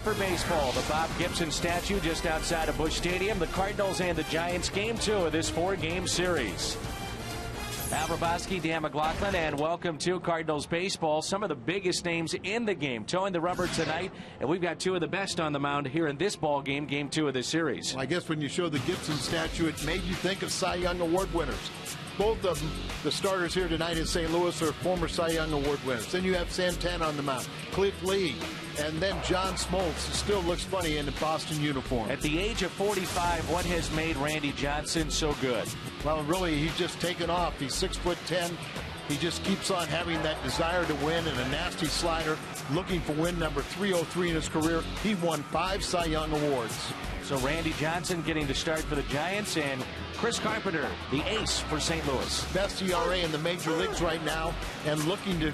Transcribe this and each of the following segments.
For baseball, the Bob Gibson statue just outside of Busch Stadium. The Cardinals and the Giants, game 2 of this 4-game series. Al Hrabosky, Dan McLaughlin, and welcome to Cardinals baseball. Some of the biggest names in the game towing the rubber tonight, and we've got 2 of the best on the mound here in this ball game, game 2 of the series. Well, I guess when you show the Gibson statue, it made you think of Cy Young Award winners. Both of them, the starters here tonight in St. Louis, are former Cy Young Award winners. Then you have Santana on the mound, Cliff Lee, and then John Smoltz, who still looks funny in the Boston uniform. At the age of 45, what has made Randy Johnson so good? Well, really, he's just taken off. He's 6'10". He just keeps on having that desire to win and a nasty slider, looking for win number 303 in his career. He won 5 Cy Young Awards. So Randy Johnson getting the start for the Giants, and Chris Carpenter, the ace for St. Louis. Best ERA in the major leagues right now, and looking to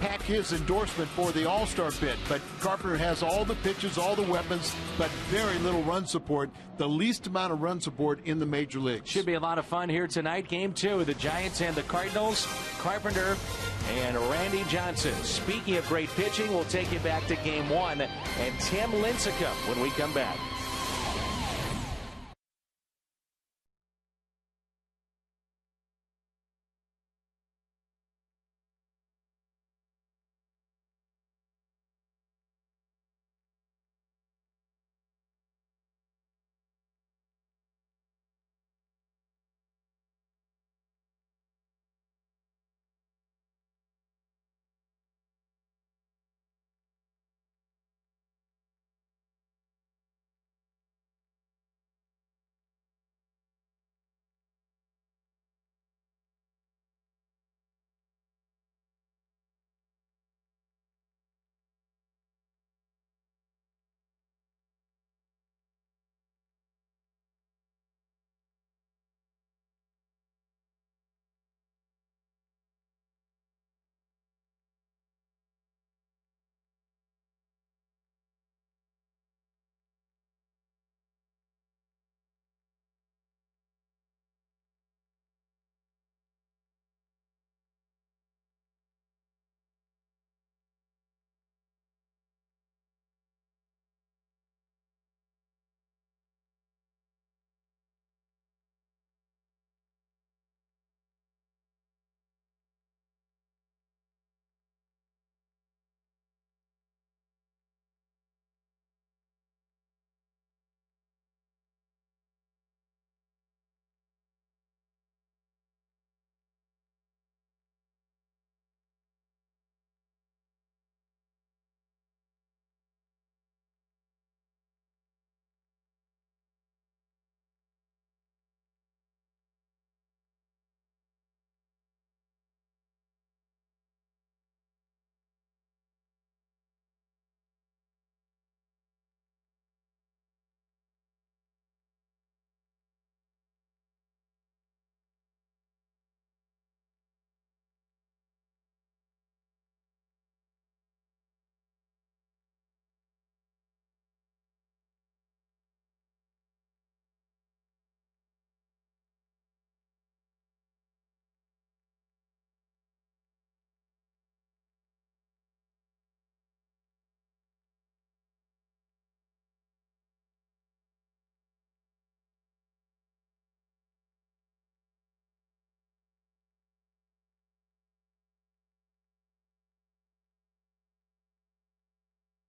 pack his endorsement for the All-Star bid. But Carpenter has all the pitches, all the weapons, but very little run support, the least amount of run support in the major leagues. Should be a lot of fun here tonight. Game 2, the Giants and the Cardinals. Carpenter and Randy Johnson. Speaking of great pitching, we'll take you back to Game 1 and Tim Lincecum when we come back.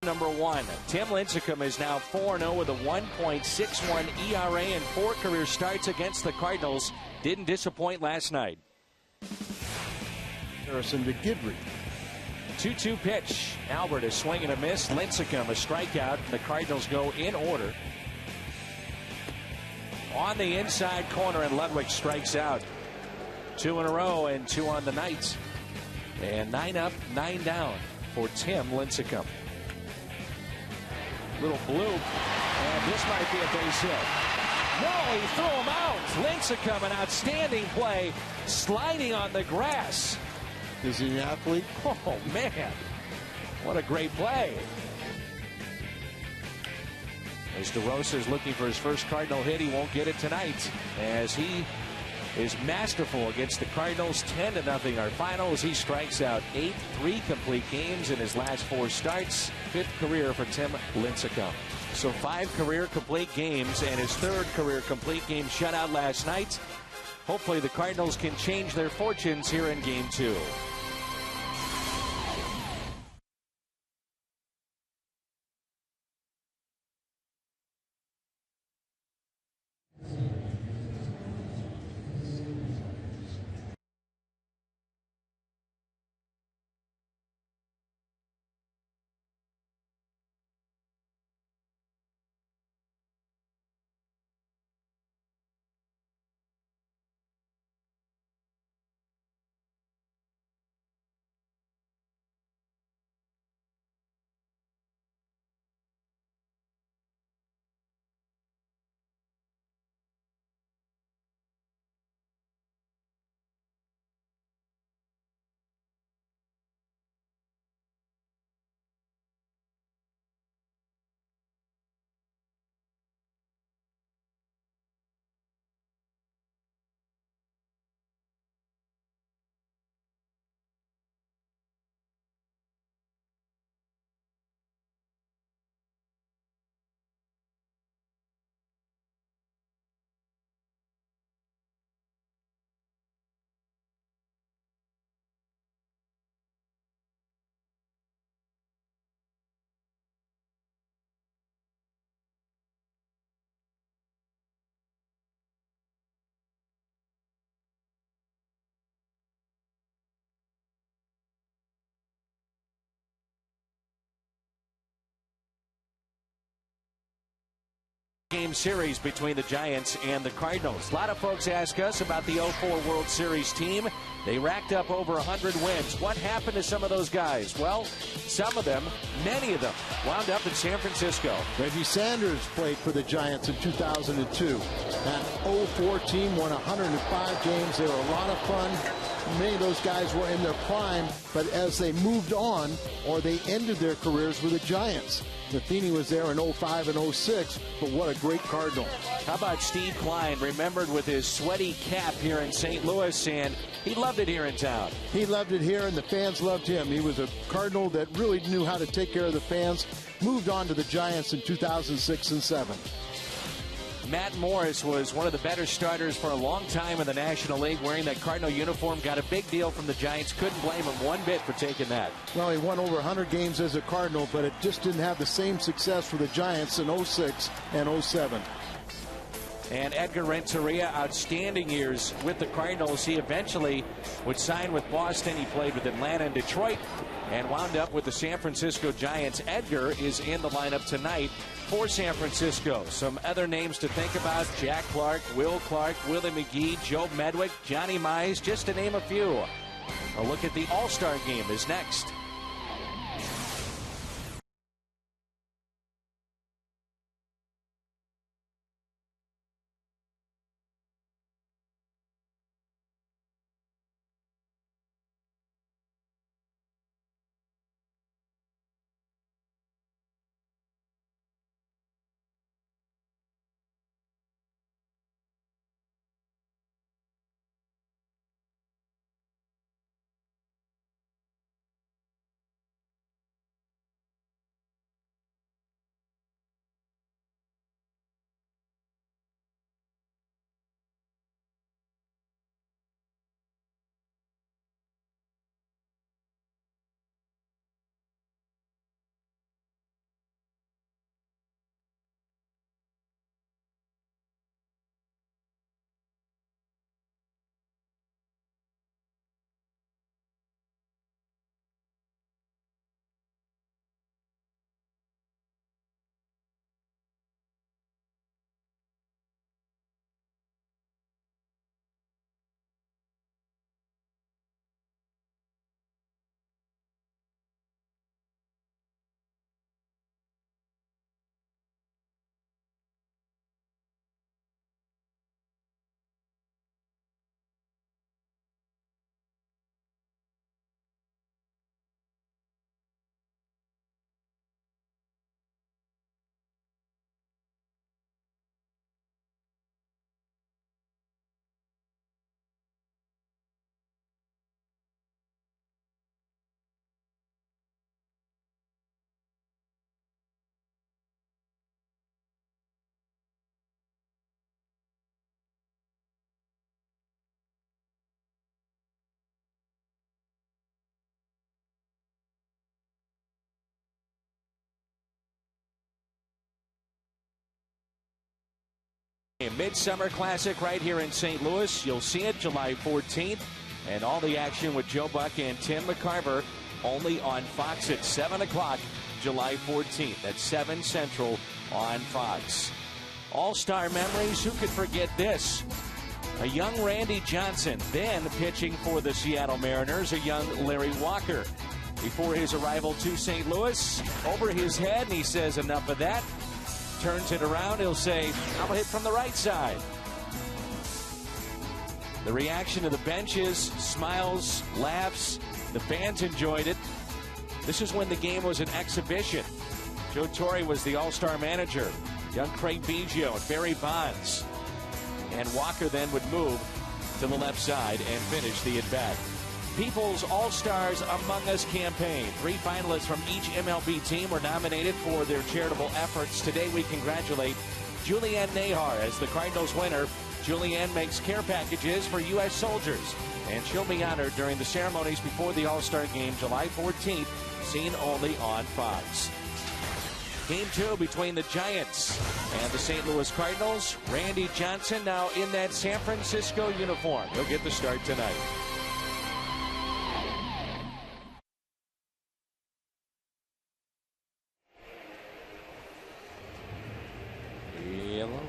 Number 1, Tim Lincecum is now 4-0 with a 1.61 ERA and 4 career starts against the Cardinals. Didn't disappoint last night. Harrison to Guidry. 2-2 pitch. Albert is swing and a miss. Lincecum a strikeout. The Cardinals go in order. On the inside corner, and Ludwig strikes out. 2 in a row and 2 on the night. And 9 up, 9 down for Tim Lincecum. Little bloop, and this might be a base hit. No, he threw him out. Lincecum, an outstanding play, sliding on the grass. Is he an athlete? Oh, man. What a great play. As DeRosa is looking for his first Cardinal hit, he won't get it tonight as he is masterful against the Cardinals. 10-0 our final as he strikes out 8, 3 complete games in his last 4 starts. 5th career for Tim Lincecum. So 5 career complete games and his 3rd career complete game shutout last night. Hopefully the Cardinals can change their fortunes here in Game 2. Game series between the Giants and the Cardinals. A lot of folks ask us about the 04 World Series team. They racked up over 100 wins. What happened to some of those guys? Well, some of them, many of them, wound up in San Francisco. Reggie Sanders played for the Giants in 2002. That 04 team won 105 games. They were a lot of fun. Many of those guys were in their prime, but as they moved on or they ended their careers with the Giants. Matheny was there in 05 and 06, but what a great Cardinal. How about Steve Klein, remembered with his sweaty cap here in St. Louis, and he loved it here in town. He loved it here, and the fans loved him. He was a Cardinal that really knew how to take care of the fans. Moved on to the Giants in 2006 and 7. Matt Morris was one of the better starters for a long time in the National League, wearing that Cardinal uniform. Got a big deal from the Giants. Couldn't blame him one bit for taking that. Well, he won over 100 games as a Cardinal, but it just didn't have the same success for the Giants in 06 and 07. And Edgar Renteria, outstanding years with the Cardinals. He eventually would sign with Boston. He played with Atlanta and Detroit and wound up with the San Francisco Giants. Edgar is in the lineup tonight for San Francisco. Some other names to think about: Jack Clark, Will Clark, Willie McGee, Joe Medwick, Johnny Mize, just to name a few. A look at the All-Star game is next. Midsummer Classic right here in St. Louis. You'll see it July 14th. And all the action with Joe Buck and Tim McCarver only on Fox at 7 o'clock July 14th at 7 Central on Fox. All-star memories. Who could forget this? A young Randy Johnson, then pitching for the Seattle Mariners, a young Larry Walker. Before his arrival to St. Louis, over his head, and he says, enough of that. Turns it around, he'll say, I'm going to hit from the right side. The reaction of the benches, smiles, laughs. The fans enjoyed it. This is when the game was an exhibition. Joe Torre was the all-star manager. Young Craig Biggio and Barry Bonds. And Walker then would move to the left side and finish the at-bat. People's All-Stars Among Us campaign. 3 finalists from each MLB team were nominated for their charitable efforts. Today we congratulate Julianne Nahar as the Cardinals winner. Julianne makes care packages for U.S. soldiers, and she'll be honored during the ceremonies before the All-Star Game July 14th, seen only on Fox. Game 2 between the Giants and the St. Louis Cardinals. Randy Johnson now in that San Francisco uniform. He'll get the start tonight. Hello.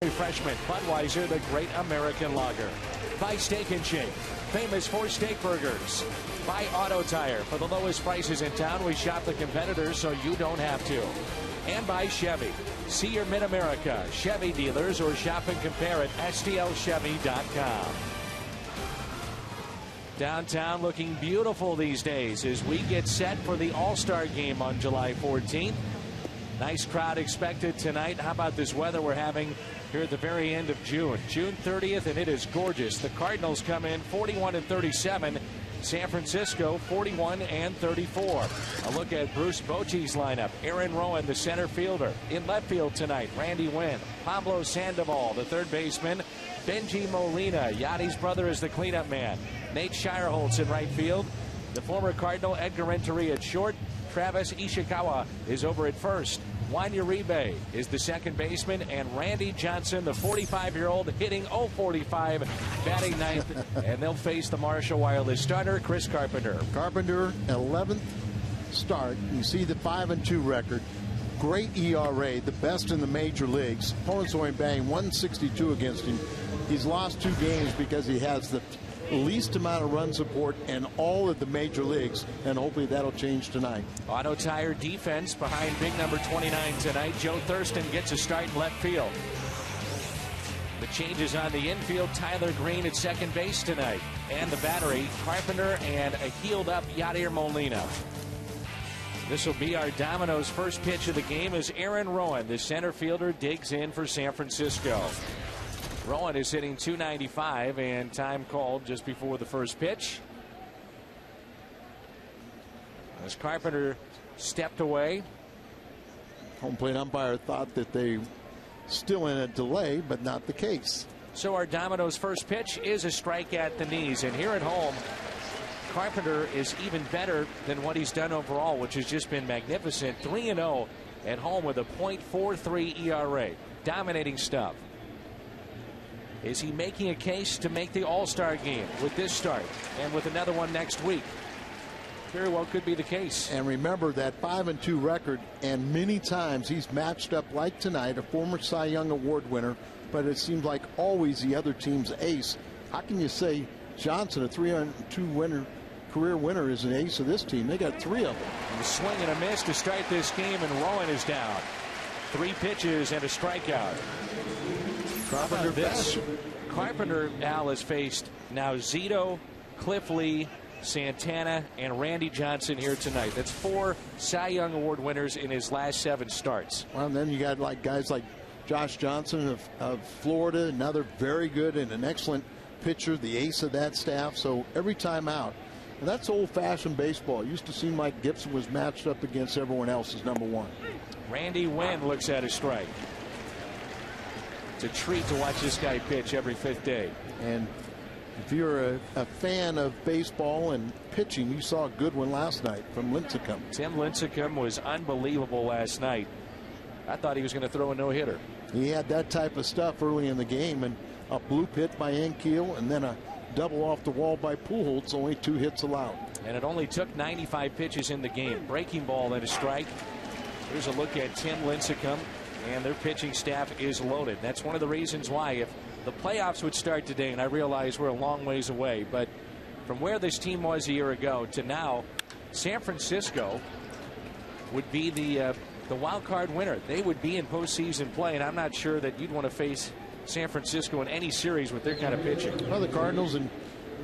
Refreshment, Budweiser, the great American lager. By Steak and Shake, famous for steak burgers. By Auto Tire, for the lowest prices in town, we shop the competitors so you don't have to. And by Chevy. See your Mid-America Chevy dealers or shop and compare at stlchevy.com. Downtown looking beautiful these days as we get set for the All-Star Game on July 14th. Nice crowd expected tonight. How about this weather we're having here at the very end of June? June 30th, and it is gorgeous. The Cardinals come in 41-37. San Francisco 41-34. A look at Bruce Bochy's lineup. Aaron Rowan, the center fielder. In left field tonight, Randy Wynn, Pablo Sandoval, the third baseman, Benji Molina, Yadi's brother, is the cleanup man. Nate Shireholtz in right field. The former Cardinal Edgar Renteria at short. Travis Ishikawa is over at first. Juan Uribe is the second baseman, and Randy Johnson, the 45-year-old, hitting .045, batting ninth, and they'll face the Marshall Wireless starter, Chris Carpenter. Carpenter, 11th start. You see the 5-2 record. Great ERA, the best in the major leagues. Opponents only batting 162 against him. He's lost 2 games because he has the least amount of run support in all of the major leagues, and hopefully that'll change tonight. Auto Tire defense behind big number 29 tonight. Joe Thurston gets a start in left field. The changes on the infield, Tyler Green at second base tonight. And the battery, Carpenter and a healed up Yadier Molina. This will be our Domino's first pitch of the game as Aaron Rowan, the center fielder, digs in for San Francisco. Rowan is hitting .295 and time called just before the first pitch. As Carpenter stepped away. Home plate umpire thought that they still in a delay, but not the case. So our Domino's first pitch is a strike at the knees. And here at home, Carpenter is even better than what he's done overall, which has just been magnificent. 3-0 at home with a .43 ERA. Dominating stuff. Is he making a case to make the All-Star game with this start and with another one next week? Very well could be the case. And remember that 5-2 record, and many times he's matched up like tonight, a former Cy Young Award winner, but it seems like always the other team's ace. How can you say Johnson, a 302 career winner, is an ace of this team? They got three of them. And a swing and a miss to start this game, and Rowan is down. 3 pitches and a strikeout. Carpenter now has faced now Zito, Cliff Lee, Santana, and Randy Johnson here tonight. That's 4 Cy Young Award winners in his last 7 starts. Well, and then you got guys like Josh Johnson of Florida, another very good and an excellent pitcher, the ace of that staff. So every time out, and that's old-fashioned baseball. It used to seem like Gibson was matched up against everyone else as number 1. Randy Wynn looks at a strike. It's a treat to watch this guy pitch every 5th day. And if you're a fan of baseball and pitching, you saw a good one last night from Lincecum. Tim Lincecum was unbelievable last night. I thought he was going to throw a no-hitter. He had that type of stuff early in the game, and a bloop hit by Ankiel and then a double off the wall by Pujols, only 2 hits allowed. And it only took 95 pitches in the game. Breaking ball and a strike. Here's a look at Tim Lincecum, and their pitching staff is loaded. That's one of the reasons why, if the playoffs would start today, and I realize we're a long ways away, but from where this team was a year ago to now, San Francisco would be the wild card winner. They would be in postseason play, and I'm not sure that you'd want to face San Francisco in any series with their kind of pitching. Well, the Cardinals and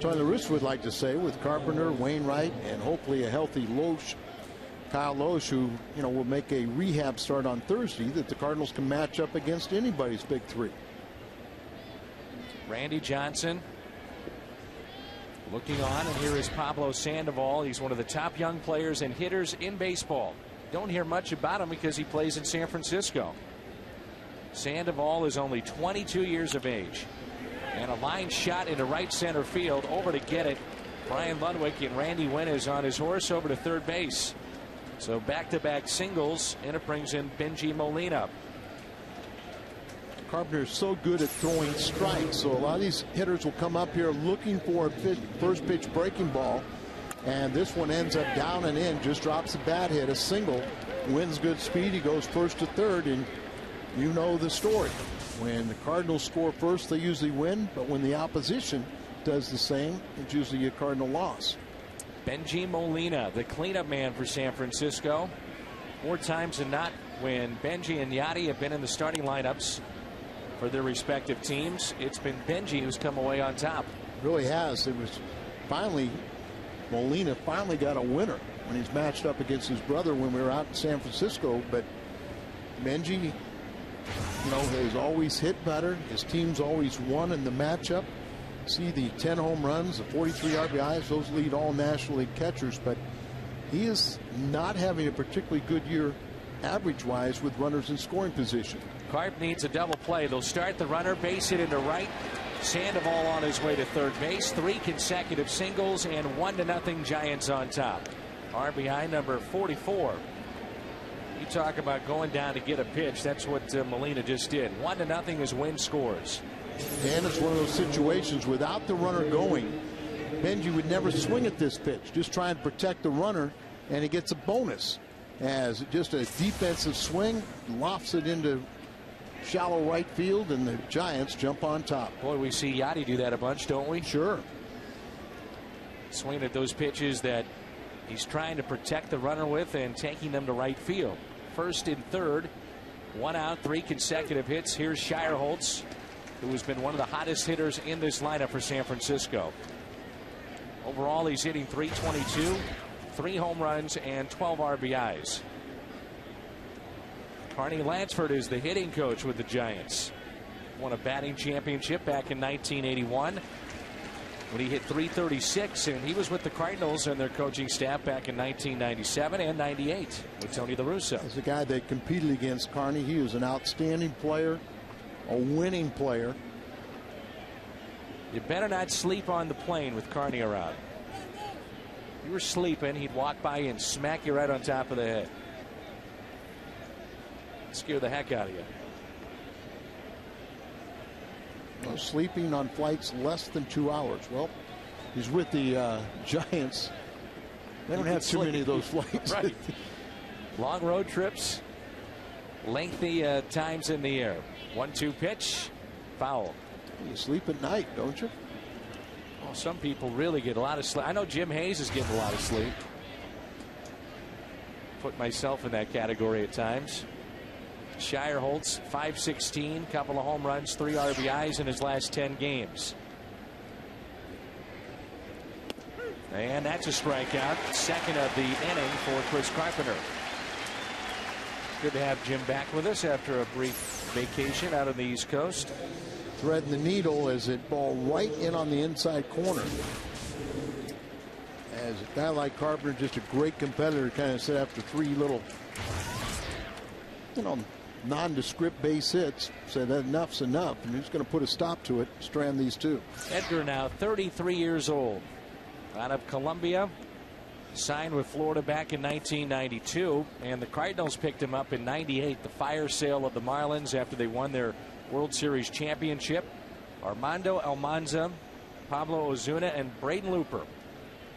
Tony La Russa would like to say, with Carpenter, Wainwright, and hopefully a healthy Loesch, Kyle Loesch, who will make a rehab start on Thursday, that the Cardinals can match up against anybody's big 3. Randy Johnson looking on, and here is Pablo Sandoval. He's one of the top young players and hitters in baseball. Don't hear much about him because he plays in San Francisco. Sandoval is only 22 years of age. And a line shot into right center field. Over to get it, Brian Ludwig, and Randy Wynn is on his horse over to third base. So back-to-back singles, and it brings in Benji Molina. Carpenter is so good at throwing strikes, so a lot of these hitters will come up here looking for a first pitch breaking ball, and this one ends up down and in, just drops a bad hit, a single. Wins good speed, he goes first to third, and you know the story. When the Cardinals score first, they usually win, but when the opposition does the same, it's usually a Cardinal loss. Benji Molina, the cleanup man for San Francisco. More times than not, when Benji and Yadi have been in the starting lineups for their respective teams, it's been Benji who's come away on top. Really has. It was finally, Molina finally got a winner when he's matched up against his brother when we were out in San Francisco. But Benji, has always hit better. His team's always won in the matchup. See the 10 home runs, the 43 RBIs, those lead all National League catchers, but he is not having a particularly good year average-wise with runners in scoring position. Carp needs a double play. They'll start the runner, base hit into right. Sandoval on his way to third base. 3 consecutive singles and 1-0 Giants on top. RBI number 44. You talk about going down to get a pitch. That's what Molina just did. 1-0 as Wynn scores. And it's one of those situations without the runner going, Benji would never swing at this pitch. Just try and protect the runner, and he gets a bonus. As just a defensive swing, lofts it into shallow right field, and the Giants jump on top. Boy, we see Yadi do that a bunch, don't we? Sure. Swinging at those pitches that he's trying to protect the runner with and taking them to right field. First and third, 1 out, 3 consecutive hits. Here's Shireholtz, who has been one of the hottest hitters in this lineup for San Francisco. Overall, he's hitting .322, 3 home runs, and 12 RBIs. Carney Lansford is the hitting coach with the Giants. Won a batting championship back in 1981 when he hit .336, and he was with the Cardinals and their coaching staff back in 1997 and 98 with Tony La Russa. As a guy that competed against Carney, he was an outstanding player, a winning player. You better not sleep on the plane with Carney around. If you were sleeping, he'd walk by you and smack you right on top of the head. Scare the heck out of you. Well, sleeping on flights less than 2 hours. Well, he's with the Giants. They don't have too many of those flights. Right. Long road trips, lengthy times in the air. 1-2 pitch, foul. You sleep at night, don't you? Well, some people really get a lot of sleep. I know Jim Hayes is getting a lot of sleep. Put myself in that category at times. Shireholtz, .516, couple of home runs, 3 RBIs in his last 10 games. And that's a strikeout. Second of the inning for Chris Carpenter. Good to have Jim back with us after a brief vacation out on the East Coast. Threading the needle as it ball right in on the inside corner. As a guy like Carpenter, just a great competitor, kind of said after 3 little, nondescript base hits, said enough's enough, and he's going to put a stop to it, strand these 2. Edgar, now 33 years old, out of Columbia, signed with Florida back in 1992, and the Cardinals picked him up in '98, the fire sale of the Marlins after they won their World Series championship. Armando Almanza, Pablo Ozuna, and Braden Looper,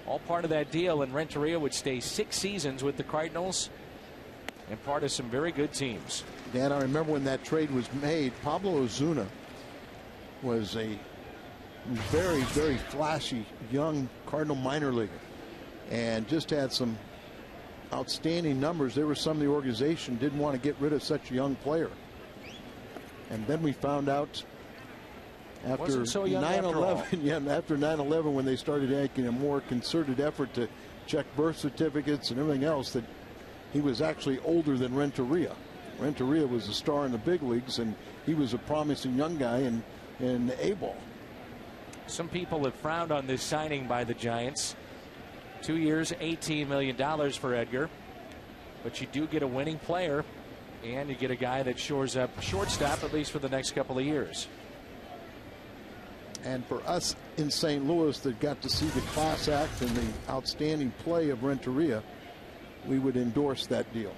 all part of that deal, and Renteria would stay 6 seasons with the Cardinals and part of some very good teams. Dan, I remember when that trade was made, Pablo Ozuna was a very, very flashy young Cardinal minor leaguer and just had some outstanding numbers. There was some of the organization didn't want to get rid of such a young player. And then we found out after 9/11, after 9/11, when they started making a more concerted effort to check birth certificates and everything else, that he was actually older than Renteria. Renteria was a star in the big leagues, and he was a promising young guy in A-ball. Some people have frowned on this signing by the Giants. 2 years, $18 million for Edgar. But you do get a winning player, and you get a guy that shores up shortstop at least for the next couple of years. And for us in St. Louis that got to see the class act and the outstanding play of Renteria, we would endorse that deal.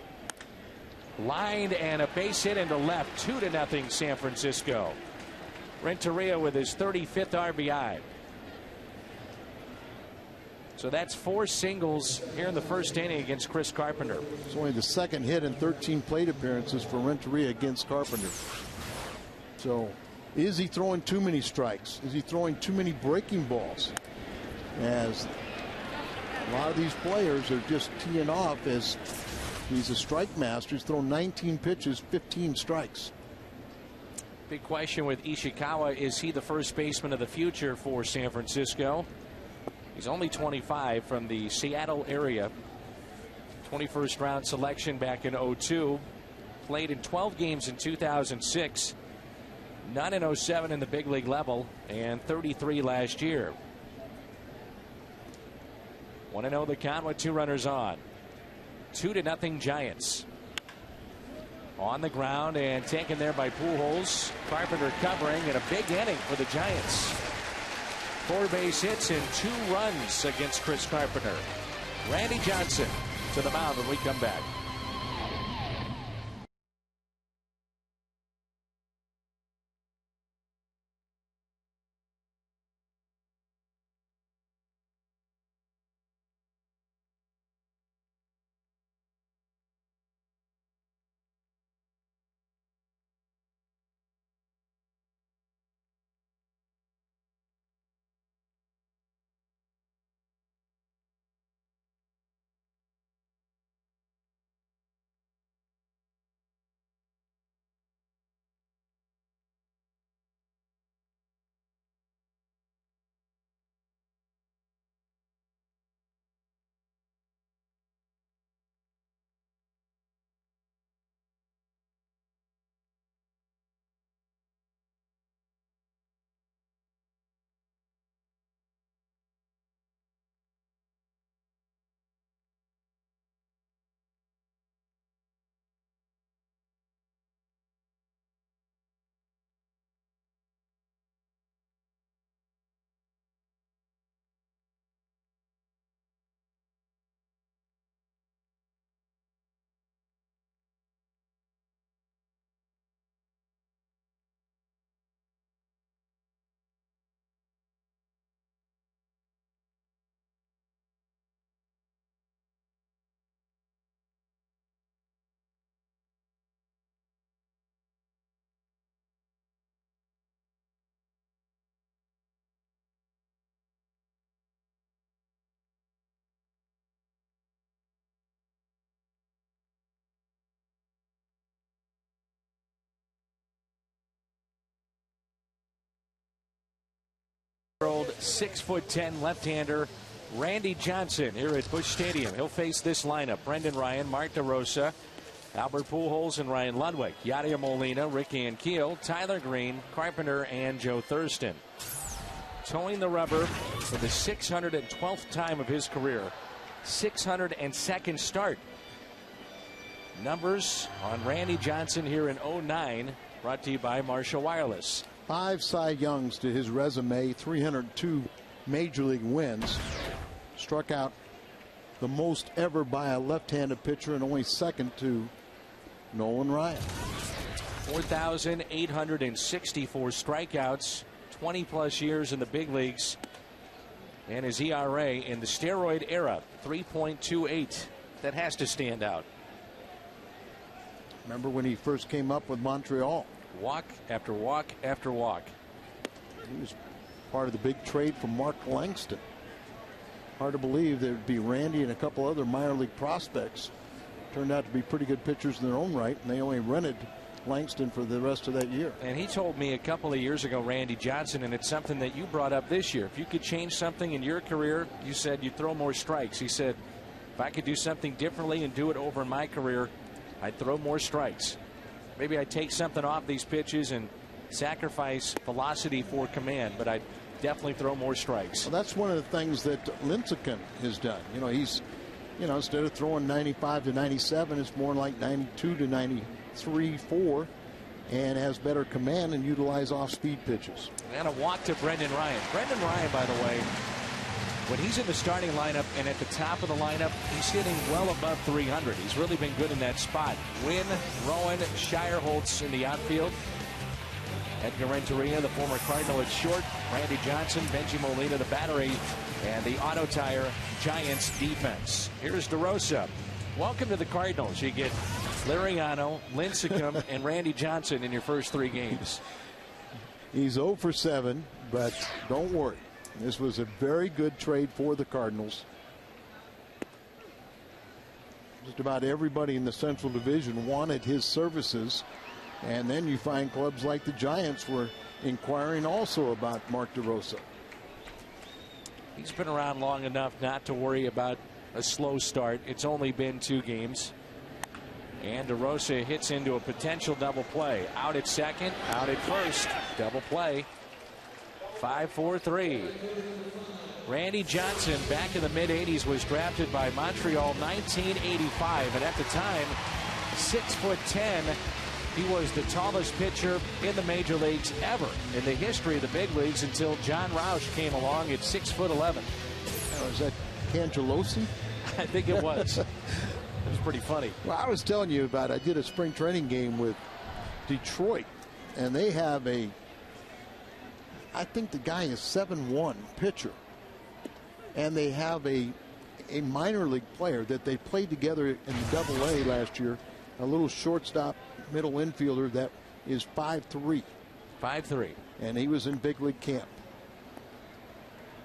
Lined and a base hit into left, 2-0 San Francisco. Renteria with his 35th RBI. So that's 4 singles here in the first inning against Chris Carpenter. It's only the second hit in 13 plate appearances for Renteria against Carpenter. So is he throwing too many strikes? Is he throwing too many breaking balls? As a lot of these players are just teeing off, as he's a strike master. He's thrown 19 pitches, 15 strikes. Big question with Ishikawa, is he the first baseman of the future for San Francisco? He's only 25, from the Seattle area. 21st round selection back in '02. Played in 12 games in 2006. None in '07 in the big league level, and 33 last year. 1-0 the count with 2 runners on. 2-0 Giants. On the ground and taken there by Pujols. Carpenter covering, and a big inning for the Giants. 4 base hits and 2 runs against Chris Carpenter. Randy Johnson to the mound when we come back. 6'10" left-hander Randy Johnson here at Busch Stadium. He'll face this lineup: Brendan Ryan, Mark DeRosa, Albert Pujols, and Ryan Ludwig, Yadier Molina, Rick Ankiel, Tyler Green, Carpenter, and Joe Thurston. Towing the rubber for the 612th time of his career, 602nd start. Numbers on Randy Johnson here in 09, brought to you by Marshall Wireless. 5 Cy Youngs to his resume, 302 major league wins. Struck out the most ever by a left-handed pitcher, and only second to Nolan Ryan. 4,864 strikeouts, 20-plus years in the big leagues. And his ERA in the steroid era, 3.28. That has to stand out. Remember when he first came up with Montreal? Walk after walk after walk. He was part of the big trade from Mark Langston. Hard to believe there'd be Randy and a couple other minor league prospects. Turned out to be pretty good pitchers in their own right, and they only rented Langston for the rest of that year. And he told me a couple of years ago, Randy Johnson, and it's something that you brought up this year. If you could change something in your career, you said you'd throw more strikes. He said, if I could do something differently and do it over in my career, I'd throw more strikes. Maybe I'd take something off these pitches and sacrifice velocity for command, but I'd definitely throw more strikes. Well, that's one of the things that Lincecum has done. He's, instead of throwing 95 to 97, it's more like 92 to 93, 4, and has better command and utilize off-speed pitches. And a walk to Brendan Ryan. Brendan Ryan, by the way, when he's in the starting lineup and at the top of the lineup, he's hitting well above 300. He's really been good in that spot. Wynn, Rowan, Shireholtz in the outfield. Edgar Renteria, the former Cardinal, at short. Randy Johnson, Benji Molina, the battery, and the Auto Tire Giants defense. Here's DeRosa. Welcome to the Cardinals. You get Liriano, Lincecum, and Randy Johnson in your first 3 games. He's 0 for 7, but don't worry. This was a very good trade for the Cardinals. Just about everybody in the Central Division wanted his services. And then you find clubs like the Giants were inquiring also about Mark DeRosa. He's been around long enough not to worry about a slow start. It's only been 2 games. And DeRosa hits into a potential double play. Out at second, out at first. Double play. 5-4-3. Randy Johnson, back in the mid-'80s, was drafted by Montreal 1985. And at the time, 6'10". He was the tallest pitcher in the major leagues ever in the history of the big leagues until John Roush came along at 6'11". Was that Cangelosi? I think it was. It was pretty funny. Well, I was telling you about, I did a spring training game with Detroit, and they have I think the guy is 7'1" pitcher, and they have a minor league player that they played together in the Double-A last year, a little shortstop middle infielder that is 5'3". 5'3". And he was in big league camp.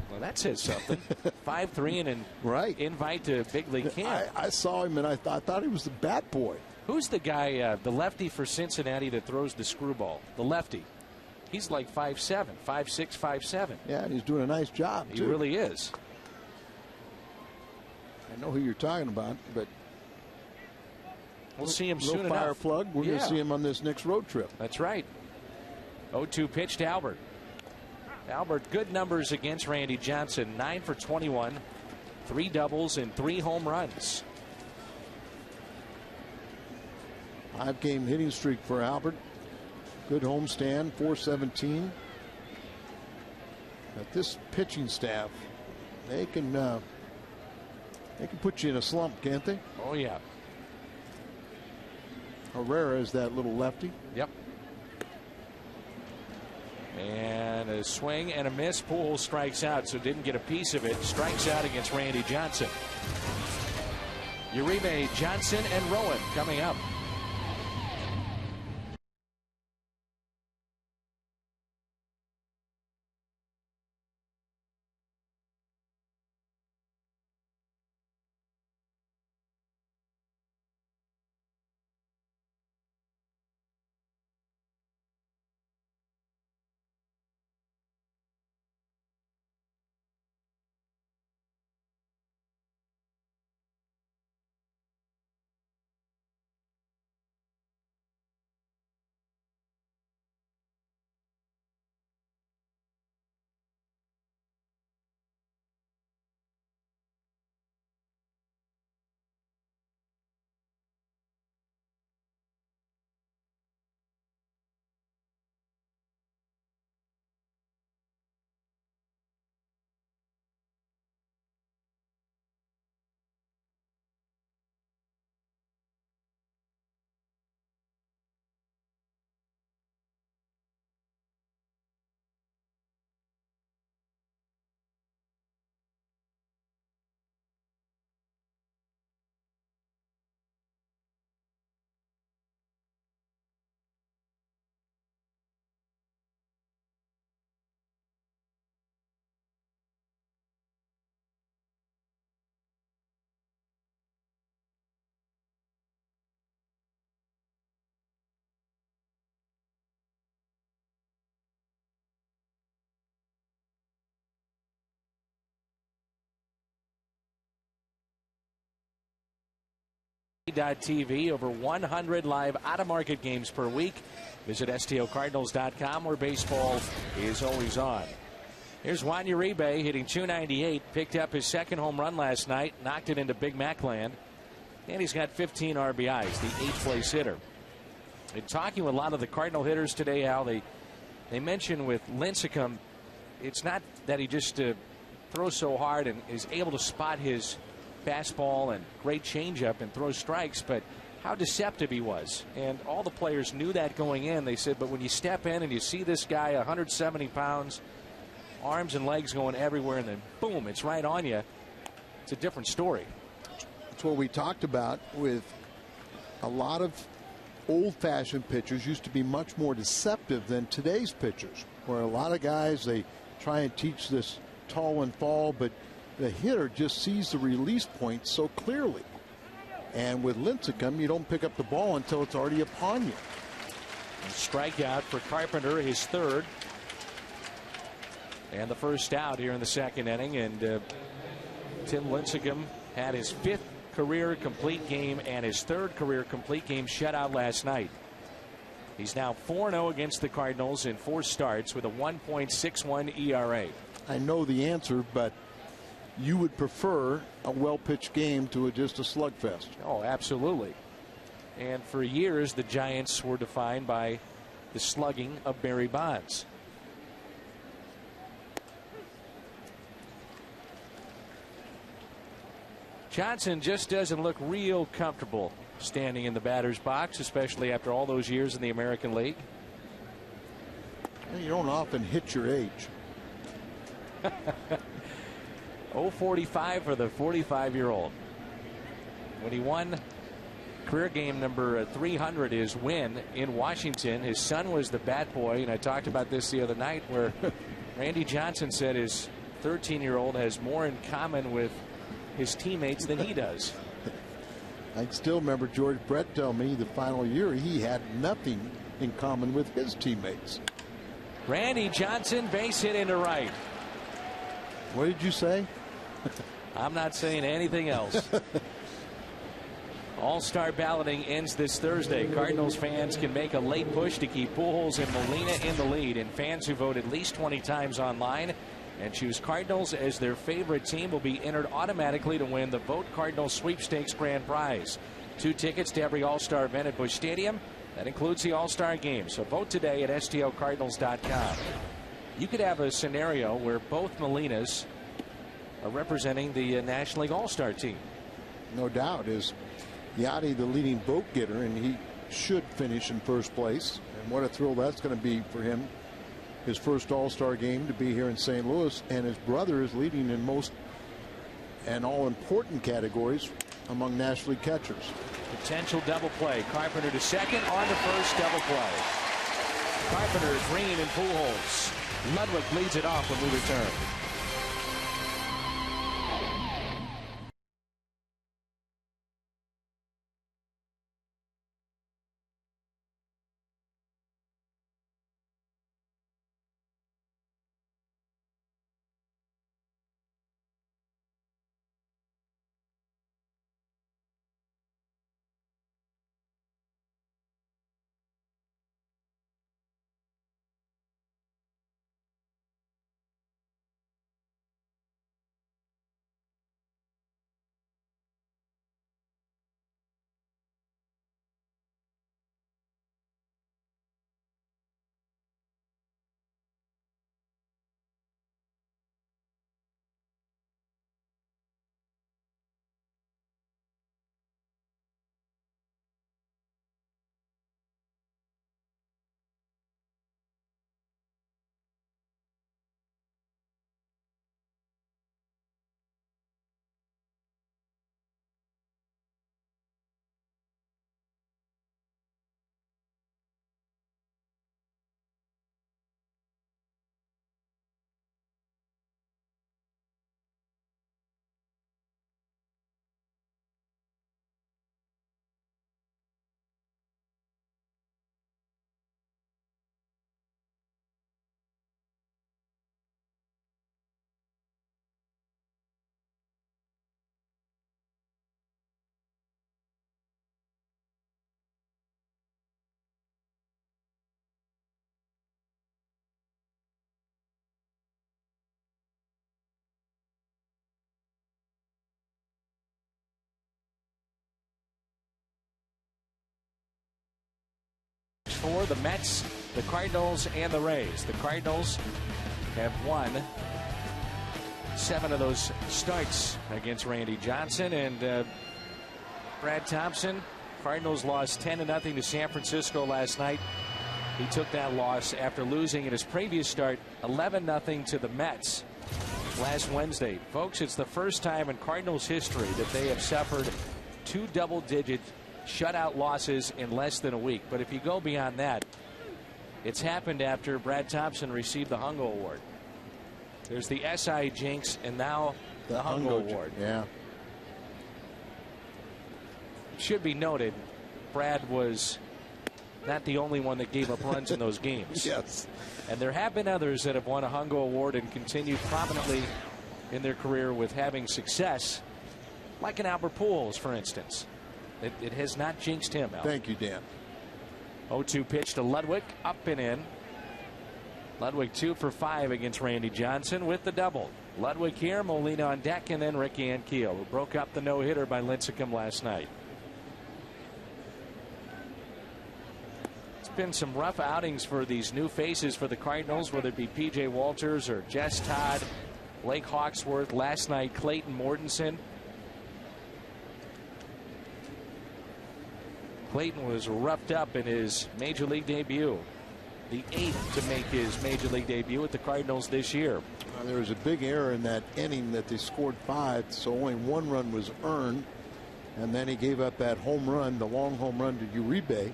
Well, that says something. 5'3" and right. Invite to big league camp. I saw him and I thought he was the bat boy. Who's the guy, the lefty for Cincinnati that throws the screwball? The lefty. He's like 5'7", 5'6", 5'7". Yeah, and he's doing a nice job, too. He really is. I know who you're talking about, but we'll see him soon enough. Fire plug. We're going to see him on this next road trip. That's right. 0-2 pitch to Albert. Albert, good numbers against Randy Johnson. 9 for 21, 3 doubles and 3 home runs. 5-game hitting streak for Albert. Good homestand, 417. But this pitching staff, they can put you in a slump, can't they? Oh yeah. Herrera is that little lefty. Yep. And a swing and a miss. Pujols strikes out, so didn't get a piece of it. Strikes out against Randy Johnson. Uribe, Johnson, and Rowan coming up. TV, over 100 live out-of-market games per week. Visit STOCardinals.com, where baseball is always on. Here's Juan Uribe hitting .298, picked up his second home run last night, knocked it into Big Mac land, and he's got 15 RBIs, the 8th place hitter. And talking with a lot of the Cardinal hitters today, Al, they mentioned with Lincecum, it's not that he just throws so hard and is able to spot his fastball and great changeup and throw strikes, but how deceptive he was. And all the players knew that going in. They said, but when you step in and you see this guy 170 pounds, arms and legs going everywhere, and then boom, it's right on you, it's a different story. That's what we talked about with a lot of old-fashioned pitchers used to be much more deceptive than today's pitchers, where a lot of guys, they try and teach this tall and fall, but the hitter just sees the release point so clearly. And with Lincecum, you don't pick up the ball until it's already upon you. And strikeout for Carpenter, his third. And the first out here in the second inning. And Tim Lincecum had his 5th career complete game and his 3rd career complete game shutout last night. He's now 4-0 against the Cardinals in 4 starts with a 1.61 ERA. I know the answer, but you would prefer a well-pitched game to just a slugfest. Oh, absolutely. And for years, the Giants were defined by the slugging of Barry Bonds. Johnson just doesn't look real comfortable standing in the batter's box, especially after all those years in the American League. You don't often hit your age. 0-45 for the 45-year-old. When he won career game number 300, his win in Washington, his son was the bat boy, and I talked about this the other night, where Randy Johnson said his 13-year-old has more in common with his teammates than he does. I still remember George Brett telling me the final year he had nothing in common with his teammates. Randy Johnson, base hit into right. What did you say? I'm not saying anything else. All-star balloting ends this Thursday. Cardinals fans can make a late push to keep Pujols and Molina in the lead, and fans who vote at least 20 times online and choose Cardinals as their favorite team will be entered automatically to win the Vote Cardinals Sweepstakes grand prize. 2 tickets to every All-Star event at Busch Stadium. That includes the All-Star game. So vote today at STOCardinals.com. You could have a scenario where both Molinas are representing the National League All-Star team. No doubt. Is Yachty the leading vote getter, and he should finish in first place. And what a thrill that's going to be for him. His first All-Star game to be here in St. Louis, and his brother is leading in most and all important categories among National League catchers. Potential double play. Carpenter to second, on to first, double play. Carpenter, Green, and Pujols. Ludwig leads it off when we return. 4, the Mets, the Cardinals, and the Rays. The Cardinals have won 7 of those starts against Randy Johnson and Brad Thompson. Cardinals lost 10-0 to San Francisco last night. He took that loss after losing in his previous start 11-0 to the Mets last Wednesday. Folks, it's the first time in Cardinals history that they have suffered 2 double-digit shutout losses in less than a week. But if you go beyond that, it's happened after Brad Thompson received the Hungo Award. There's the SI Jinx and now the Hungo Award. Yeah. Should be noted, Brad was not the only one that gave up runs in those games. Yes. And there have been others that have won a Hungo Award and continued prominently in their career with having success, like an Albert Pujols, for instance. It has not jinxed him, Al. Thank you, Dan. 0-2 pitch to Ludwig, up and in. Ludwig 2 for 5 against Randy Johnson with the double. Ludwig here, Molina on deck, and then Ricky Ankiel, who broke up the no-hitter by Lincecum last night. It's been some rough outings for these new faces for the Cardinals, whether it be P.J. Walters or Jess Todd, Blake Hawksworth, last night Clayton Mortensen. Clayton was roughed up in his Major League debut. The 8th to make his Major League debut with the Cardinals this year. There was a big error in that inning that they scored 5, so only 1 run was earned. And then he gave up that home run, the long home run to Uribe.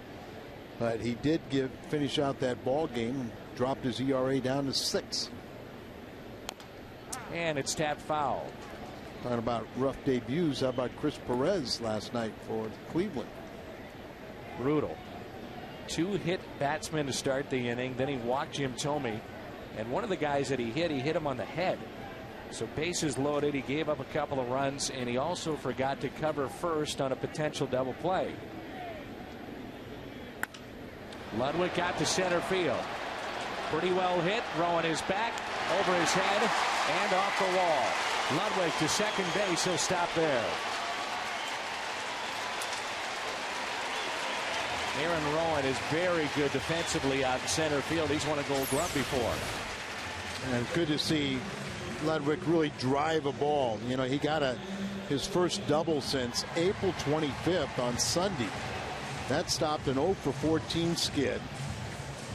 But he did finish out that ball game and dropped his ERA down to 6. And it's tapped foul. Talking about rough debuts, how about Chris Perez last night for Cleveland? Brutal. 2-hit batsman to start the inning. Then he walked Jim Thome. And one of the guys that he hit him on the head. So bases loaded. He gave up a couple of runs, and he also forgot to cover first on a potential double play. Ludwig got to center field. Pretty well hit. Rowan is back over his head and off the wall. Ludwig to second base. He'll stop there. Aaron Rowan is very good defensively out in center field. He's won a Gold Glove before. And good to see Ludwig really drive a ball. You know, he got his first double since April 25th on Sunday. That stopped an 0 for 14 skid.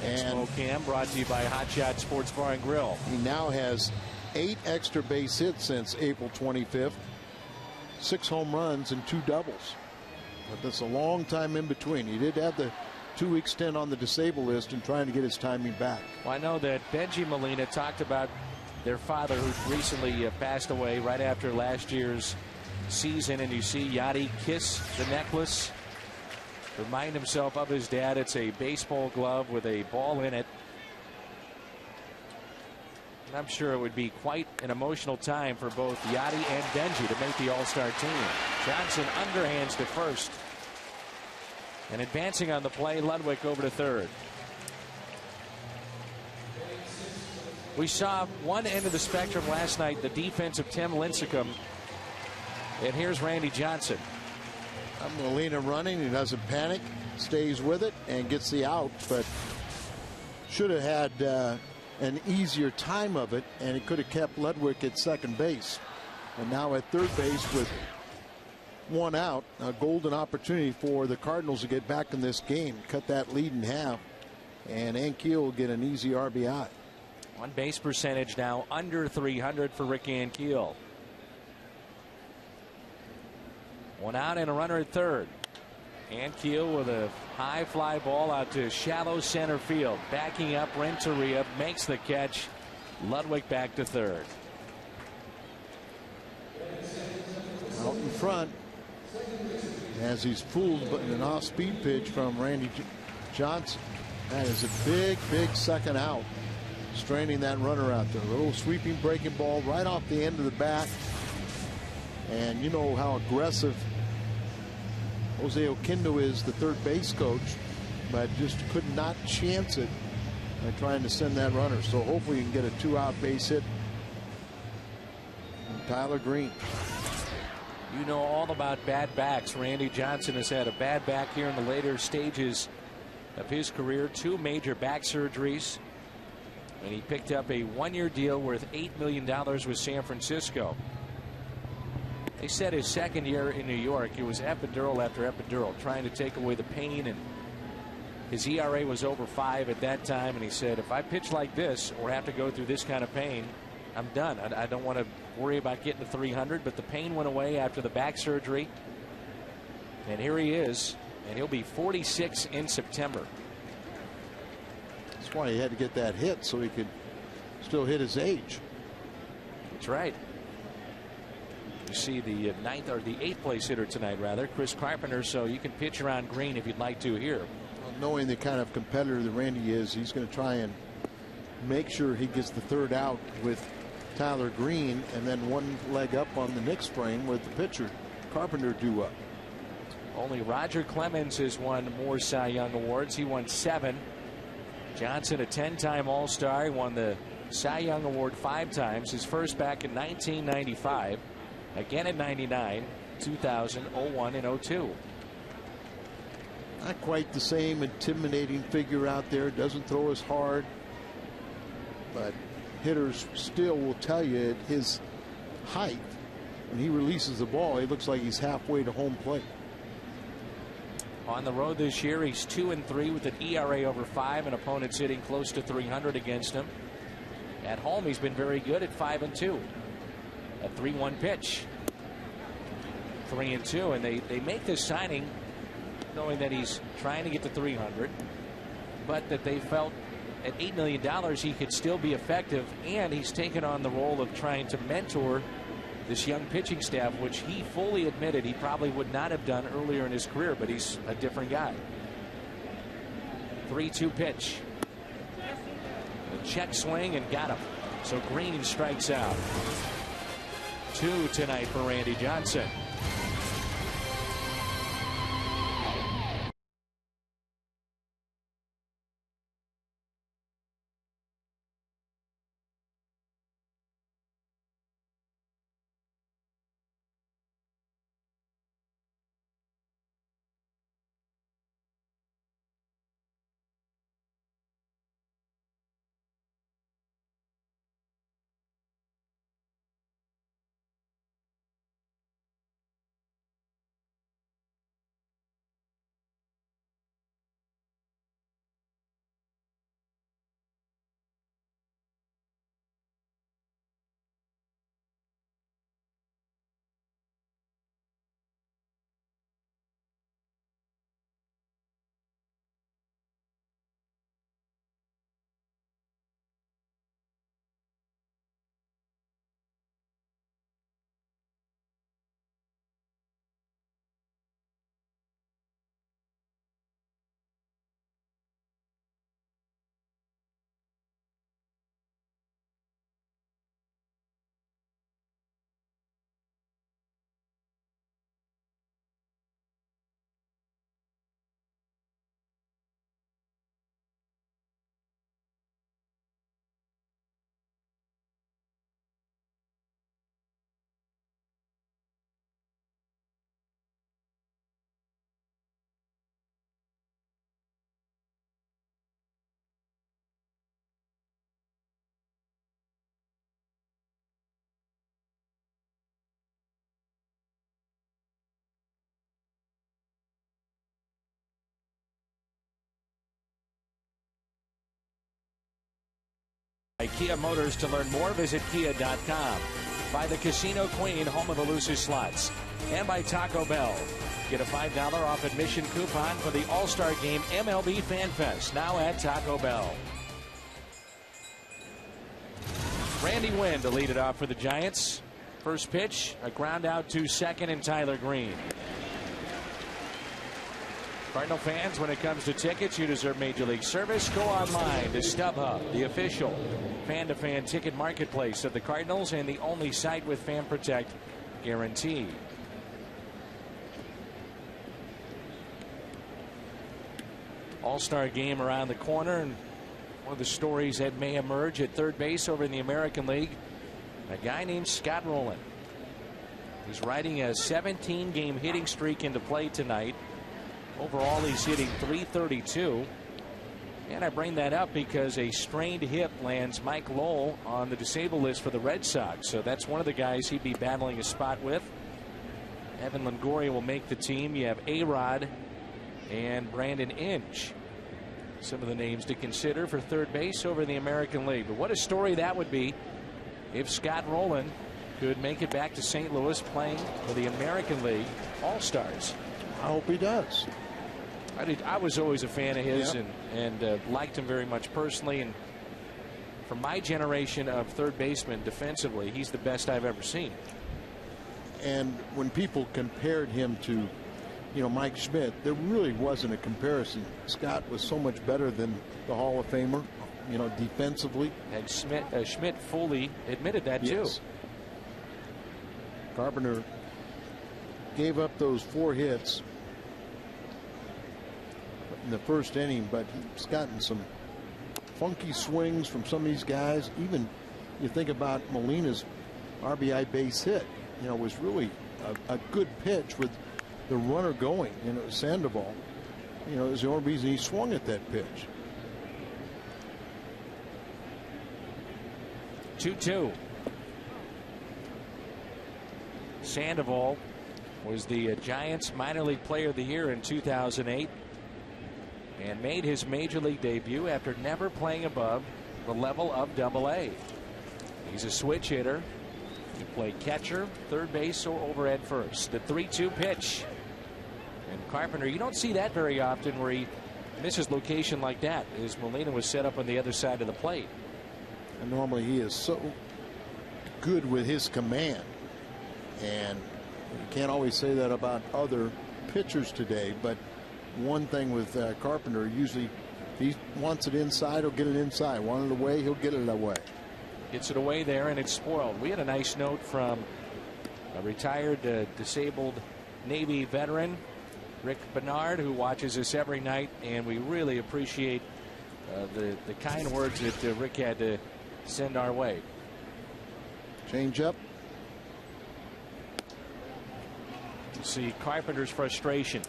And Cam brought to you by Hot Shot Sports Bar and Grill. He now has 8 extra base hits since April 25th. 6 home runs and 2 doubles. But that's a long time in between. He did have the 2-week stint on the disabled list and trying to get his timing back. Well, I know that Benji Molina talked about their father, who recently passed away right after last year's season. And you see Yachty kiss the necklace, remind himself of his dad. It's a baseball glove with a ball in it. And I'm sure it would be quite an emotional time for both Yachty and Benji to make the All-Star team. Johnson underhands to first. And advancing on the play, Ludwig over to third. We saw one end of the spectrum last night, the defense of Tim Lincecum. And here's Randy Johnson. Molina running. He doesn't panic, stays with it, and gets the out. But should have had an easier time of it, and it could have kept Ludwig at second base. And now at third base with 1 out, a golden opportunity for the Cardinals to get back in this game, cut that lead in half, and Ankiel will get an easy RBI. On base percentage now under 300 for Ricky Ankiel. 1 out and a runner at third. Ankiel with a high fly ball out to shallow center field. Backing up, Renteria makes the catch. Ludwig back to third. Out in front, as he's fooled but an off-speed pitch from Randy Johnson. That is a big, big second out. Straining that runner out there. A little sweeping breaking ball right off the end of the bat. And you know how aggressive Jose Oquendo is, the third base coach, but just could not chance it by trying to send that runner. So hopefully you can get a 2-out base hit from Tyler Green. You know all about bad backs. Randy Johnson has had a bad back here in the later stages of his career, 2 major back surgeries, and he picked up a 1-year deal worth $8 million with San Francisco. They said his second year in New York, it was epidural after epidural, trying to take away the pain, and his ERA was over 5 at that time, and he said, if I pitch like this or have to go through this kind of pain, I'm done. I don't want to worry about getting to 300, but the pain went away after the back surgery, and here he is, and he'll be 46 in September. That's why he had to get that hit so he could still hit his age. That's right. You see the 8th place hitter tonight, rather, Chris Carpenter, so you can pitch around Green if you'd like to here. Well, knowing the kind of competitor that Randy is, he's going to try and make sure he gets the 3rd out with Tyler Green, and then one leg up on the next frame with the pitcher Carpenter due up. Only Roger Clemens has won more Cy Young awards. He won 7. Johnson, a 10-time All-Star, won the Cy Young Award 5 times. His first back in 1995, again in 99, 2000, 01, and 02. Not quite the same intimidating figure out there. Doesn't throw as hard, but hitters still will tell you at his height, when he releases the ball, he looks like he's halfway to home plate. On the road this year, he's 2-3 with an ERA over 5, and opponents hitting close to 300 against him. At home, he's been very good at 5-2. A 3-1 pitch. 3-2, and they make this signing knowing that he's trying to get to 300, but that they felt at $8 million he could still be effective, and he's taken on the role of trying to mentor this young pitching staff, which he fully admitted he probably would not have done earlier in his career, but he's a different guy. 3-2 pitch. A check swing and got him. So Green strikes out. 2 tonight for Randy Johnson. Kia Motors. To learn more, visit kia.com. By the Casino Queen, home of elusive slots. And by Taco Bell. Get a $5 off admission coupon for the All-Star Game MLB Fan Fest, now at Taco Bell. Randy Wynn to lead it off for the Giants. First pitch, a ground out to second, and Tyler Green. Cardinal fans, when it comes to tickets, you deserve Major League service. Go online to StubHub, the official fan-to-fan ticket marketplace of the Cardinals and the only site with Fan Protect guarantee. All-Star game around the corner, and one of the stories that may emerge at third base over in the American League, a guy named Scott Rowland. He's riding a 17-game hitting streak into play tonight. Overall, he's hitting .332. And I bring that up because a strained hip lands Mike Lowell on the disabled list for the Red Sox. So that's one of the guys he'd be battling a spot with. Evan Longoria will make the team. You have A-Rod and Brandon Inge. Some of the names to consider for third base over in the American League. But what a story that would be if Scott Rowland could make it back to St. Louis playing for the American League All-Stars. I hope he does. I was always a fan of his, Yep. and liked him very much personally. And for my generation of third basemen defensively, he's the best I've ever seen. And when people compared him to, Mike Schmidt, there really wasn't a comparison. Scott was so much better than the Hall of Famer, defensively. And Schmidt fully admitted that too. Carpenter gave up those 4 hits in the first inning, but he's gotten some funky swings from some of these guys. Even you think about Molina's RBI base hit, was really a good pitch with the runner going. Sandoval, is the only reason he swung at that pitch. 2-2. Sandoval was the Giants minor league player of the year in 2008 and made his major league debut after never playing above the level of AA. He's a switch hitter. He played catcher, third base, or overhead first. The 3-2 pitch. And Carpenter, you don't see that very often where he misses location like that, as Molina was set up on the other side of the plate. And normally he is so good with his command. And you can't always say that about other pitchers today, but one thing with Carpenter, usually if he wants it inside, he'll get it inside. Want it away, he'll get it away. Gets it away there, and it's spoiled. We had a nice note from a retired disabled Navy veteran, Rick Bernard, who watches us every night, and we really appreciate the kind words that Rick had to send our way. Change up. You see Carpenter's frustration.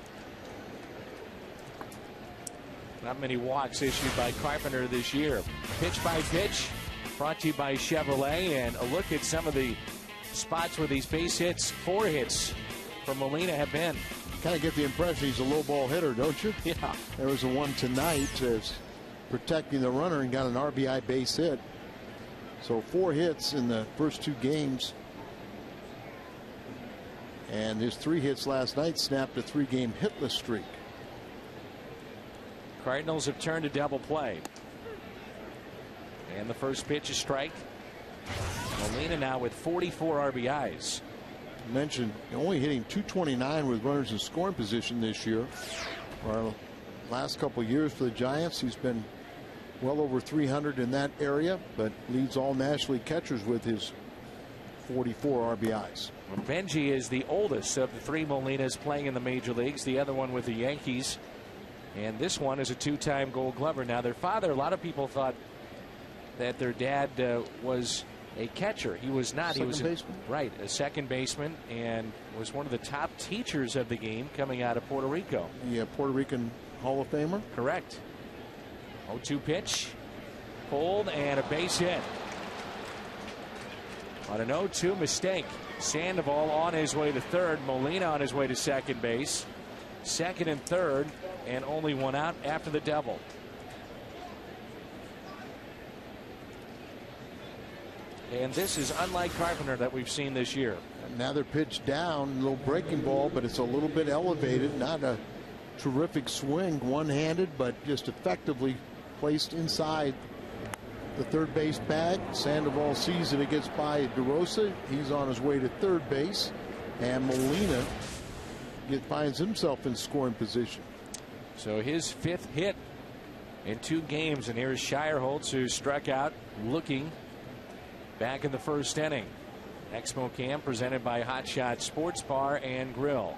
Not many walks issued by Carpenter this year. Pitch by pitch, brought to you by Chevrolet, and a look at some of the spots where these base hits, 4 hits for Molina have been. Kind of get the impression he's a low ball hitter, don't you? Yeah. There was a one tonight as protecting the runner and got an RBI base hit. So 4 hits in the first 2 games. And his 3 hits last night snapped a 3-game hitless streak. Cardinals have turned to double play. And the first pitch is strike. Molina now with 44 RBIs. I mentioned only hitting .229 with runners in scoring position this year. Our last couple years for the Giants, he's been well over 300 in that area, but leads all National League catchers with his 44 RBIs. Benji is the oldest of the 3 Molinas playing in the major leagues, the other one with the Yankees. And this one is a 2-time Gold Glover. Now, their father, a lot of people thought that their dad was a catcher. He was not. He was a second baseman, and was one of the top teachers of the game coming out of Puerto Rico. Yeah, Puerto Rican Hall of Famer. Correct. 0-2 pitch, pulled, and a base hit. On an 0-2 mistake, Sandoval on his way to third, Molina on his way to second base, second and third, and only 1 out after the double. And this is unlike Carpenter that we've seen this year. Another pitch down, a little breaking ball, but it's a little bit elevated. Not a terrific swing, one-handed, but just effectively placed inside the third base bag. Sandoval sees it. It gets by DeRosa. He's on his way to third base, and Molina finds himself in scoring position. So his 5th hit in 2 games, and here's Shireholtz, who struck out looking back in the first inning. Expo Cam presented by Hot Shot Sports Bar and Grill.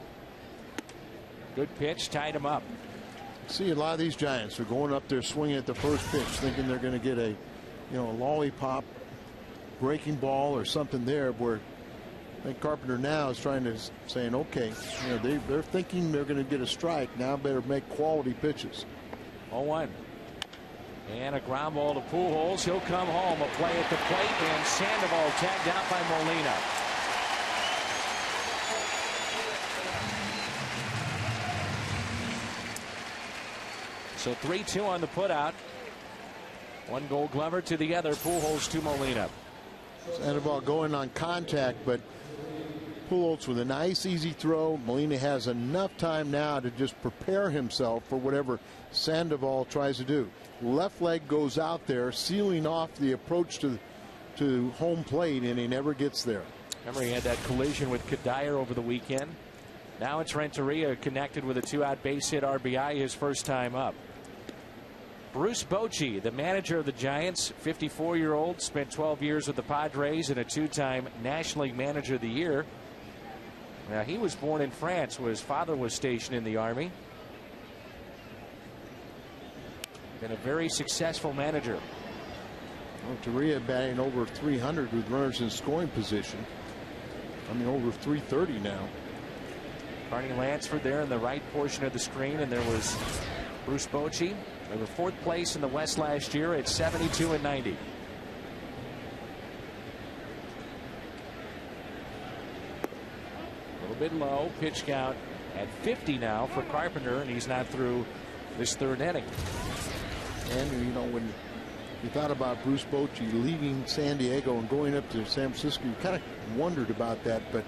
Good pitch, tied him up. See, a lot of these Giants are going up there swinging at the first pitch, thinking they're going to get a lollipop breaking ball or something there, where I think Carpenter now is trying to saying, okay, they're thinking they're going to get a strike. Now better make quality pitches. 0-1. And a ground ball to Pujols. He'll come home. A play at the plate, and Sandoval tagged out by Molina. So 3-2 on the putout. One Gold Glover to the other. Pujols to Molina. Sandoval going on contact, but Pujols with a nice easy throw. Molina has enough time now to just prepare himself for whatever Sandoval tries to do. Left leg goes out there, sealing off the approach to home plate, and he never gets there. Remember, he had that collision with Kadire over the weekend. Now it's Renteria connected with a 2-out base hit RBI his first time up. Bruce Bochy, the manager of the Giants, 54-year-old, spent 12 years with the Padres and a 2-time National League Manager of the Year. Now, he was born in France, where his father was stationed in the Army. Been a very successful manager. Renteria batting over 300 with runners in scoring position. I mean, over 330 now. Barney Lansford there in the right portion of the screen, and there was Bruce Bochy. They were 4th place in the West last year at 72 and 90. A little bit low. Pitch count at 50 now for Carpenter, and he's not through this 3rd inning. And, you know, when you thought about Bruce Bochy leaving San Diego and going up to San Francisco, you kind of wondered about that. But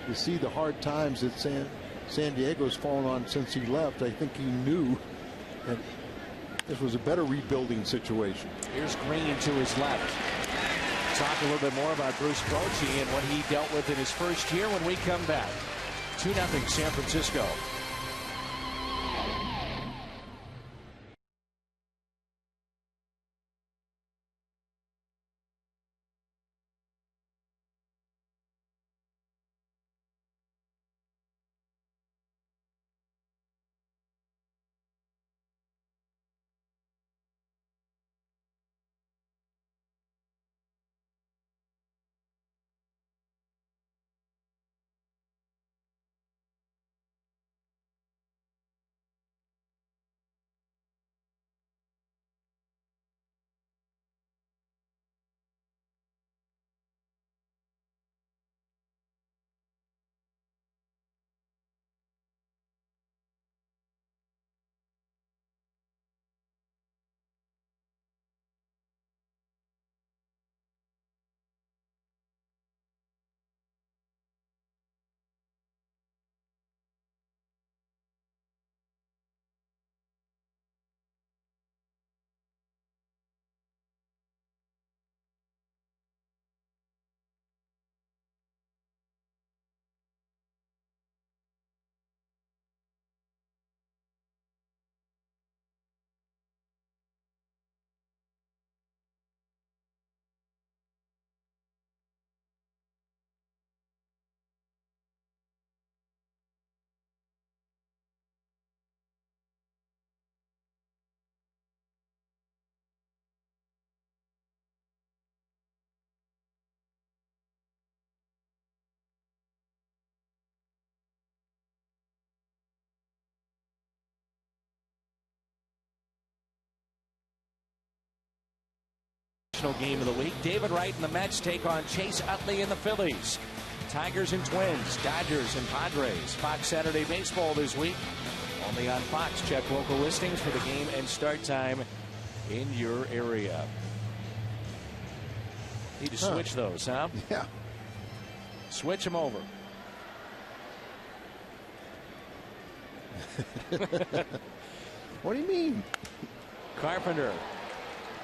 you see the hard times that San Diego's fallen on since he left. I think he knew that this was a better rebuilding situation. Here's Green to his left. Talk a little bit more about Bruce Bochy and what he dealt with in his first year when we come back. 2-0 San Francisco. Game of the week. David Wright and the Mets take on Chase Utley and the Phillies. Tigers and Twins, Dodgers and Padres. Fox Saturday Baseball this week. Only on Fox. Check local listings for the game and start time in your area. Need to switch those, huh? Yeah. Switch them over. What do you mean? Carpenter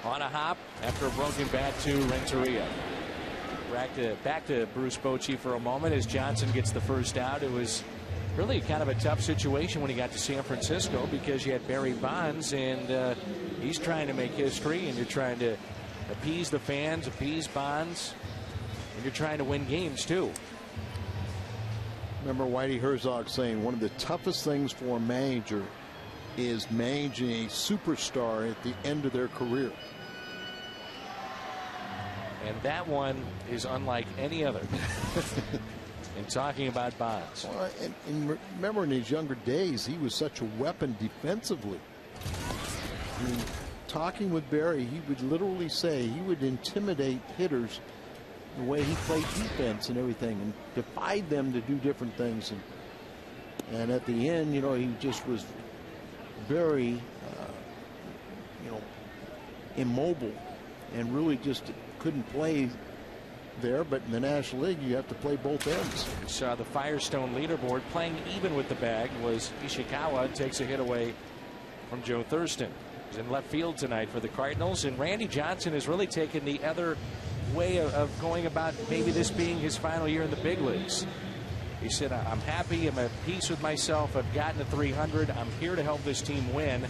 on a hop after a broken bat to Renteria. Back to Bruce Bochy for a moment as Johnson gets the first out. It was really kind of a tough situation when he got to San Francisco because you had Barry Bonds, and he's trying to make history, and you're trying to appease the fans, appease Bonds, and you're trying to win games too. Remember Whitey Herzog saying one of the toughest things for a manager is managing a superstar at the end of their career. And that one is unlike any other. In talking about Bonds. Well, and remember in his younger days, he was such a weapon defensively. I mean, talking with Barry, he would literally say he would intimidate hitters the way he played defense and everything, and defied them to do different things. And at the end, you know, he just was very, you know, immobile, and really just couldn't play there. But in the National League, you have to play both ends. You saw the Firestone leaderboard. Playing even with the bag was Ishikawa. Takes a hit away from Joe Thurston. He's in left field tonight for the Cardinals, and Randy Johnson has really taken the other way of going about maybe this being his final year in the big leagues. He said, I'm happy, I'm at peace with myself, I've gotten to 300, I'm here to help this team win,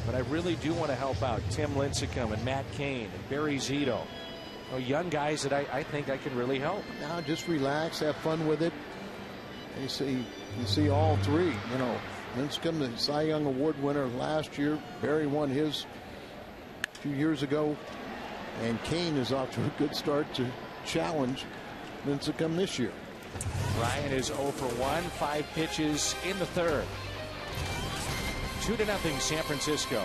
but I really do want to help out Tim Lincecum and Matt Cain and Barry Zito, you know, young guys that I think I can really help. Now just relax, have fun with it. And you see all three, you know. Lincecum, the Cy Young Award winner last year. Barry won his a few years ago. And Cain is off to a good start to challenge Lincecum this year. Ryan is 0 for 1, 5 pitches in the third. 2-0 San Francisco.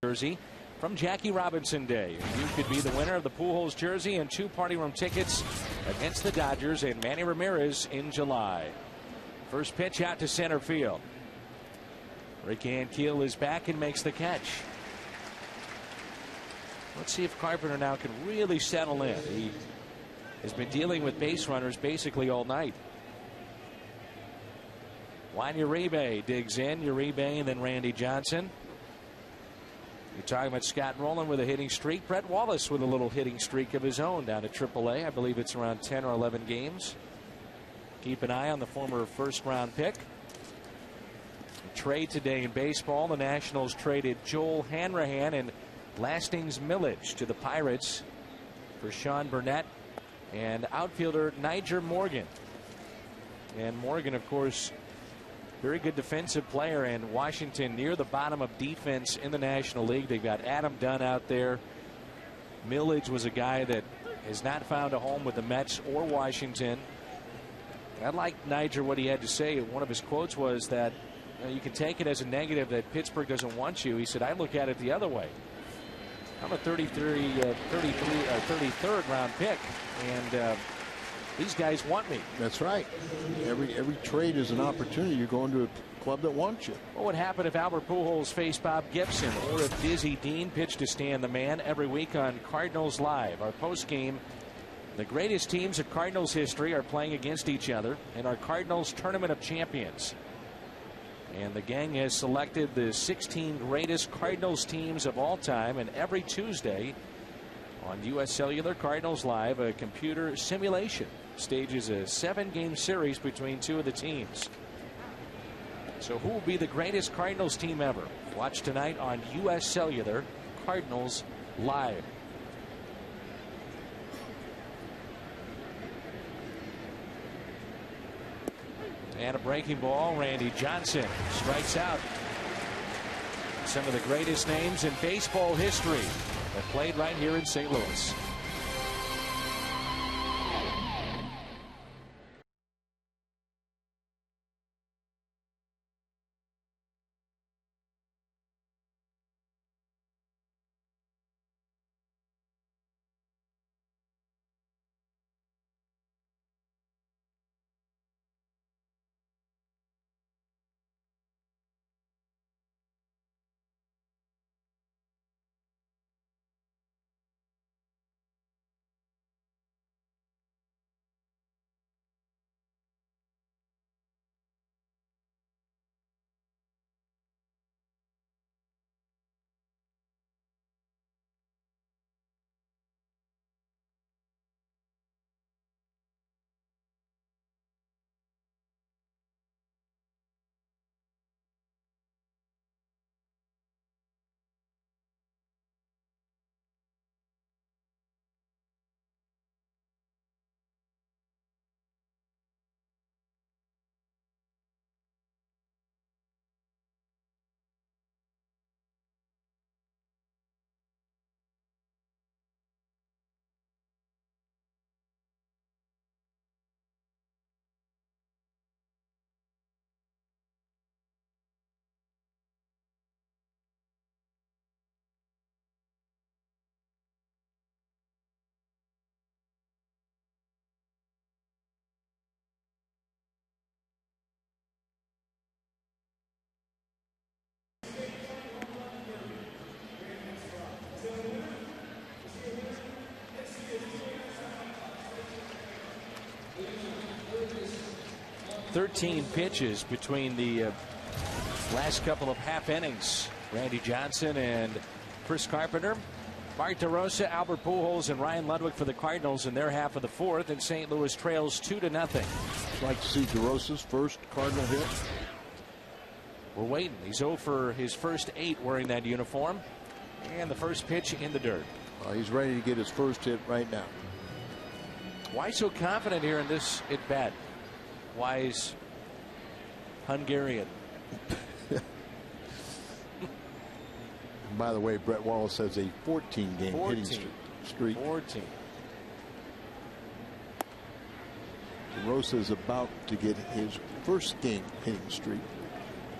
Jersey from Jackie Robinson Day. You could be the winner of the Pujols jersey and 2 party room tickets against the Dodgers and Manny Ramirez in July. First pitch out to center field. Rick Ankiel is back and makes the catch. Let's see if Carpenter now can really settle in. He has been dealing with base runners basically all night. Juan Uribe digs in. Uribe and then Randy Johnson. You're talking about Scott Rowland with a hitting streak. Brett Wallace with a little hitting streak of his own down at AAA. I believe it's around 10 or 11 games. Keep an eye on the former first-round pick. A trade today in baseball. The Nationals traded Joel Hanrahan and Lastings Millage to the Pirates for Sean Burnett and outfielder Niger Morgan. And Morgan, of course, very good defensive player, and Washington near the bottom of defense in the National League. They've got Adam Dunn out there. Millage was a guy that has not found a home with the Mets or Washington. I like Niger, what he had to say. One of his quotes was that you can take it as a negative that Pittsburgh doesn't want you. He said, I look at it the other way. I'm a 33rd round pick, and these guys want me. That's right. Every trade is an opportunity. You're going to a club that wants you. What would happen if Albert Pujols faced Bob Gibson, or if Dizzy Dean pitched to Stan the Man? Every week on Cardinals Live, our post game, the greatest teams of Cardinals history are playing against each other in our Cardinals Tournament of Champions. And the gang has selected the 16 greatest Cardinals teams of all time. And every Tuesday on U.S. Cellular Cardinals Live, a computer simulation stages a 7-game series between two of the teams. So who will be the greatest Cardinals team ever? Watch tonight on U.S. Cellular Cardinals Live. And a breaking ball. Randy Johnson strikes out. Some of the greatest names in baseball history that played right here in St. Louis. "13 pitches between the last couple of half innings. Randy Johnson and Chris Carpenter. Mark DeRosa, Albert Pujols, and Ryan Ludwig for the Cardinals in their half of the fourth, and St. Louis trails 2-0. I'd like to see DeRosa's first Cardinal hit. We're waiting. He's 0 for his first 8 wearing that uniform. And the first pitch in the dirt. He's ready to get his first hit right now. Why so confident here in this at bat? Wise Hungarian. By the way, Brett Wallace has a 14-game hitting streak. 14. DeRosa is about to get his first game hitting streak.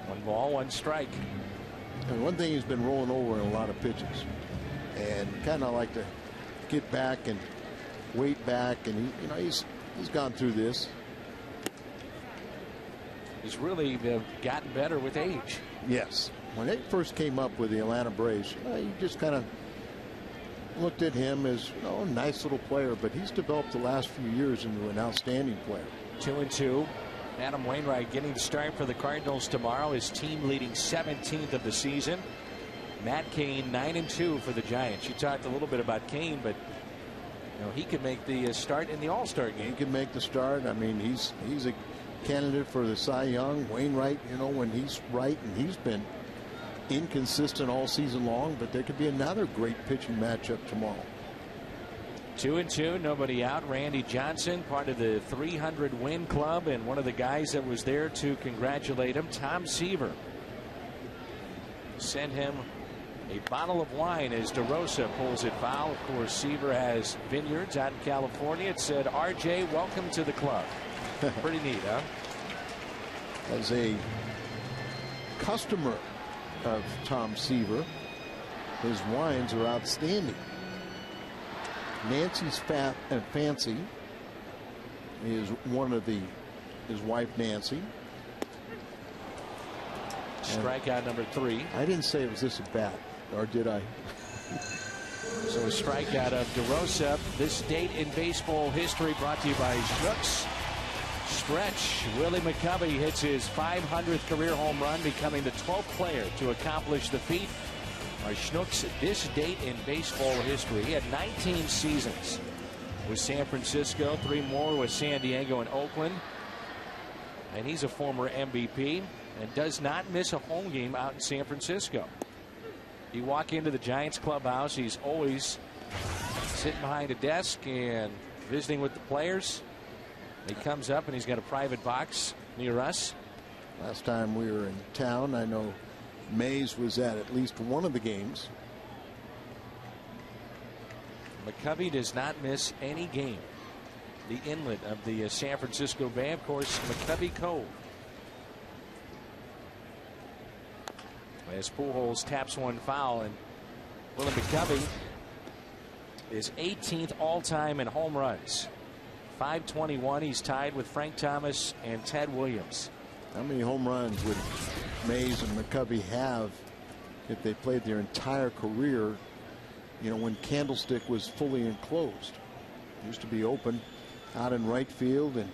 1 ball, 1 strike. And one thing, he's been rolling over in a lot of pitches, and kind of like to get back and wait back, and he's gone through this. He's really gotten better with age. Yes. When they first came up with the Atlanta Braves, you just kind of looked at him as a nice little player, but he's developed the last few years into an outstanding player. 2-2. Adam Wainwright getting the start for the Cardinals tomorrow. His team leading 17th of the season. Matt Cain 9-2 for the Giants. You talked a little bit about Cain, but he could make the start in the All-Star game. He could make the start. I mean, he's a candidate for the Cy Young. Wainwright, when he's right, and he's been inconsistent all season long, but there could be another great pitching matchup tomorrow. 2-2, nobody out. Randy Johnson, part of the 300 win club, and one of the guys that was there to congratulate him, Tom Seaver, sent him a bottle of wine as DeRosa pulls it foul. Of course, Seaver has vineyards out in California. It said, "RJ, welcome to the club." Pretty neat, huh? As a customer of Tom Seaver, his wines are outstanding. Nancy's Fancy is one of his wife, Nancy. Strikeout number 3. I didn't say it was this at bat, or did I? So a strikeout of DeRosa. This date in baseball history brought to you by Schnucks. stretch. Willie McCovey hits his 500th career home run, becoming the 12th player to accomplish the feat. Our Schnook's this date in baseball history. He had 19 seasons with San Francisco, 3 more with San Diego and Oakland. And he's a former MVP and does not miss a home game out in San Francisco. You walk into the Giants clubhouse, he's always sitting behind a desk and visiting with the players. He comes up and he's got a private box near us. Last time we were in town, I know Mays was at least one of the games. McCovey does not miss any game. The inlet of the San Francisco Bay, of course, McCovey Cove. As Pujols taps one foul, and Willie McCovey is 18th all-time in home runs. 521. He's tied with Frank Thomas and Ted Williams. How many home runs would Mays and McCovey have if they played their entire career, you know, when Candlestick was fully enclosed? It used to be open out in right field and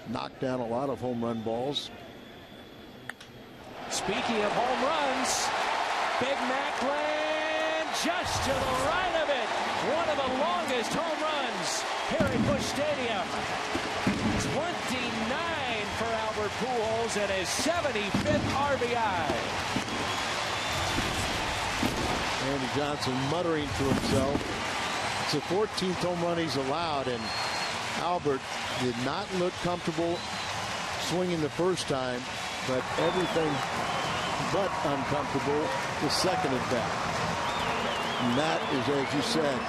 knocked down a lot of home run balls. Speaking of home runs, Big Macklin just to the right of it. One of the longest home runs here at Busch Stadium. 29 for Albert Pujols and his 75th RBI. Randy Johnson muttering to himself. It's the 14th home run he's allowed, and Albert did not look comfortable swinging the first time, but everything but uncomfortable the second at bat. And that is, as you said,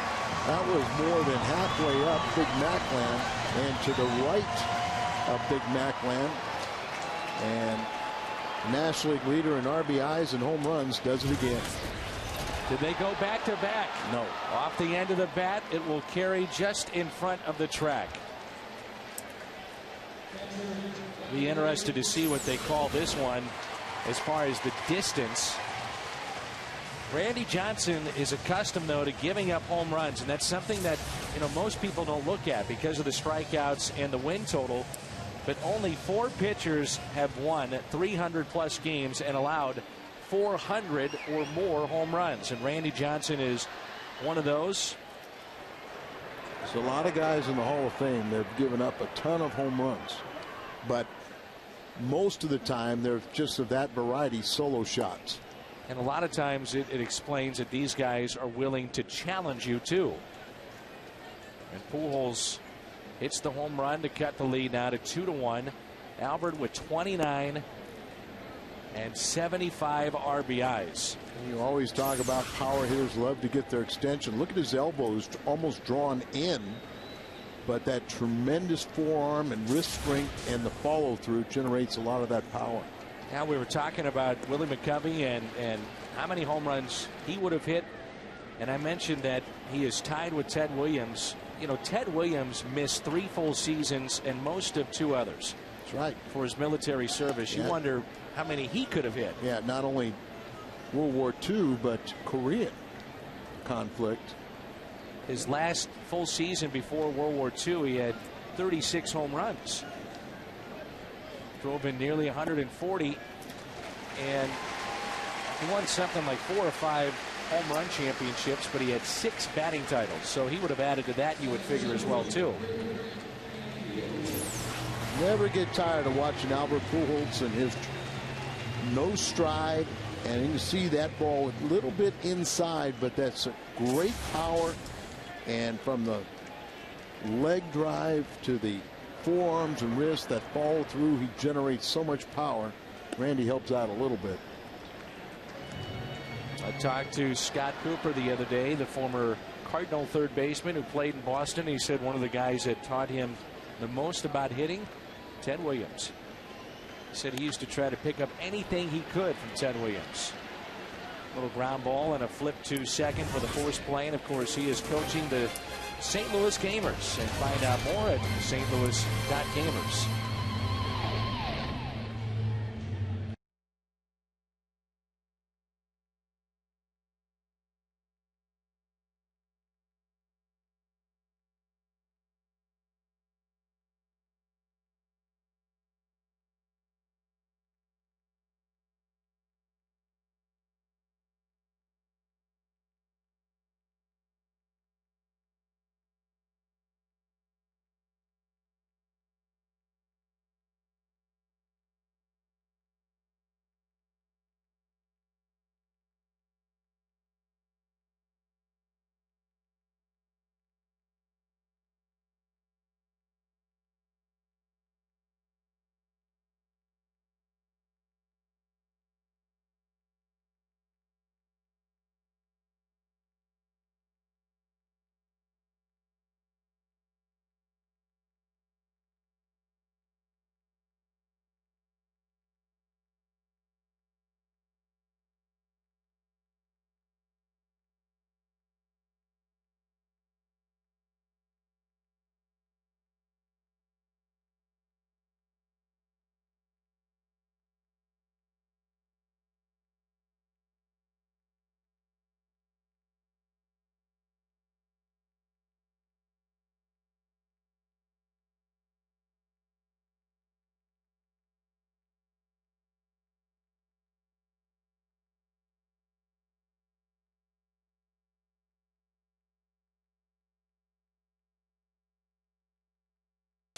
that was more than halfway up Big Macklin and to the right of Big Macklin. And National League leader in RBIs and home runs does it again. Did they go back to back? No. Off the end of the bat, it will carry just in front of the track. Be interested to see what they call this one as far as the distance. Randy Johnson is accustomed, though, to giving up home runs, and that's something that, you know, most people don't look at because of the strikeouts and the win total. But only 4 pitchers have won 300-plus games and allowed 400 or more home runs, and Randy Johnson is one of those. There's a lot of guys in the Hall of Fame that have given up a ton of home runs, but most of the time they're just of that variety, solo shots. And a lot of times it explains that these guys are willing to challenge you too. And Pujols hits the home run to cut the lead now to 2-1. Albert with 29 and 75 RBIs. You always talk about power hitters love to get their extension. Look at his elbows almost drawn in, but that tremendous forearm and wrist strength and the follow through generates a lot of that power. Now, we were talking about Willie McCovey and how many home runs he would have hit, and I mentioned that he is tied with Ted Williams. You know, Ted Williams missed 3 full seasons and most of 2 others. That's right. For his military service. You wonder how many he could have hit. Yeah, not only World War II, but Korean conflict. His last full season before World War II, he had 36 home runs. Drove in nearly 140, and he won something like 4 or 5 home run championships, but he had 6 batting titles, so he would have added to that, you would figure, as well too. Never get tired of watching Albert Pujols and his no stride, and you can see that ball a little bit inside, but that's a great power, and from the leg drive to the forearms and wrists that follow through, he generates so much power. Randy helps out a little bit. I talked to Scott Cooper the other day, the former Cardinal third baseman who played in Boston. He said one of the guys that taught him the most about hitting, Ted Williams. He said he used to try to pick up anything he could from Ted Williams. Little ground ball and a flip to second for the forced play. And of course, he is coaching the St. Louis Gamers. And find out more at stlouis.gamers.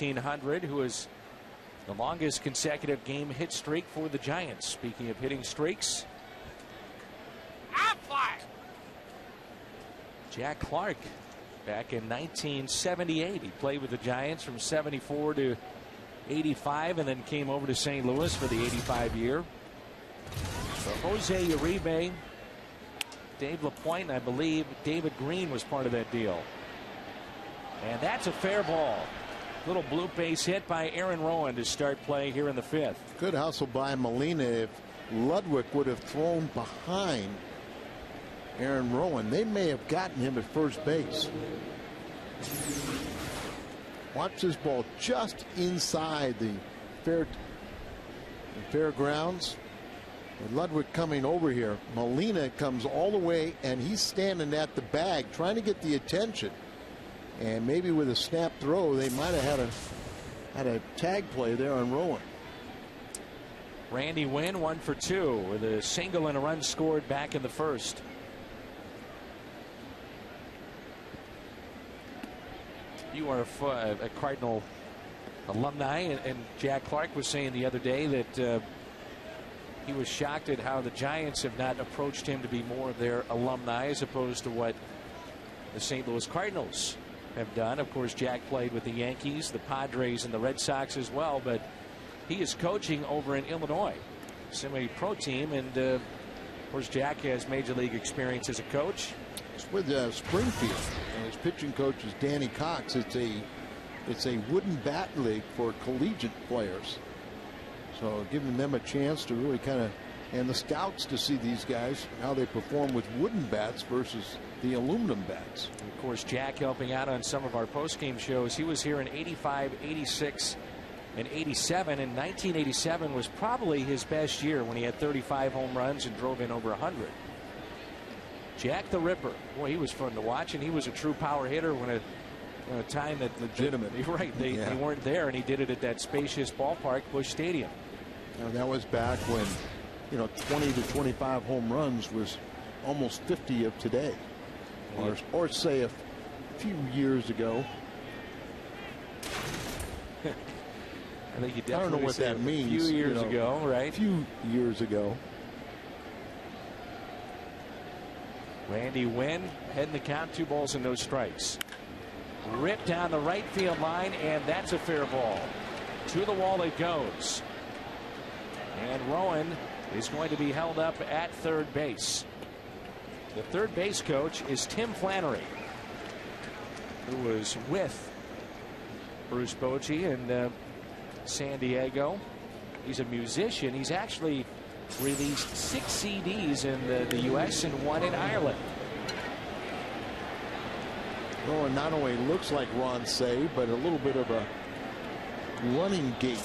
1,300, who is the longest consecutive game hit streak for the Giants. Speaking of hitting streaks, Jack Clark, back in 1978, he played with the Giants from 74 to 85 and then came over to St. Louis for the 85 year. So Jose Uribe, Dave LaPointe, and I believe David Green was part of that deal. And that's a fair ball. Little blue base hit by Aaron Rowan to start play here in the 5th. Good hustle by Molina. If Ludwig would have thrown behind Aaron Rowan, they may have gotten him at first base. Watch this ball just inside the fairgrounds. And Ludwig coming over here. Molina comes all the way, and he's standing at the bag trying to get the attention. And maybe with a snap throw, they might have had a tag play there on Rowan. Randy Wynn 1 for 2 with a single and a run scored back in the 1st. You are a Cardinal alumni, and Jack Clark was saying the other day that he was shocked at how the Giants have not approached him to be more of their alumni as opposed to what the St. Louis Cardinals have done. Of course, Jack played with the Yankees, the Padres, and the Red Sox as well, but he is coaching over in Illinois, semi-pro team, and of course Jack has major league experience as a coach. It's with Springfield, and his pitching coach is Danny Cox. It's a wooden bat league for collegiate players, so giving them a chance to really kind of, and the scouts to see these guys, how they perform with wooden bats versus the aluminum bats. And of course, Jack helping out on some of our post-game shows. He was here in 85, 86, and 87. And 1987 was probably his best year when he had 35 home runs and drove in over 100. Jack the Ripper. Boy, he was fun to watch, and he was a true power hitter when a time that legitimate. Right, they weren't there, and he did it at that spacious ballpark, Busch Stadium. Now, that was back when, 20 to 25 home runs was almost 50 of today. Or say a few years ago. I think you definitely, I don't know what that means. A few years ago, right? A few years ago. Randy Wynn heading the count, 2 balls and no strikes. Ripped down the right field line, and that's a fair ball. To the wall it goes. And Rowan is going to be held up at third base. The third base coach is Tim Flannery, who was with Bruce Bochy in San Diego. He's a musician. He's actually released 6 CDs in the U.S. and 1 in Ireland. Rowan not only looks like Ron Say, but a little bit of a running gait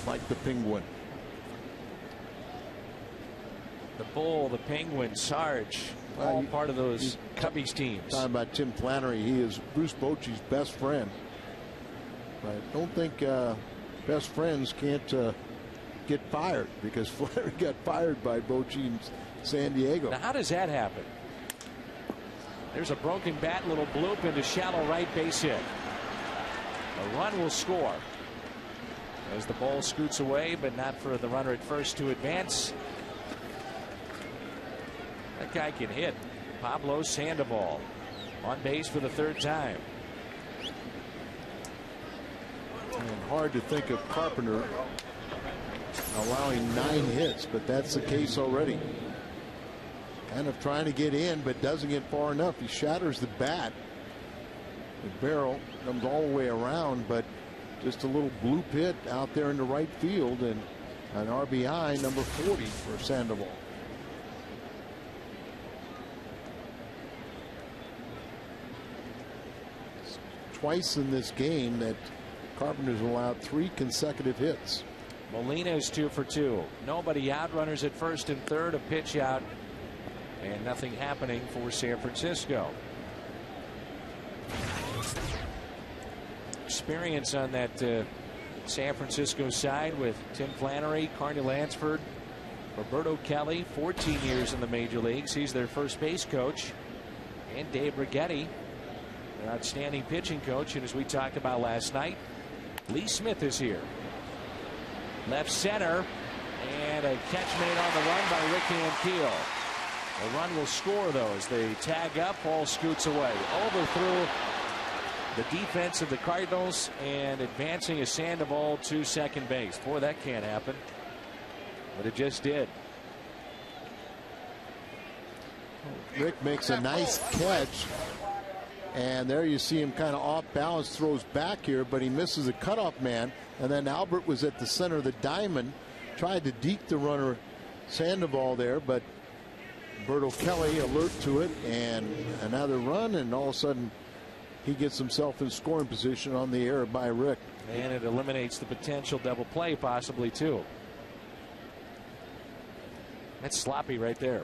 like the Penguin. The Bull, the Penguin, Sarge, all part of those Cubbies teams. Talking about Tim Flannery, he is Bruce Bochy's best friend. But I don't think best friends can't get fired, because Flannery got fired by Bochy in San Diego. Now, how does that happen? There's a broken bat, little bloop into shallow right base hit. A run will score as the ball scoots away, but not for the runner at first to advance. That guy can hit. Pablo Sandoval on base for the 3rd time. And hard to think of Carpenter allowing 9 hits, but that's the case already. Kind of trying to get in, but doesn't get far enough. He shatters the bat. The barrel comes all the way around, but just a little bloop hit out there in the right field, and an RBI, number 40 for Sandoval. Twice in this game that Carpenter's allowed 3 consecutive hits. Molina is 2 for 2. Nobody out. Runners at first and third. A pitch out, and nothing happening for San Francisco. Experience on that San Francisco side with Tim Flannery, Carney Lansford, Roberto Kelly, 14 years in the major leagues. He's their first base coach. And Dave Righetti, an outstanding pitching coach. And as we talked about last night, Lee Smith is here. Left center. And a catch made on the run by Rick Ankiel. The run will score, though, as they tag up. Ball scoots away. Overthrew the defense of the Cardinals and advancing a Sandoval to second base. Boy, that can't happen. But it just did. Rick makes a nice catch. And there you see him kind of off balance, throws back here, but he misses a cutoff man. And then Albert was at the center of the diamond, tried to deke the runner Sandoval there, but Berto Kelly alert to it, and another run, and all of a sudden he gets himself in scoring position on the error by Rick. And it eliminates the potential double play possibly too. That's sloppy right there.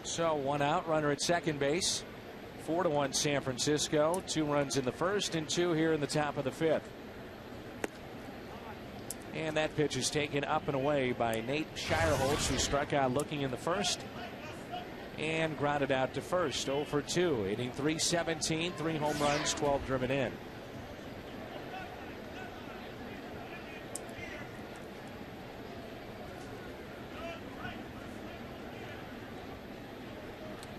So 1 out, runner at second base. 4-1 San Francisco. 2 runs in the first and 2 here in the top of the 5th. And that pitch is taken up and away by Nate Shireholtz, who struck out looking in the first and grounded out to first. 0 for 2, hitting .317, 3 home runs, 12 driven in.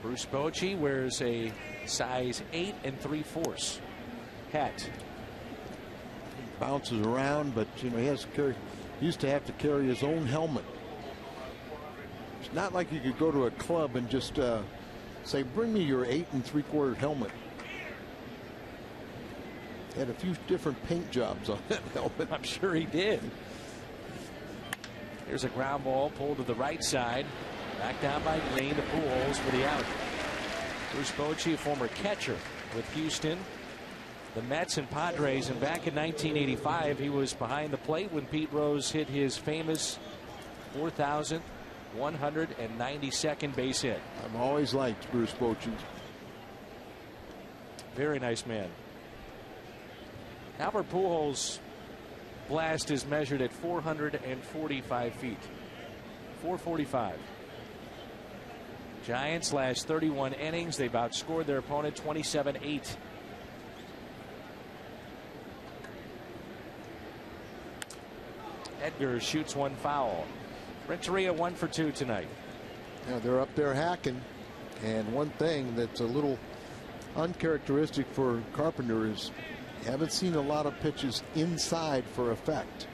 Bruce Bochy wears a size 8 3/4 hat. Bounces around, but you know he has to carry. He used to have to carry his own helmet. It's not like you could go to a club and just say, "Bring me your 8 3/4 helmet." He had a few different paint jobs on that helmet. I'm sure he did. Here's a ground ball pulled to the right side. Back down by Green to Pujols for the out. Bruce Bochy, a former catcher with Houston, the Mets and Padres, and back in 1985 he was behind the plate when Pete Rose hit his famous 4,192nd base hit. I've always liked Bruce Bochy. Very nice man. Albert Pujols' blast is measured at 445 feet. 445. Giants last 31 innings. They've outscored their opponent 27-8. Edgar shoots one foul. Renteria 1 for 2 tonight. Yeah, they're up there hacking. And one thing that's a little uncharacteristic for Carpenter is you haven't seen a lot of pitches inside for effect.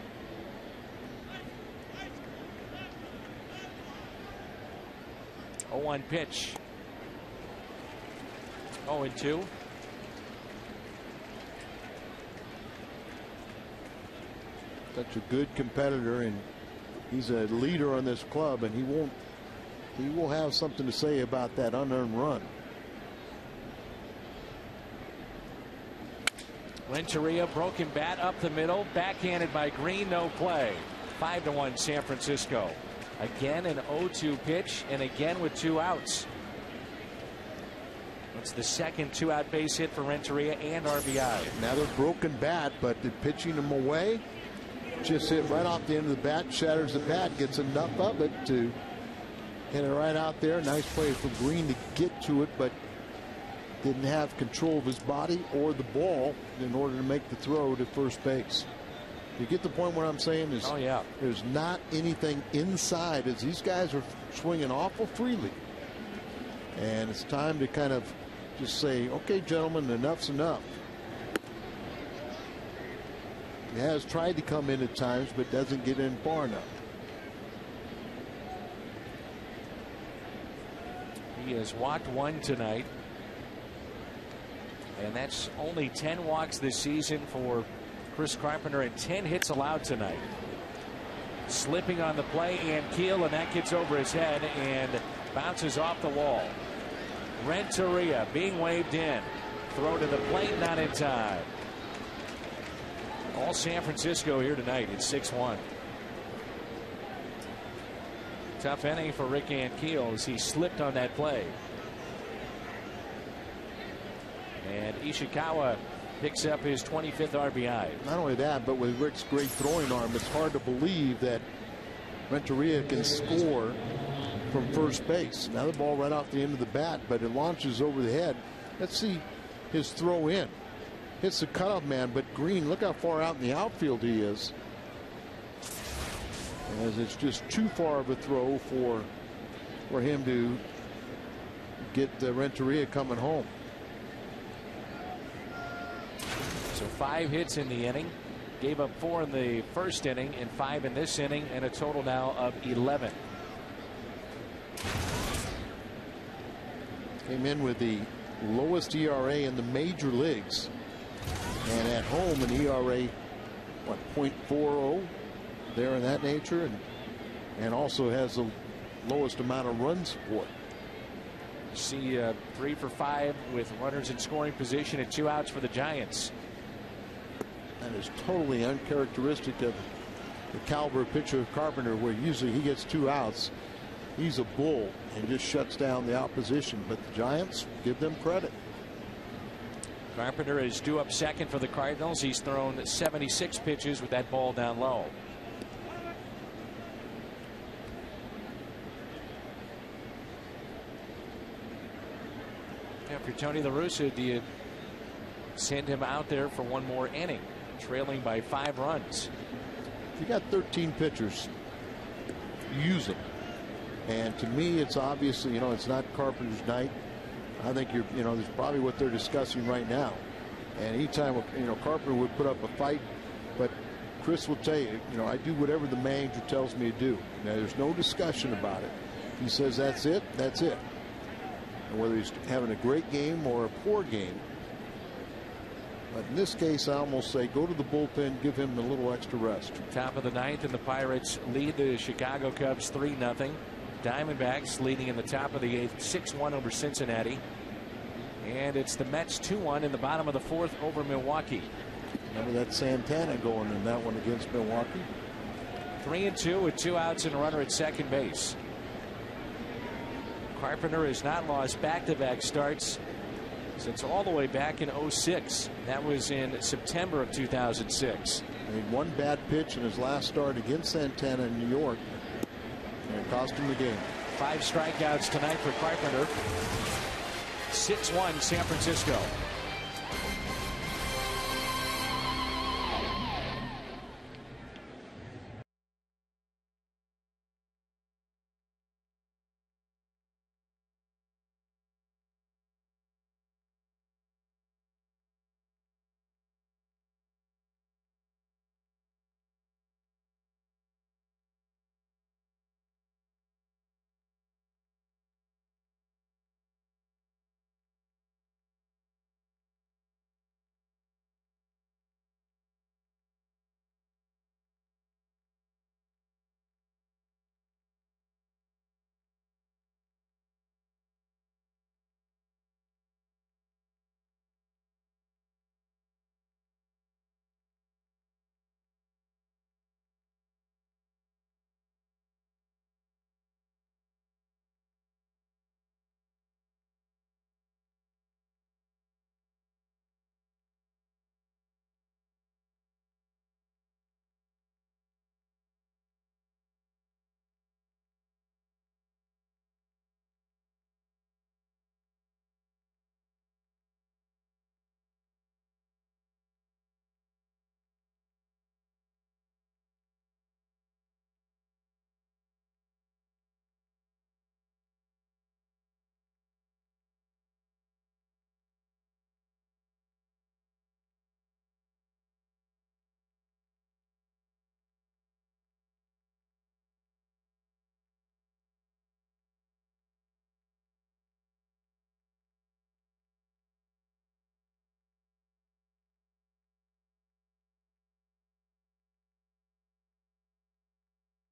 Oh, 1 pitch. 0-2. Such a good competitor, and he's a leader on this club, and he will have something to say about that unearned run. Renteria, broken bat up the middle, backhanded by Green, no play. 5-1 San Francisco. Again an 0-2 pitch, and again with 2 outs. That's the second 2-out base hit for Renteria and RBI. Another broken bat, but the pitching him away. Just hit right off the end of the bat, shatters the bat, gets enough of it to hit it right out there. Nice play for Green to get to it, but didn't have control of his body or the ball in order to make the throw to first base. You get the point what I'm saying is, oh, yeah, there's not anything inside as these guys are swinging awful freely. And it's time to kind of just say, okay, gentlemen, enough's enough. He has tried to come in at times, but doesn't get in far enough. He has walked 1 tonight. And that's only 10 walks this season for Chris Carpenter, and 10 hits allowed tonight. Slipping on the play, Ankiel, and that gets over his head and bounces off the wall. Renteria being waved in. Throw to the plate, not in time. All San Francisco here tonight. It's 6-1. Tough inning for Rick Ankiel as he slipped on that play. And Ishikawa picks up his 25th RBI. Not only that, but with Rick's great throwing arm, it's hard to believe that Renteria can score from first base. Now the ball right off the end of the bat, but it launches over the head. Let's see his throw in. hits the cutoff man, but Green, look how far out in the outfield he is, as it's just too far of a throw for him to get the Renteria coming home. So 5 hits in the inning, gave up 4 in the first inning and 5 in this inning, and a total now of 11. Came in with the lowest ERA in the major leagues, and at home an ERA what, .40 there in that nature, and also has the lowest amount of run support. See 3 for 5 with runners in scoring position and 2 outs for the Giants. That is totally uncharacteristic of the caliber pitcher of Carpenter, where usually he gets 2 outs. He's a bull and just shuts down the opposition, but the Giants, give them credit. Carpenter is due up second for the Cardinals. He's thrown 76 pitches with that ball down low. After Tony La Russa, do you send him out there for one more inning, trailing by 5 runs? You got 13 pitchers, use them. And to me, it's obviously, you know, it's not Carpenter's night. I think there's probably what they're discussing right now. And anytime, Carpenter would put up a fight, but Chris will tell you, I do whatever the manager tells me to do. Now, there's no discussion about it. If he says that's it, that's it. And whether he's having a great game or a poor game. But in this case, I almost say go to the bullpen, give him a little extra rest. Top of the 9th, and the Pirates lead the Chicago Cubs 3-0. Diamondbacks leading in the top of the 8th, 6-1 over Cincinnati. And it's the Mets 2-1 in the bottom of the 4th over Milwaukee. Remember that Santana going in that one against Milwaukee? 3-2 with 2 outs and a runner at second base. Carpenter has not lost back-to-back starts since all the way back in 06. That was in September of 2006. Made one bad pitch in his last start against Santana in New York, and it cost him the game. 5 strikeouts tonight for Carpenter. 6-1 San Francisco.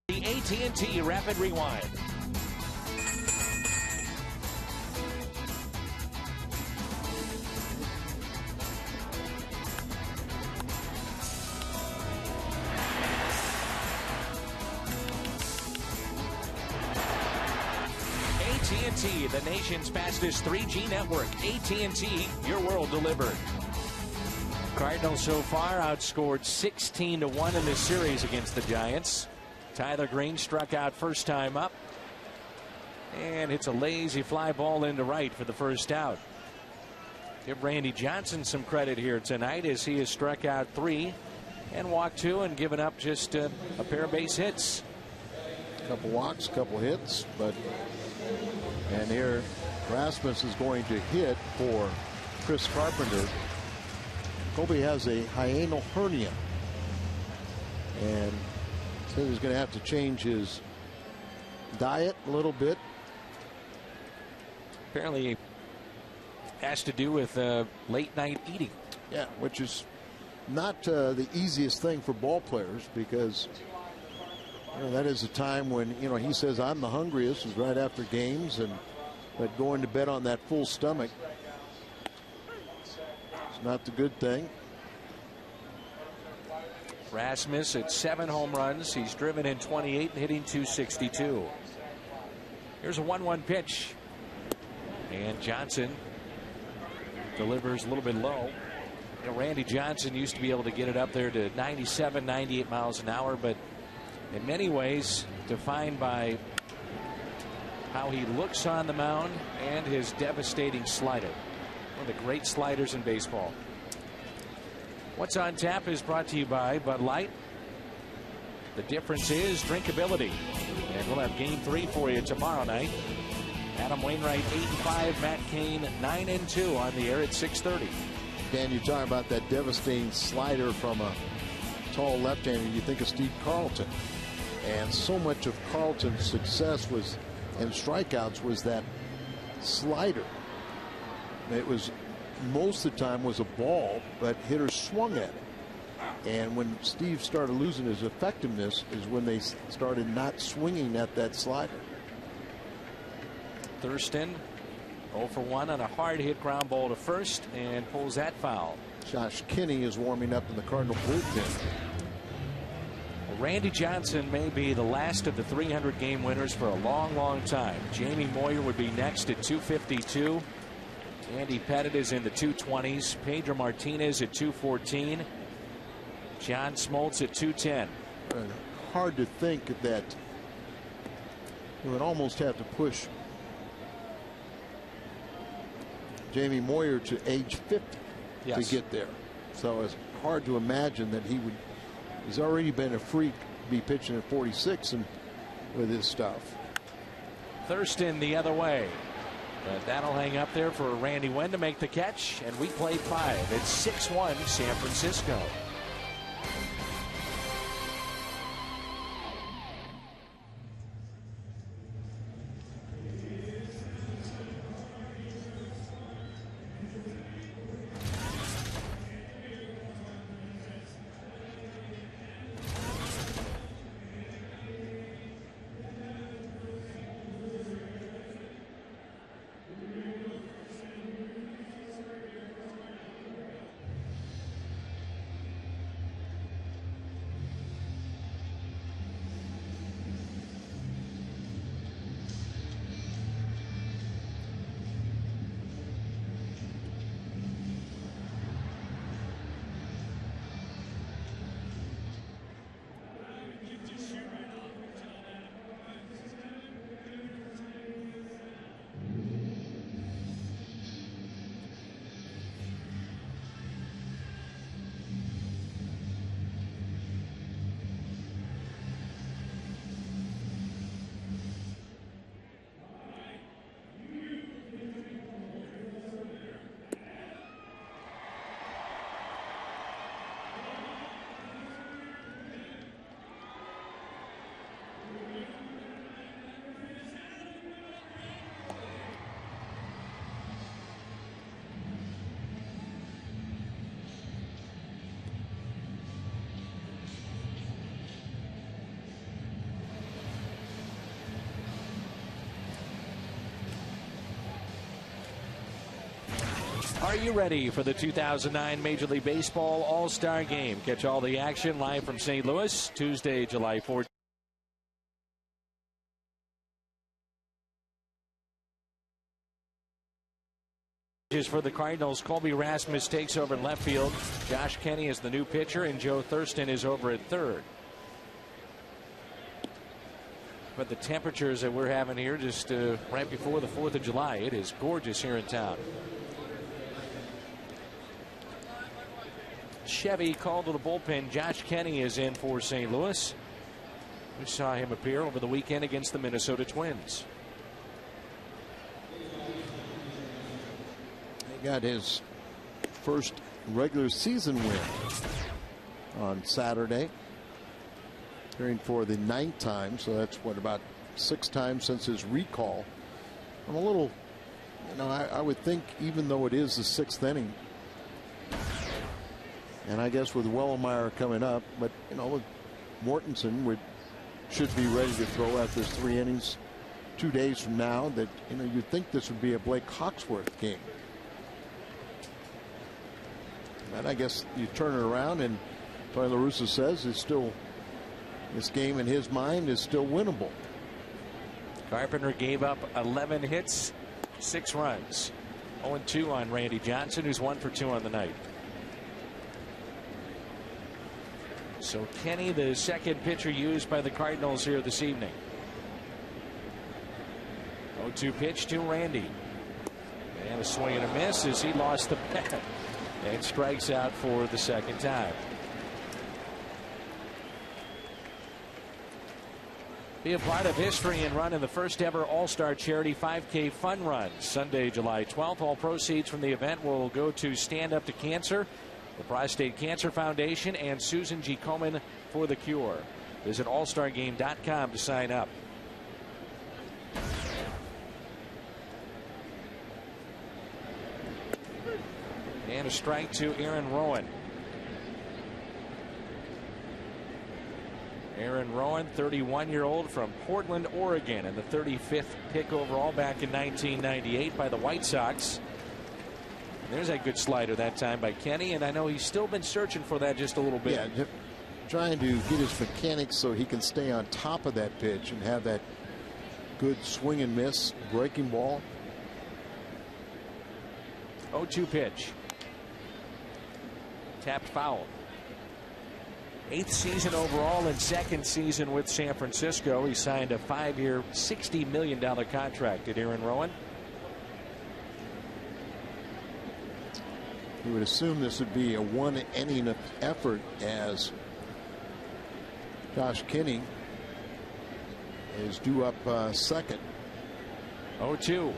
The AT&T Rapid Rewind. AT&T, the nation's fastest 3G network. AT&T, your world delivered. Cardinals so far outscored 16-1 in this series against the Giants. Tyler Green struck out first time up and hits a lazy fly ball into right for the first out. Give Randy Johnson some credit here tonight as he has struck out 3 and walked 2 and given up just a pair of base hits. A couple walks, couple hits, and here Rasmus is going to hit for Chris Carpenter. Colby has a hiatal hernia and said he's going to have to change his diet a little bit. Apparently has to do with late night eating. Yeah, which is not the easiest thing for ball players, because that is a time when he says I'm the hungriest is right after games, but going to bed on that full stomach is not the good thing. Rasmus at 7 home runs. He's driven in 28 and hitting .262. Here's a 1-1 pitch. And Johnson delivers a little bit low. Randy Johnson used to be able to get it up there to 97, 98 miles an hour, but in many ways defined by how he looks on the mound and his devastating slider. One of the great sliders in baseball. What's on Tap is brought to you by Bud Light. The difference is drinkability. And we'll have Game 3 for you tomorrow night. Adam Wainwright 8-5, Matt Cain 9-2 on the air at 6:30. Dan, you're talking about that devastating slider from a tall left-hander. You think of Steve Carlton, and so much of Carlton's success and strikeouts was that slider. It was most of the time was a ball, but hitters swung at it. And when Steve started losing his effectiveness is when they started not swinging at that slider. Thurston 0 for 1 on a hard hit ground ball to first and pulls that foul. Josh Kinney is warming up in the Cardinal bullpen. Randy Johnson may be the last of the 300 game winners for a long time. Jamie Moyer would be next at 252. Andy Pettit is in the 220s. Pedro Martinez at 214. John Smoltz at 210. Hard to think that you would almost have to push Jamie Moyer to age 50 to get there. So it's hard to imagine that he's already been a freak to be pitching at 46 and with his stuff. Thurston the other way. But that'll hang up there for Randy Wynn to make the catch, and we play 5. It's 6-1 San Francisco. Are you ready for the 2009 Major League Baseball All-Star Game? Catch all the action live from St. Louis, Tuesday, July 14th. For the Cardinals, Colby Rasmus takes over in left field. Josh Kinney is the new pitcher, and Joe Thurston is over at third. But the temperatures that we're having here just right before the 4th of July, it is gorgeous here in town. Chevy called to the bullpen. Josh Kenny is in for St. Louis. We saw him appear over the weekend against the Minnesota Twins. He got his first regular season win on Saturday, appearing for the 9th time, so that's what, about 6 times since his recall. I'm a little, I would think, even though it is the 6th inning, and I guess with Wellemeyer coming up, but with Mortensen should be ready to throw after his 3 innings 2 days from now, that you'd think this would be a Blake Hawksworth game. And I guess you turn it around, and Tony La Russa says it's still, this game in his mind is still winnable. Carpenter gave up 11 hits, 6 runs. 0-2 on Randy Johnson, who's 1 for 2 on the night. So Kenny, the second pitcher used by the Cardinals here this evening. 0-2 pitch to Randy. And a swing and a miss as he lost the bat and strikes out for the 2nd time. Be a part of history and run in the first ever All-Star Charity 5K Fun Run. Sunday, July 12th. All proceeds from the event will go to Stand Up to Cancer, the Prostate Cancer Foundation, and Susan G. Komen for the Cure. Visit allstargame.com to sign up. And a strike to Aaron Rowan. Aaron Rowan, 31-year-old from Portland, Oregon, and the 35th pick overall back in 1998 by the White Sox. There's a good slider that time by Kenny, and I know he's still been searching for that just a little bit. Yeah, trying to get his mechanics so he can stay on top of that pitch and have that good swing and miss breaking ball. 0-2 pitch. Tapped foul. 8th season overall and 2nd season with San Francisco. He signed a 5-year, $60 million contract at Aaron Rowan. You would assume this would be a 1 inning effort, as Josh Kenny is due up 2nd. 0-2.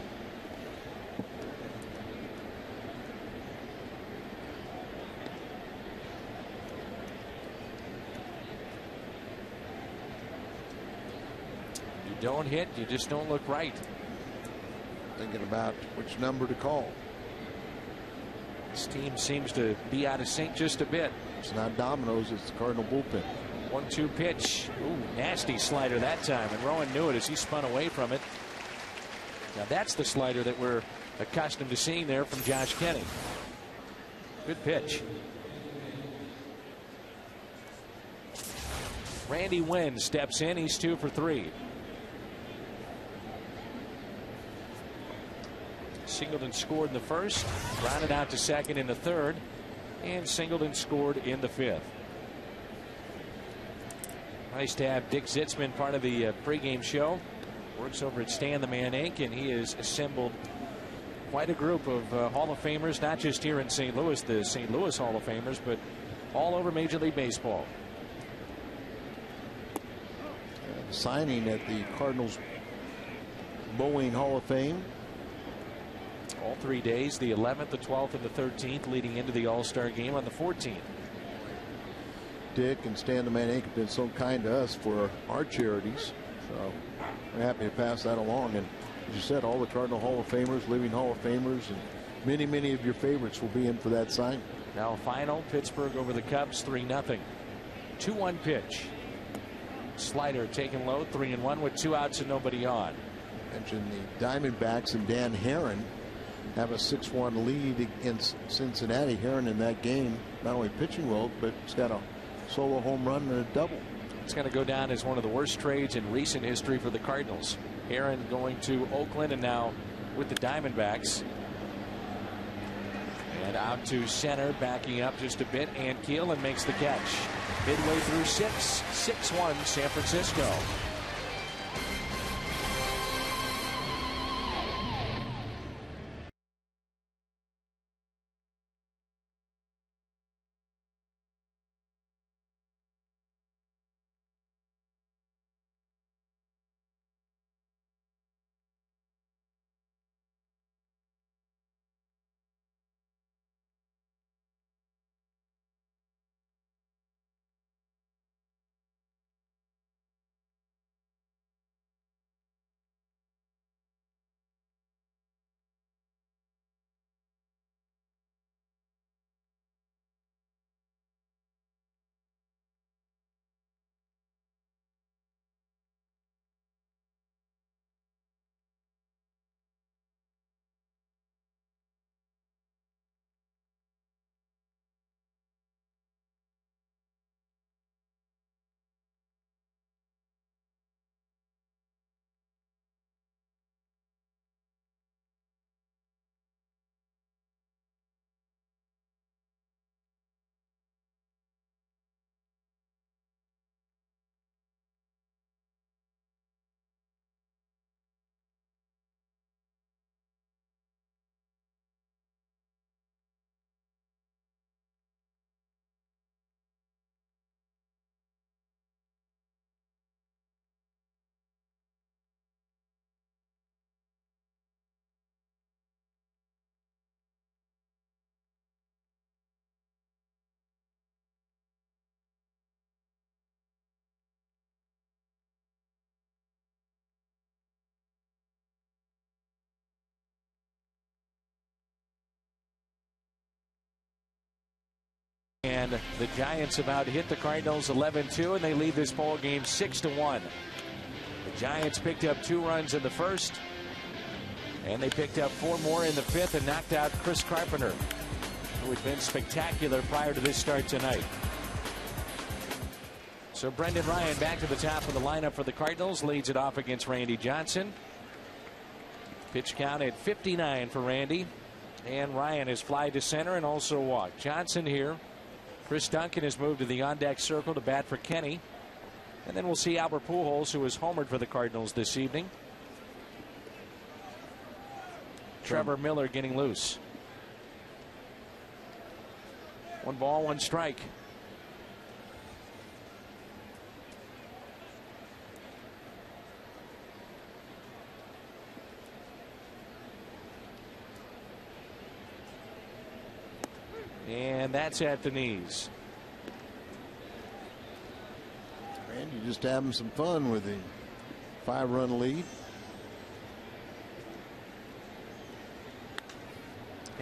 Don't hit, you just don't look right. Thinking about which number to call. This team seems to be out of sync just a bit. It's not Domino's, it's the Cardinal bullpen. 1-2 pitch. Ooh, nasty slider that time, and Rowan knew it as he spun away from it. Now that's the slider that we're accustomed to seeing there from Josh Kenny. Good pitch. Randy Wynn steps in. He's 2 for 3. Singleton scored in the 1st, grounded out to 2nd in the 3rd, and Singleton scored in the 5th. Nice to have Dick Zitzman part of the pregame show. Works over at Stan the Man Inc., and he has assembled quite a group of Hall of Famers, not just here in St. Louis, the St. Louis Hall of Famers, but all over Major League Baseball. Signing at the Cardinals Boeing Hall of Fame. All 3 days, the 11th, the 12th, and the 13th, leading into the All-Star game on the 14th. Dick and Stan the Man Inc. have been so kind to us for our charities, so we're happy to pass that along. And as you said, all the Cardinal Hall of Famers, living Hall of Famers, and many of your favorites will be in for that sign. Now final, Pittsburgh over the Cubs, 3-0. 2-1 pitch. Slider taken low, 3-1 with 2 outs and nobody on. Mentioned the Diamondbacks and Dan Herron have a 6-1 lead against Cincinnati. Herron in that game not only pitching well, but he's got a solo home run and a double. It's going to go down as one of the worst trades in recent history for the Cardinals. Herron going to Oakland and now with the Diamondbacks. And out to center, backing up just a bit, and Keelan makes the catch. Midway through 6-1 San Francisco. And the Giants about hit the Cardinals 11-2, and they lead this ball game 6-1. The Giants picked up 2 runs in the first, and they picked up 4 more in the 5th and knocked out Chris Carpenter, who had been spectacular prior to this start tonight. So Brendan Ryan back to the top of the lineup for the Cardinals, leads it off against Randy Johnson. Pitch count at 59 for Randy, and Ryan has fly to center and also walked. Johnson here. Chris Duncan has moved to the on-deck circle to bat for Kenny. And then we'll see Albert Pujols, who has homered for the Cardinals this evening. Trevor Miller getting loose. 1 ball, 1 strike. And that's at the knees. Randy just having some fun with the 5-run lead.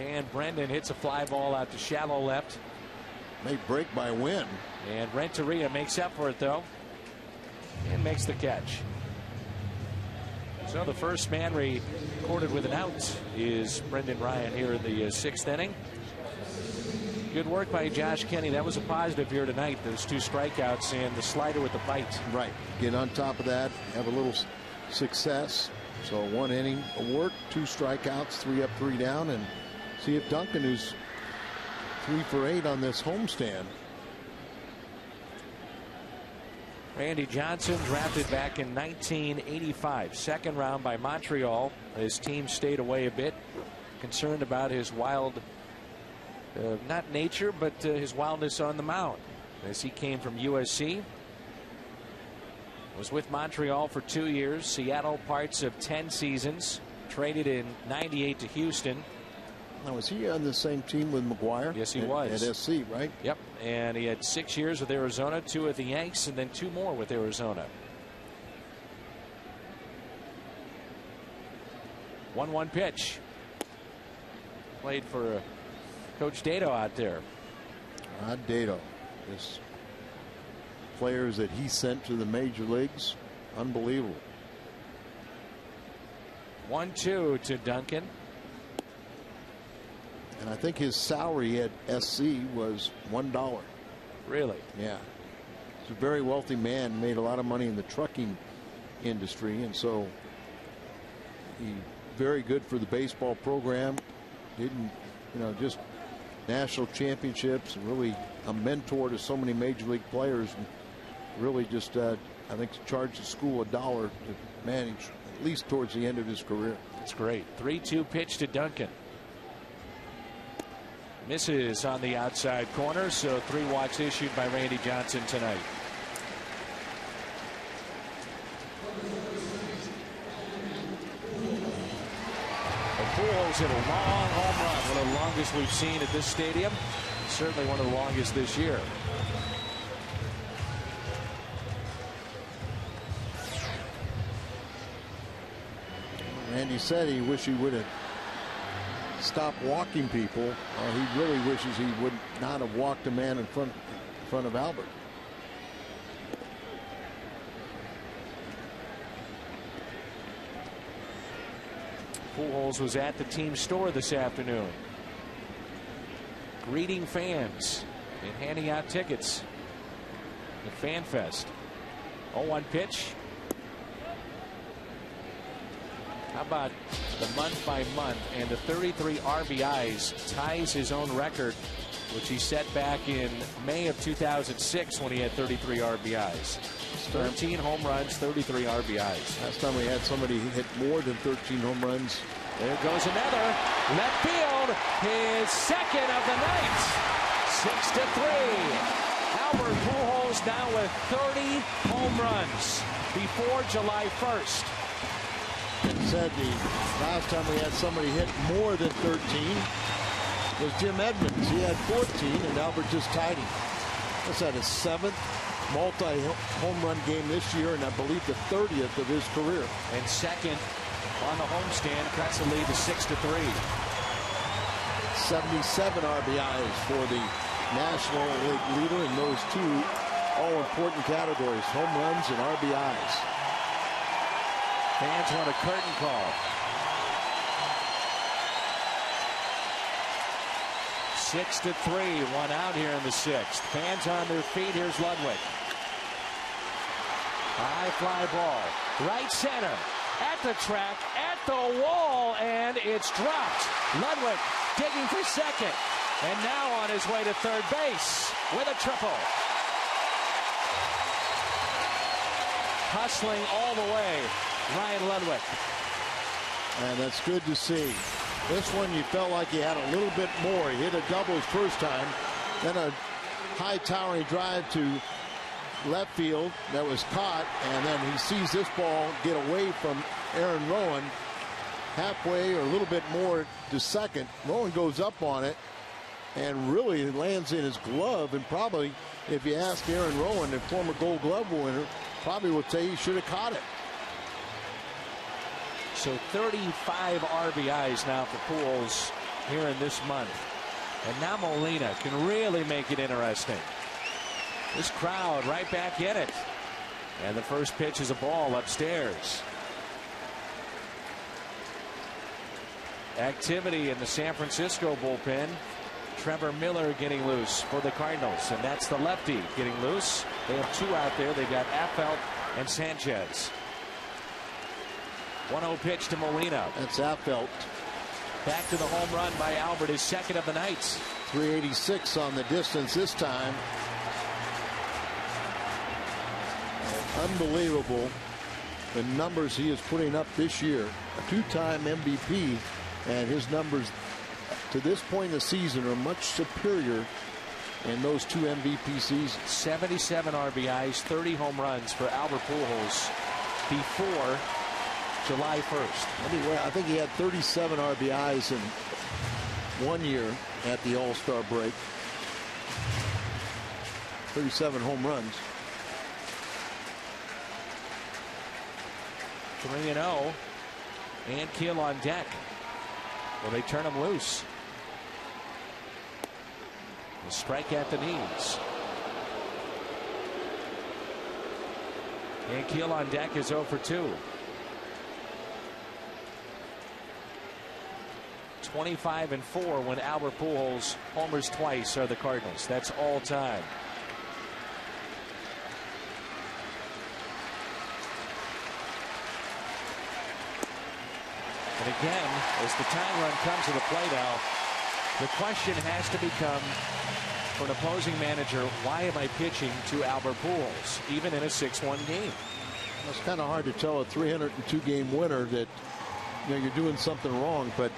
And Brendan hits a fly ball out to shallow left. May break by win. And Renteria makes up for it, though, and makes the catch. So the first man recorded with an out is Brendan Ryan here in the 6th inning. Good work by Josh Kenny. That was a positive here tonight. Those 2 strikeouts and the slider with the bite. Right. Get on top of that. Have a little success. So 1 inning of work, 2 strikeouts, 3 up, 3 down, and see if Duncan, who's 3 for 8 on this homestand. Randy Johnson, drafted back in 1985, 2nd round by Montreal. His team stayed away a bit, concerned about his wild. Not nature, but his wildness on the mound, as he came from USC. Was with Montreal for 2 years, Seattle parts of 10 seasons, traded in '98 to Houston. Now, was he on the same team with McGuire? Yes, he was. At SC, right? Yep, and he had 6 years with Arizona, 2 with the Yanks, and then 2 more with Arizona. 1-1 pitch. Played for Coach Dato out there. Dato. This players that he sent to the major leagues. Unbelievable. 1-2 to Duncan. And I think his salary at SC was $1. Really? Yeah. He's a very wealthy man, made a lot of money in the trucking industry, and so he very good for the baseball program. Didn't, just national championships, and really a mentor to so many major league players, and really just I think charged the school $1 to manage at least towards the end of his career. That's great. 3-2 pitch to Duncan. Misses on the outside corner, so 3 walks issued by Randy Johnson tonight. Pujols hit a long home run, one of the longest we've seen at this stadium. Certainly one of the longest this year. Randy said he wished he would have stopped walking people. He really wishes he would not have walked a man in front of Albert. Pujols was at the team store this afternoon, greeting fans and handing out tickets at FanFest. 0-1 pitch. How about the month by month, and the 33 RBIs ties his own record, which he set back in May of 2006 when he had 33 RBIs. 13 home runs, 33 RBIs. Last time we had somebody hit more than 13 home runs. There goes another. Left field, his 2nd of the night. 6-3. Albert Pujols now with 30 home runs before July 1st. And said the last time we had somebody hit more than 13 was Jim Edmonds. He had 14, and Albert just tied him. That's at his 7th multi-home run game this year, and I believe the 30th of his career. And 2nd on the homestand, cuts the lead to 6-3. 77 RBIs for the National League leader in those two all-important categories, home runs and RBIs. Fans want a curtain call. 6-3, one out here in the sixth. Fans on their feet. Here's Ludwig. High fly ball, right center, at the track, at the wall, and it's dropped. Ludwig digging for second, and now on his way to third base with a triple. Hustling all the way, Ryan Ludwig. And that's good to see. This one you felt like he had a little bit more. He hit a double his first time, then a high towering drive to left field that was caught, and then he sees this ball get away from Aaron Rowan halfway or a little bit more to second. Rowan goes up on it and really lands in his glove, and probably, if you ask Aaron Rowan, the former Gold Glove winner, probably would say he should have caught it. So 35 RBIs now for Pujols here in this month. And now Molina can really make it interesting. This crowd right back in it. And the first pitch is a ball upstairs. Activity in the San Francisco bullpen. Trevor Miller getting loose for the Cardinals, and that's the lefty getting loose. They have two out there. They've got Affelt and Sanchez. 1-0 pitch to Molina. That's Affelt. Back to the home run by Albert, his second of the night. 386 on the distance this time. Unbelievable the numbers he is putting up this year. A two-time MVP, and his numbers to this point in the season are much superior in those two MVP seasons. 77 RBIs, 30 home runs for Albert Pujols before July 1st. Anyway, I think he had 37 RBIs in 1 year at the All-Star break. 37 home runs. 3-0. And Keel on deck. Will they turn him loose? A strike at the knees. And Keel on deck is 0 for 2. 25-4 when Albert Pujols homers twice are the Cardinals. That's all time. And again, as the tying run comes to the plate now, the question has to become for an opposing manager, why am I pitching to Albert Pujols, even in a 6-1 game? It's kind of hard to tell a 302 game winner that you're doing something wrong, but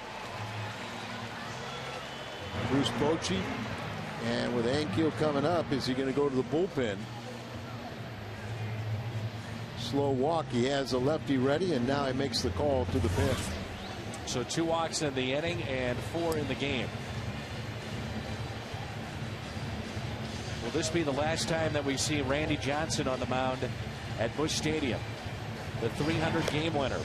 Bruce Bochy, and with Ankiel coming up, is he going to go to the bullpen? Slow walk. He has a lefty ready, and now he makes the call to the pen. So 2 walks in the inning and 4 in the game. Will this be the last time that we see Randy Johnson on the mound at Busch Stadium, the 300 game winner?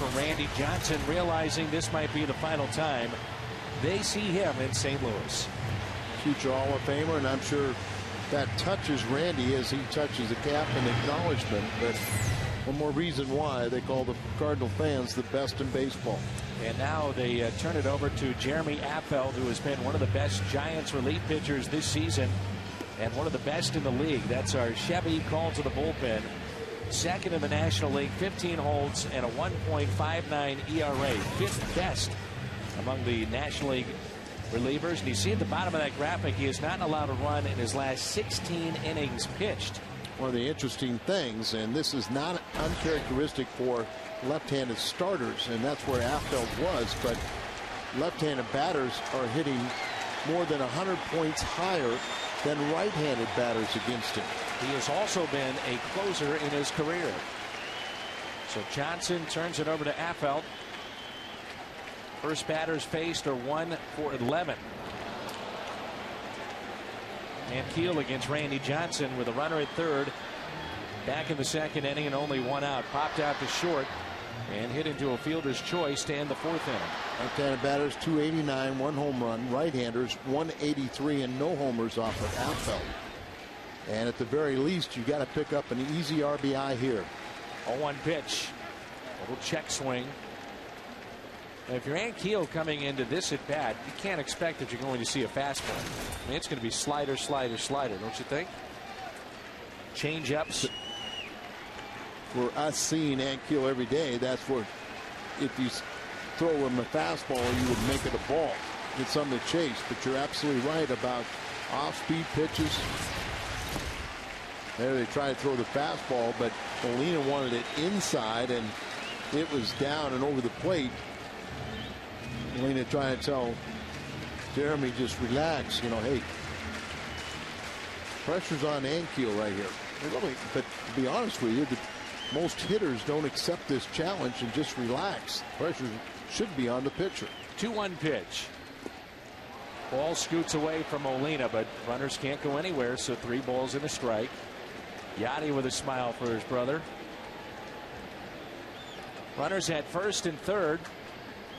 for Randy Johnson, realizing this might be the final time they see him in St. Louis. Future Hall of Famer, and I'm sure that touches Randy as he touches the cap in acknowledgement. But one more reason why they call the Cardinal fans the best in baseball. And now they turn it over to Jeremy Affeldt, who has been one of the best Giants relief pitchers this season and one of the best in the league. That's our Chevy call to the bullpen. Second in the National League, 15 holds and a 1.59 ERA. Fifth best among the National League relievers. And you see at the bottom of that graphic, he is not allowed to run in his last 16 innings pitched. One of the interesting things, and this is not uncharacteristic for left-handed starters, and that's where Affeldt was, but left-handed batters are hitting more than 100 points higher than right-handed batters against him. He has also been a closer in his career. So Johnson turns it over to Affeldt. First batters faced are 1 for 11. And Keel against Randy Johnson with a runner at third. Back in the second inning and only one out. Popped out to short and hit into a fielder's choice to end the fourth inning. Left-handed batters 289, 1 home run. Right-handers 183 and no homers off of Affeldt. And at the very least, you got to pick up an easy RBI here. 0-1 pitch. A little check swing. Now, if you're Ann Keel coming into this at bat, you can't expect that you're going to see a fastball. I mean, it's going to be slider, slider, slider, don't you think? Change ups. For us seeing Ann Keel every day, that's where if you throw him a fastball, you would make it a ball. Get something to chase. But you're absolutely right about off-speed pitches. There they try to throw the fastball, but Molina wanted it inside, and it was down and over the plate. Molina trying to tell Jeremy, just relax. You know, hey, pressure's on Ann Keel right here. Really, but to be honest with you, most hitters don't accept this challenge and just relax. Pressure should be on the pitcher. 2-1 pitch. Ball scoots away from Molina, but runners can't go anywhere, so 3 balls and a strike. Yachty with a smile for his brother. Runners at first and third.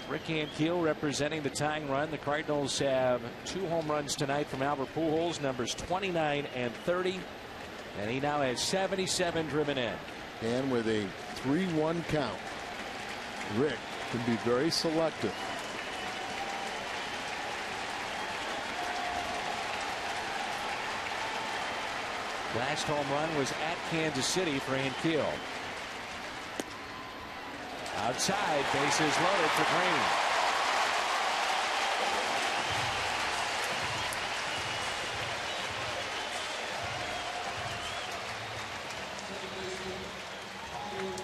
Rick Ann Keel representing the tying run. The Cardinals have 2 home runs tonight from Albert Pujols, numbers 29 and 30. And he now has 77 driven in. And with a 3-1 count, Rick can be very selective. Last home run was at Kansas City for Ann Keel. Outside, bases loaded for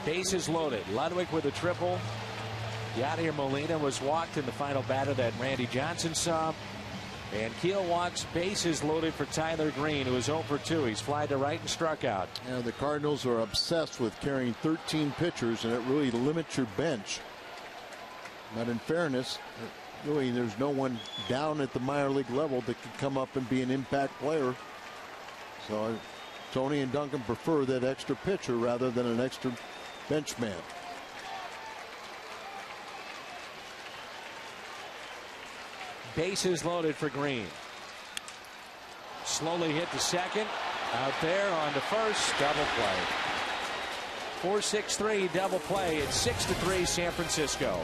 Green. Bases loaded. Ludwig with a triple. Yadier Molina was walked in the final batter that Randy Johnson saw. And Keel walks, bases loaded for Tyler Green, who is 0 for 2. He's fly to right and struck out. Yeah, the Cardinals are obsessed with carrying 13 pitchers, and it really limits your bench. But in fairness, really, there's no one down at the minor league level that could come up and be an impact player. So Tony and Duncan prefer that extra pitcher rather than an extra bench man. Bases loaded for Green. Slowly hit to second. Out there on to first. Double play. 4-6-3 double play. It's 6-3 San Francisco.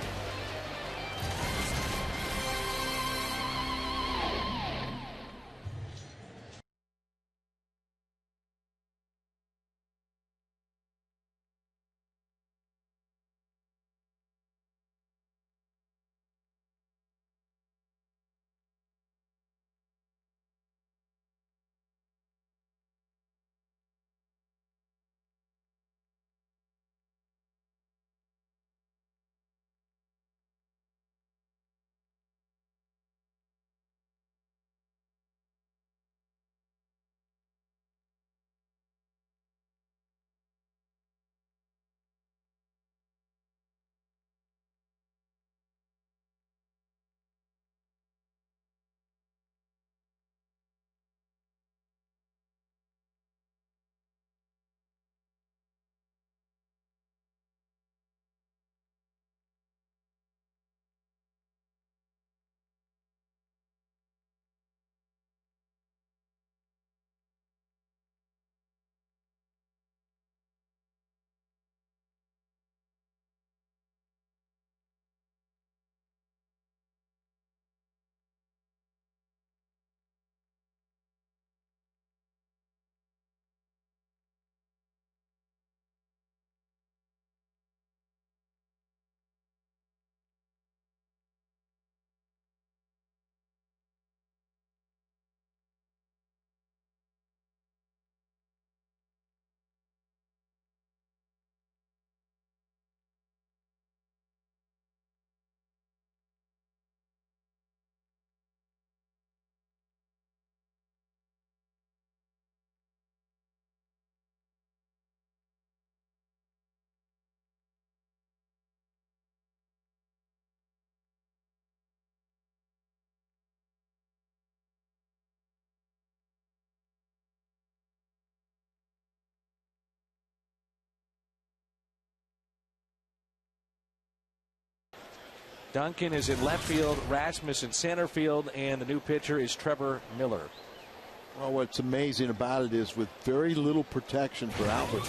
Duncan is in left field, Rasmus in center field, and the new pitcher is Trevor Miller. Well, what's amazing about it is with very little protection for Albert,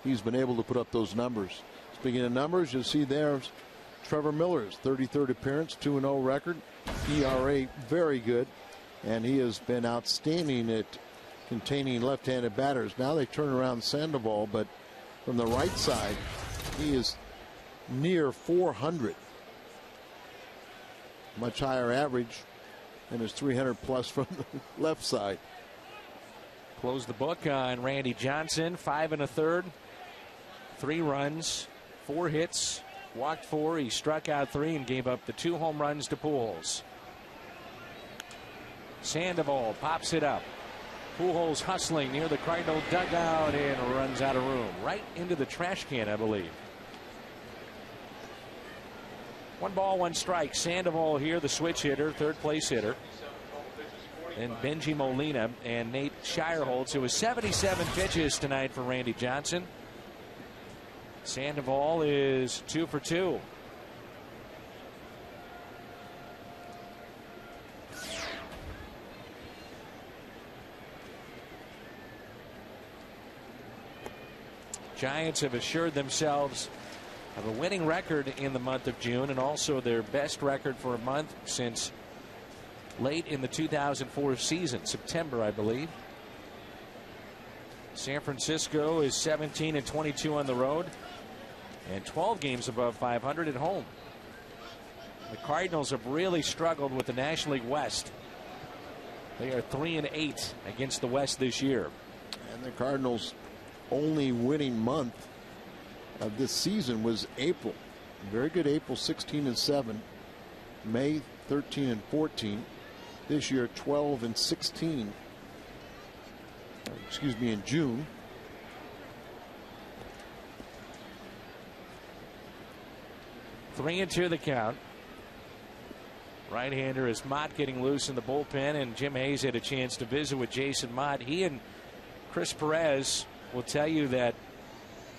he's been able to put up those numbers. Speaking of numbers, you'll see there's Trevor Miller's 33rd appearance, 2-0 record, ERA very good, and he has been outstanding at containing left-handed batters. Now they turn around Sandoval, but from the right side, he is near 400. Much higher average than his 300 plus from the left side. Close the book on Randy Johnson. 5 1/3, 3 runs, 4 hits, walked 4. He struck out 3 and gave up the 2 home runs to Pujols. Sandoval pops it up. Pujols hustling near the Cardinal dugout and runs out of room. Right into the trash can, I believe. 1 ball, 1 strike. Sandoval here, the switch hitter, 3rd place hitter. And Benji Molina and Nate Shireholtz. It was 77 pitches tonight for Randy Johnson. Sandoval is 2 for 2. Giants have assured themselves of a winning record in the month of June, and also their best record for a month since late in the 2004 season, September, I believe. San Francisco is 17 and 22 on the road and 12 games above 500 at home. The Cardinals have really struggled with the National League West. They are 3 and 8 against the West this year. And the Cardinals' only winning month of this season was April. Very good April, 16 and 7. May 13 and 14. This year 12 and 16. Excuse me, in June. Three and 2 the count. Right-hander is Mott getting loose in the bullpen, and Jim Hayes had a chance to visit with Jason Mott. He and Chris Perez will tell you that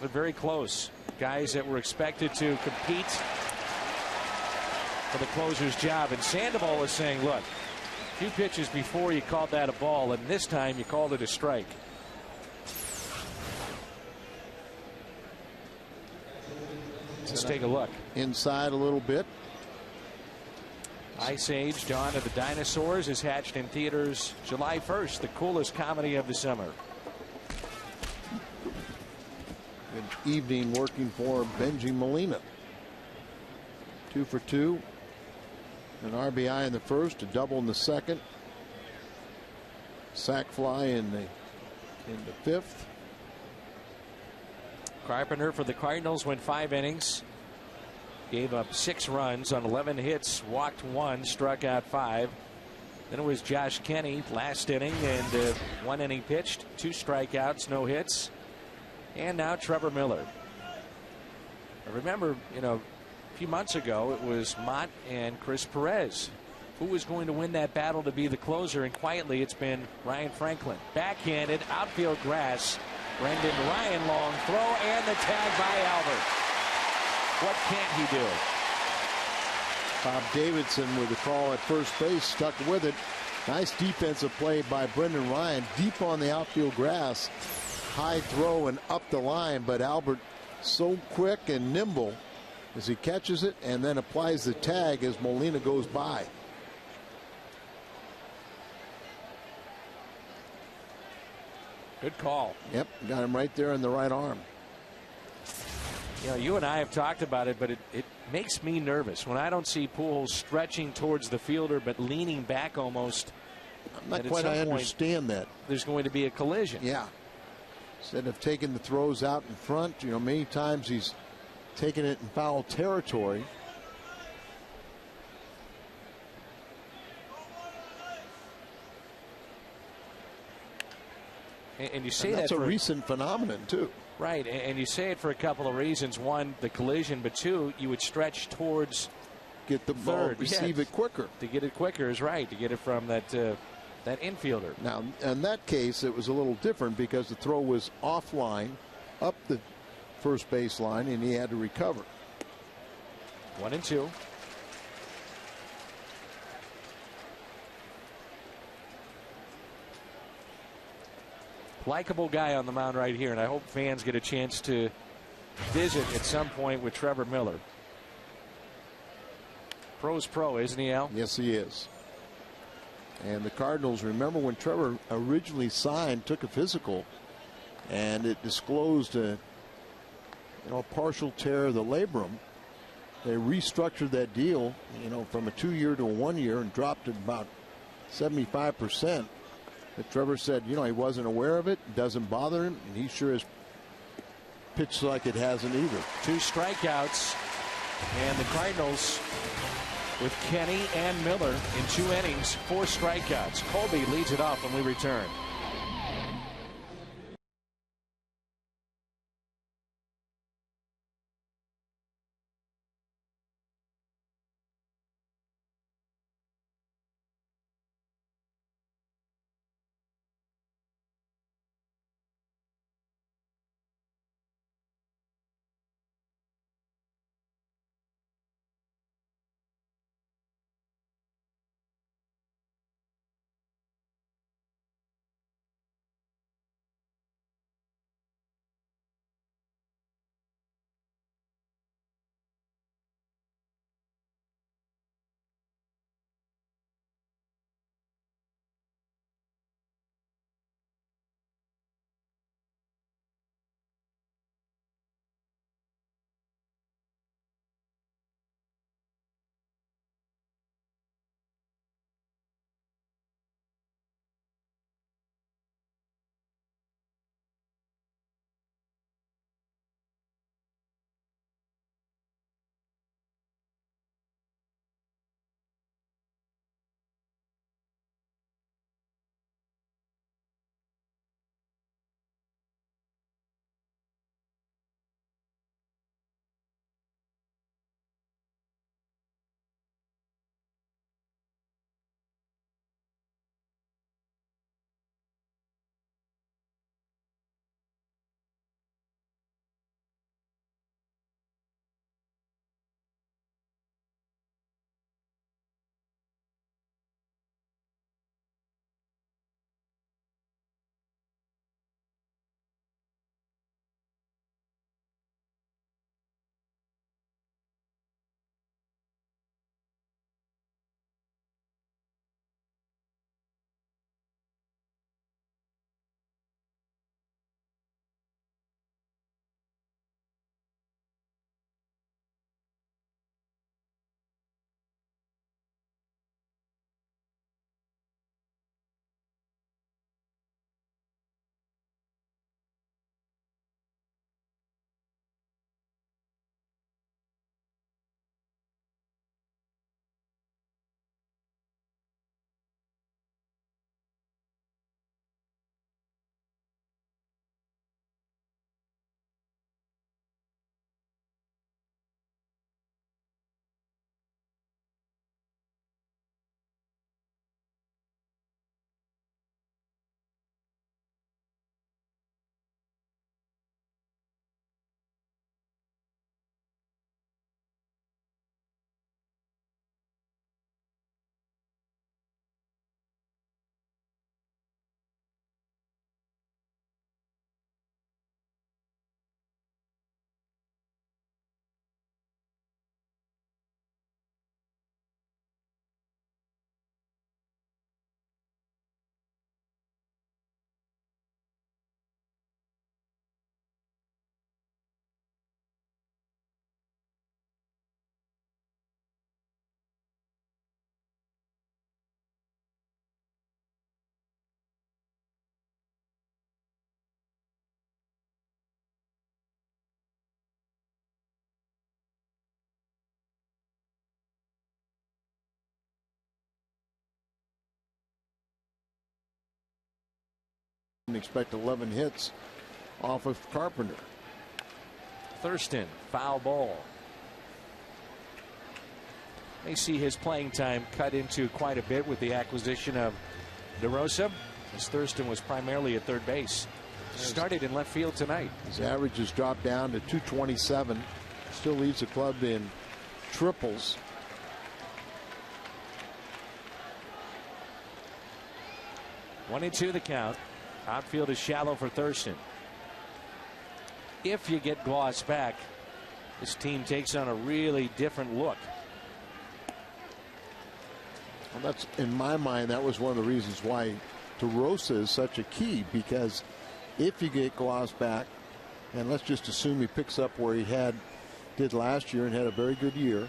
they're very close. Guys that were expected to compete for the closer's job. And Sandoval is saying, look, a few pitches before you called that a ball, and this time you called it a strike. Let's take a look. Inside a little bit. Ice Age, Dawn of the Dinosaurs is hatched in theaters July 1st, the coolest comedy of the summer. Good evening working for Benji Molina. 2 for 2. An RBI in the first, a double in the second. Sac fly in the fifth. Carpenter for the Cardinals went 5 innings. Gave up 6 runs on 11 hits, walked 1, struck out 5. Then it was Josh Kenny last inning, and 1 inning pitched, 2 strikeouts, no hits. And now Trevor Miller. I remember, a few months ago, it was Mott and Chris Perez. Who was going to win that battle to be the closer? And quietly, it's been Ryan Franklin. Backhanded, outfield grass. Brendan Ryan, long throw, and the tag by Albert. What can't he do? Bob Davidson with a call at first base, stuck with it. Nice defensive play by Brendan Ryan, deep on the outfield grass. High throw and up the line, but Albert so quick and nimble as he catches it and then applies the tag as Molina goes by. Good call. Yep, got him right there in the right arm. You and I have talked about it, but it makes me nervous when I don't see Pujols stretching towards the fielder but leaning back almost. I'm not quite, I understand that. There's going to be a collision. Yeah. Instead of taking the throws out in front, many times he's taking it in foul territory. And you say that's that a recent phenomenon too. Right, and you say it for a couple of reasons. One, the collision, but two, you would stretch towards get the ball, receive it quicker. To get it quicker is right. To get it from that infielder. Now, in that case, it was a little different because the throw was offline, up the first baseline, and he had to recover. 1 and 2. Likeable guy on the mound right here, and I hope fans get a chance to visit at some point with Trevor Miller. Pro's pro, isn't he, Al? Yes, he is. And the Cardinals, remember when Trevor originally signed, took a physical, and it disclosed a partial tear of the labrum. They restructured that deal, from a 2-year to a 1-year and dropped it about 75%. But Trevor said, he wasn't aware of it, doesn't bother him, and he sure has pitched like it hasn't either. 2 strikeouts, and the Cardinals with Kenny and Miller in 2 innings, 4 strikeouts. Colby leads it off when we return. Expect 11 hits off of Carpenter. Thurston, foul ball. May see his playing time cut into quite a bit with the acquisition of DeRosa, as Thurston was primarily at third base. Started in left field tonight. His average has dropped down to 227. Still leads the club in triples. One and two the count. Outfield is shallow for Thurston. If you get Gloss back, this team takes on a really different look. Well, that's, in my mind, that was one of the reasons why DeRosa is such a key, because if you get Gloss back, and let's just assume he picks up where he did last year and had a very good year.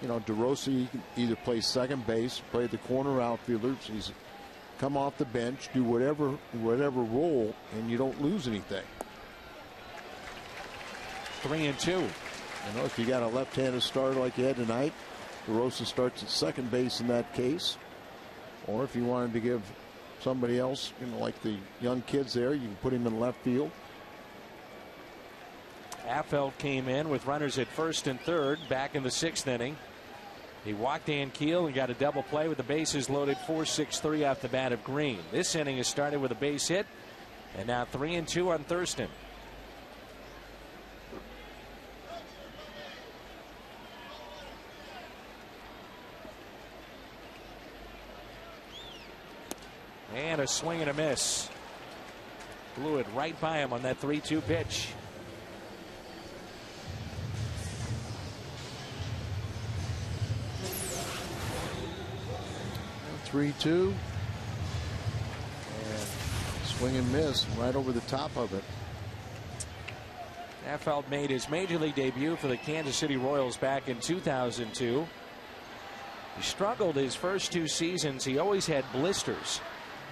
You know, DeRosa, he can either play second base, play the corner outfielder, so he's come off the bench, do whatever role, and you don't lose anything. 3-2. You know, if you got a left-handed starter like you had tonight, DeRosa starts at second base in that case. Or if you wanted to give somebody else, you know, like the young kids there, you can put him in left field. Affeld came in with runners at first and third back in the 6th inning. He walked Dan Keel and got a double play with the bases loaded. 4-6-3 off the bat of Green. This inning has started with a base hit, and now 3-2 on Thurston. And a swing and a miss. Blew it right by him on that 3-2 pitch. 3-2. And swing and miss right over the top of it. Affeld made his major league debut for the Kansas City Royals back in 2002. He struggled his first 2 seasons. He always had blisters.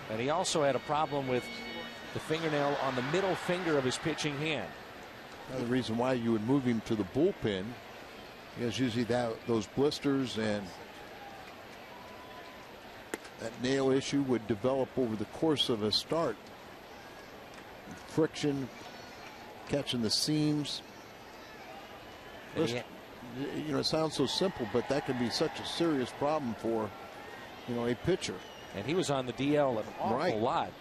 And he also had a problem with the fingernail on the middle finger of his pitching hand. The reason why you would move him to the bullpen is usually those blisters and that nail issue would develop over the course of a start. Friction, catching the seams. You know, it sounds so simple, but that can be such a serious problem for, you know, a pitcher. And he was on the DL an awful lot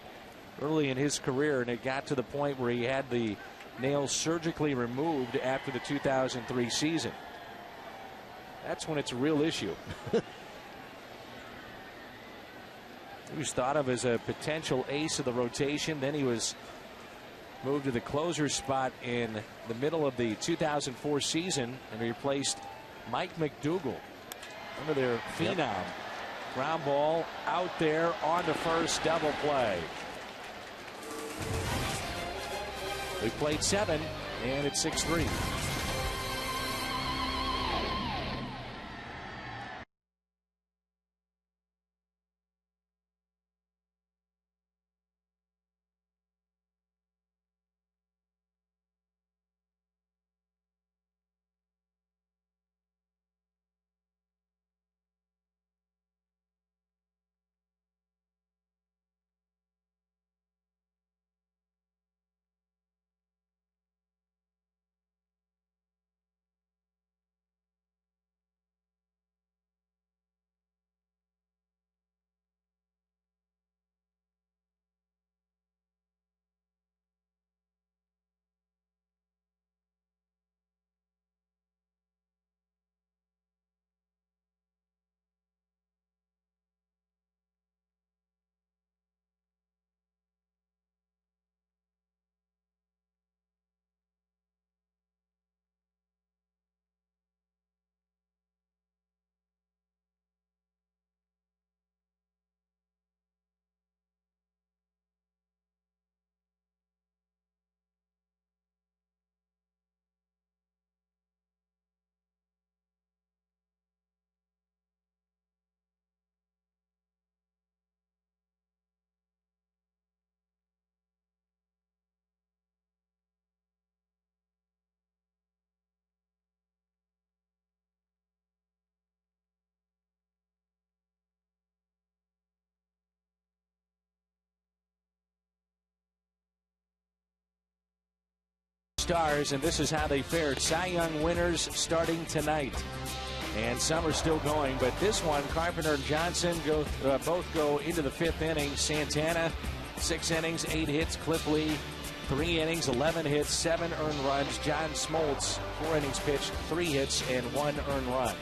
early in his career, and it got to the point where he had the nails surgically removed after the 2003 season. That's when it's a real issue. He was thought of as a potential ace of the rotation. Then he was moved to the closer spot in the middle of the 2004 season and replaced Mike McDougall, one of their phenom. Yep. Ground ball out there on the first, double play. We played 7, and it's 6-3. Stars, and this is how they fared. Cy Young winners starting tonight, and some are still going, but this one, Carpenter and Johnson both go into the 5th inning. Santana 6 innings, 8 hits. Cliff Lee 3 innings, 11 hits, 7 earned runs. John Smoltz 4 innings pitched, 3 hits and 1 earned run.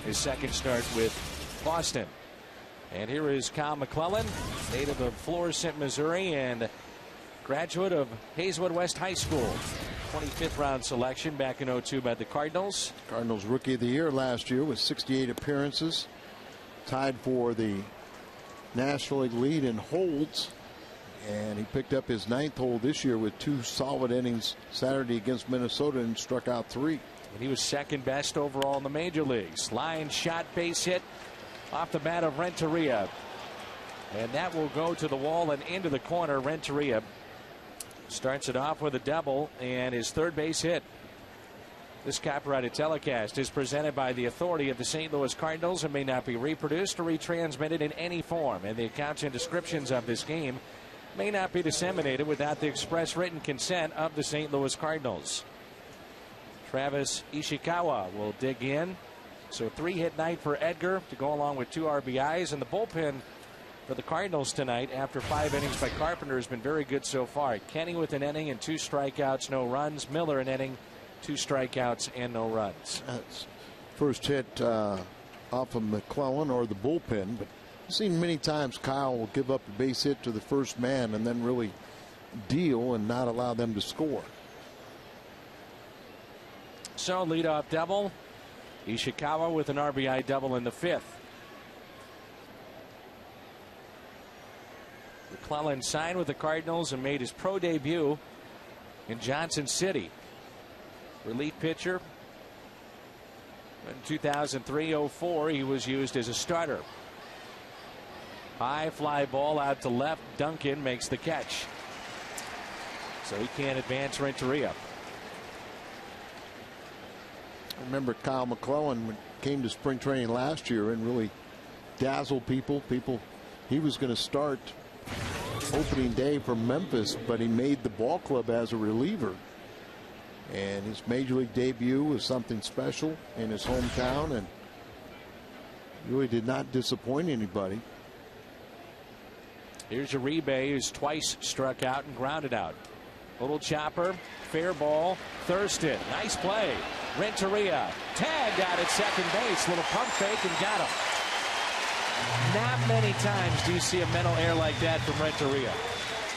His second start with Boston. And here is Kyle McClellan, native of Florissant, Missouri, and graduate of Hazelwood West High School. 25th round selection back in '02 by the Cardinals. Cardinals Rookie of the Year last year with 68 appearances. Tied for the National League lead in holds. And he picked up his 9th hold this year with 2 solid innings Saturday against Minnesota and struck out 3. And he was second best overall in the major leagues. Line shot, base hit off the bat of Renteria. And that will go to the wall and into the corner. Renteria starts it off with a double and his third base hit. This copyrighted telecast is presented by the authority of the St. Louis Cardinals and may not be reproduced or retransmitted in any form. And the accounts and descriptions of this game may not be disseminated without the express written consent of the St. Louis Cardinals. Travis Ishikawa will dig in. So 3-hit night for Edgar to go along with 2 RBIs. And the bullpen for the Cardinals tonight after 5 innings by Carpenter has been very good so far. Kenny with an inning and 2 strikeouts, no runs. Miller an inning, 2 strikeouts and no runs. That's first hit off of McClellan or the bullpen. But I've seen many times Kyle will give up a base hit to the first man and then really deal and not allow them to score. So leadoff double. Ishikawa with an RBI double in the 5th. McClellan signed with the Cardinals and made his pro debut in Johnson City. Relief pitcher. In 2003-04, he was used as a starter. High fly ball out to left. Duncan makes the catch. So he can't advance Renteria. I remember Kyle McClellan came to spring training last year and really dazzled people. He was going to start opening day for Memphis, but he made the ball club as a reliever. And his major league debut was something special in his hometown and really did not disappoint anybody. Here's Uribe, who's twice struck out and grounded out. Little chopper, fair ball. Thurston, nice play. Renteria tagged out at second base. Little pump fake and got him. Not many times do you see a mental error like that from Renteria.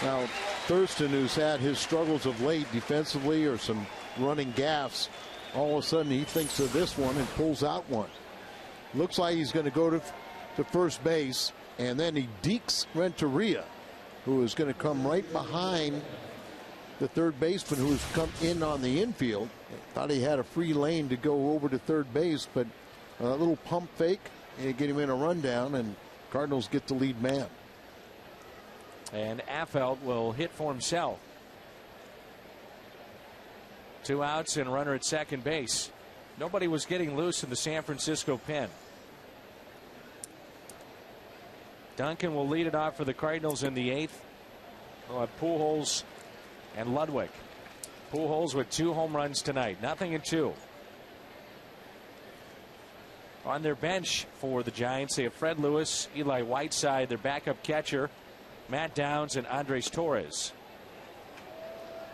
Now, Thurston, who's had his struggles of late defensively or some running gaffes, all of a sudden he thinks of this one and pulls out one. Looks like he's going to go to first base, and then he dekes Renteria, who is going to come right behind the third baseman who's come in on the infield. Thought he had a free lane to go over to third base, but a little pump fake and get him in a rundown, and Cardinals get the lead man. And Affeldt will hit for himself. 2 outs and runner at second base. Nobody was getting loose in the San Francisco pen. Duncan will lead it off for the Cardinals in the 8th. We'll have Pujols and Ludwig. Pujols with 2 home runs tonight. 0-2. On their bench for the Giants, they have Fred Lewis, Eli Whiteside, their backup catcher, Matt Downs, and Andres Torres.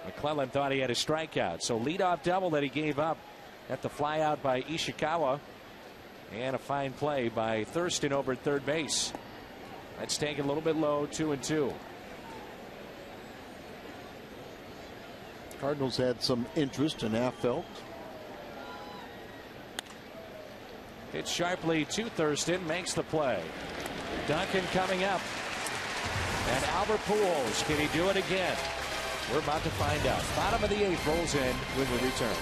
McClellan thought he had a strikeout, so leadoff double that he gave up at the flyout by Ishikawa, and a fine play by Thurston over at third base. That's taken a little bit low. 2-2. Cardinals had some interest in Affeldt. Hit sharply to Thurston, makes the play. Duncan coming up. And Albert Pujols, can he do it again? We're about to find out. Bottom of the 8th rolls in when we return.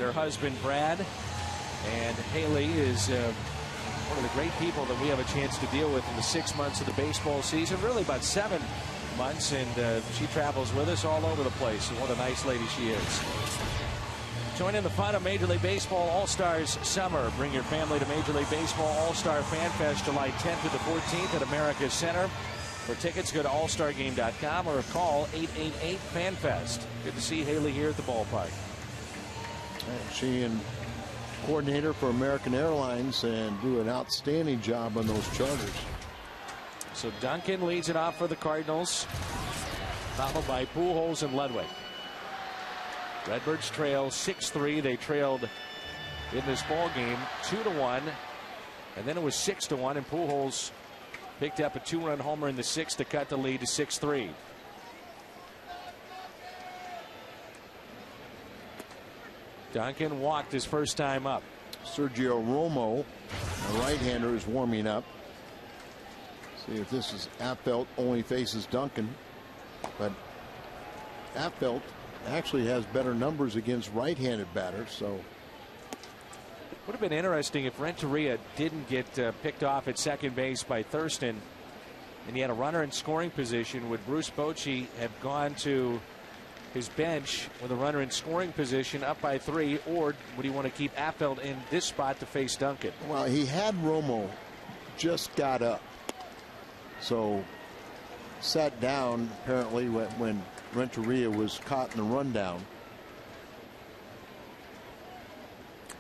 her husband Brad. And Haley is one of the great people that we have a chance to deal with in the 6 months of the baseball season, really about 7 months, and she travels with us all over the place. And what a nice lady she is. Join in the fun of Major League Baseball All-Stars Summer. Bring your family to Major League Baseball All-Star Fan Fest July 10th to the 14th at America's Center. For tickets, go to allstargame.com or call 888-FAN-FEST. Good to see Haley here at the ballpark. She and coordinator for American Airlines and do an outstanding job on those charters. So Duncan leads it off for the Cardinals, followed by Pujols and Ludwig. Redbirds trail 6-3. They trailed in this ball game 2-1, and then it was 6-1, and Pujols picked up a 2-run homer in the 6th to cut the lead to 6-3. Duncan walked his first time up. Sergio Romo, a right-hander, is warming up. See if this is Affelt, only faces Duncan, but Affelt actually has better numbers against right-handed batters. So would have been interesting if Renteria didn't get picked off at second base by Thurston, and he had a runner in scoring position. Would Bruce Bochy have gone to his bench with a runner in scoring position up by 3, or would he want to keep Affelt in this spot to face Duncan? Well, he had Romo just got up, so sat down apparently when Renteria was caught in the rundown.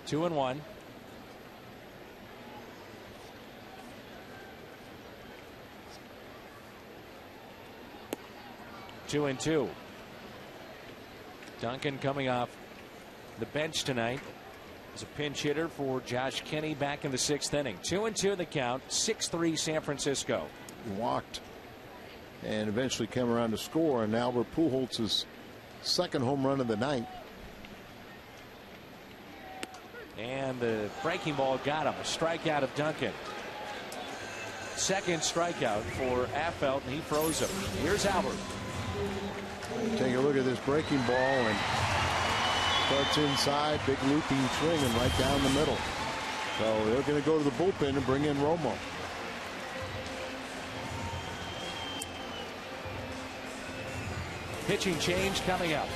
2-1. Two and two. Duncan coming off the bench tonight as a pinch hitter for Josh Kinney back in the 6th inning. 2-2 the count. 6-3 San Francisco. He walked and eventually came around to score, and Albert Pujols' second home run of the night. And the breaking ball got him. A strikeout of Duncan. Second strikeout for Affelt, and he froze him. Here's Albert. Take a look at this breaking ball, and starts inside, big looping swing, and right down the middle. So they're going to go to the bullpen and bring in Romo. Pitching change coming up.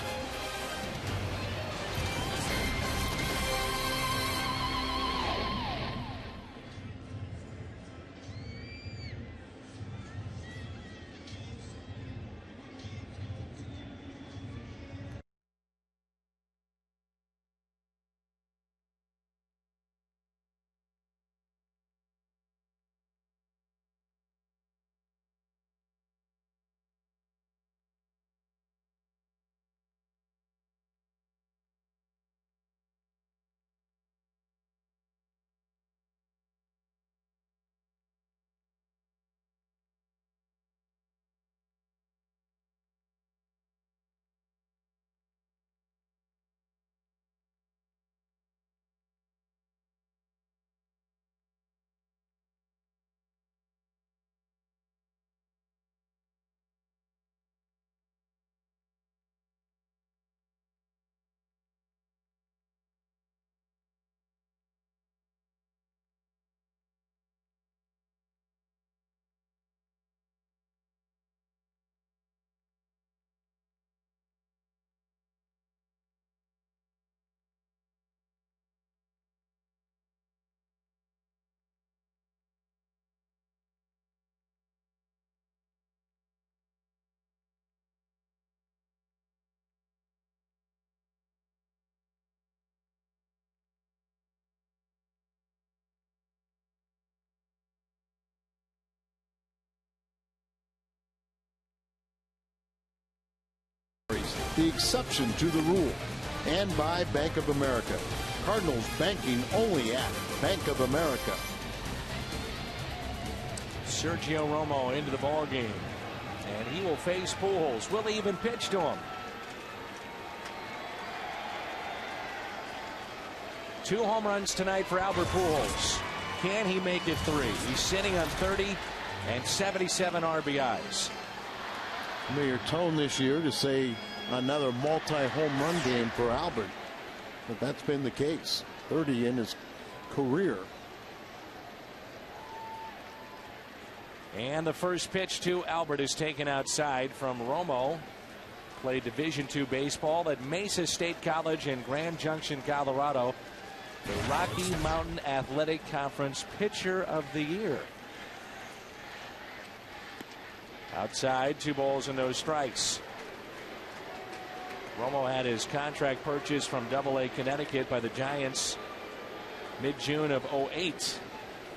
The exception to the rule, and by Bank of America. Cardinals banking only at Bank of America. Sergio Romo into the ball game, and he will face Pujols. Will he even pitch to him? 2 home runs tonight for Albert Pujols. Can he make it 3? He's sitting on 30 and 77 RBIs. Familiar tone this year to say another multi-home run game for Albert. but that's been the case. 30 in his career. And the first pitch to Albert is taken outside from Romo. Played Division II baseball at Mesa State College in Grand Junction, Colorado. The Rocky Mountain Athletic Conference Pitcher of the Year. Outside, 2 balls and no strikes. Romo had his contract purchased from AA Connecticut by the Giants mid-June of '08.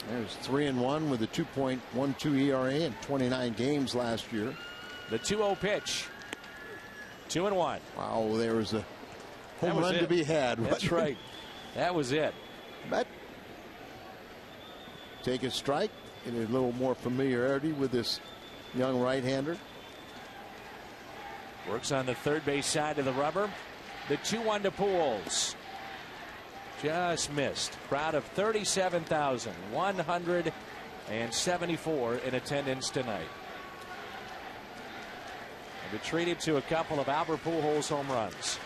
There's 3-1 with a 2.12 ERA in 29 games last year. The 2-0 pitch. 2-1. Wow, there was a home run to be had. That's right. That was it. But take a strike, get a little more familiarity with this young right-hander. Works on the third base side of the rubber. The 2-1 to Pujols. Just missed. Crowd of 37,174 in attendance tonight. And to treat it to a couple of Albert Pujols home runs.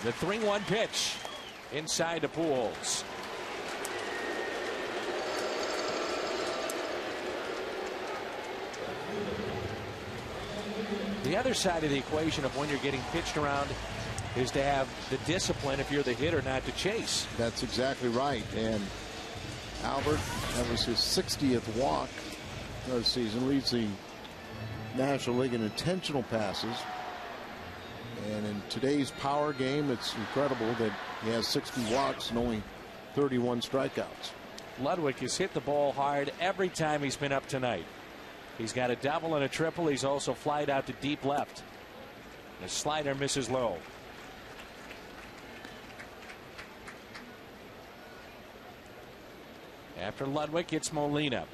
The 3-1 pitch inside to Pujols. The other side of the equation of when you're getting pitched around is to have the discipline, if you're the hitter, not to chase. That's exactly right. And Albert, that was his 60th walk this season, leads the National League in intentional passes. And in today's power game, it's incredible that he has 60 walks and only 31 strikeouts. Ludwig has hit the ball hard every time he's been up tonight. He's got a double and a triple. He's also flied out to deep left. The slider misses low. After Ludwig, it's Molina.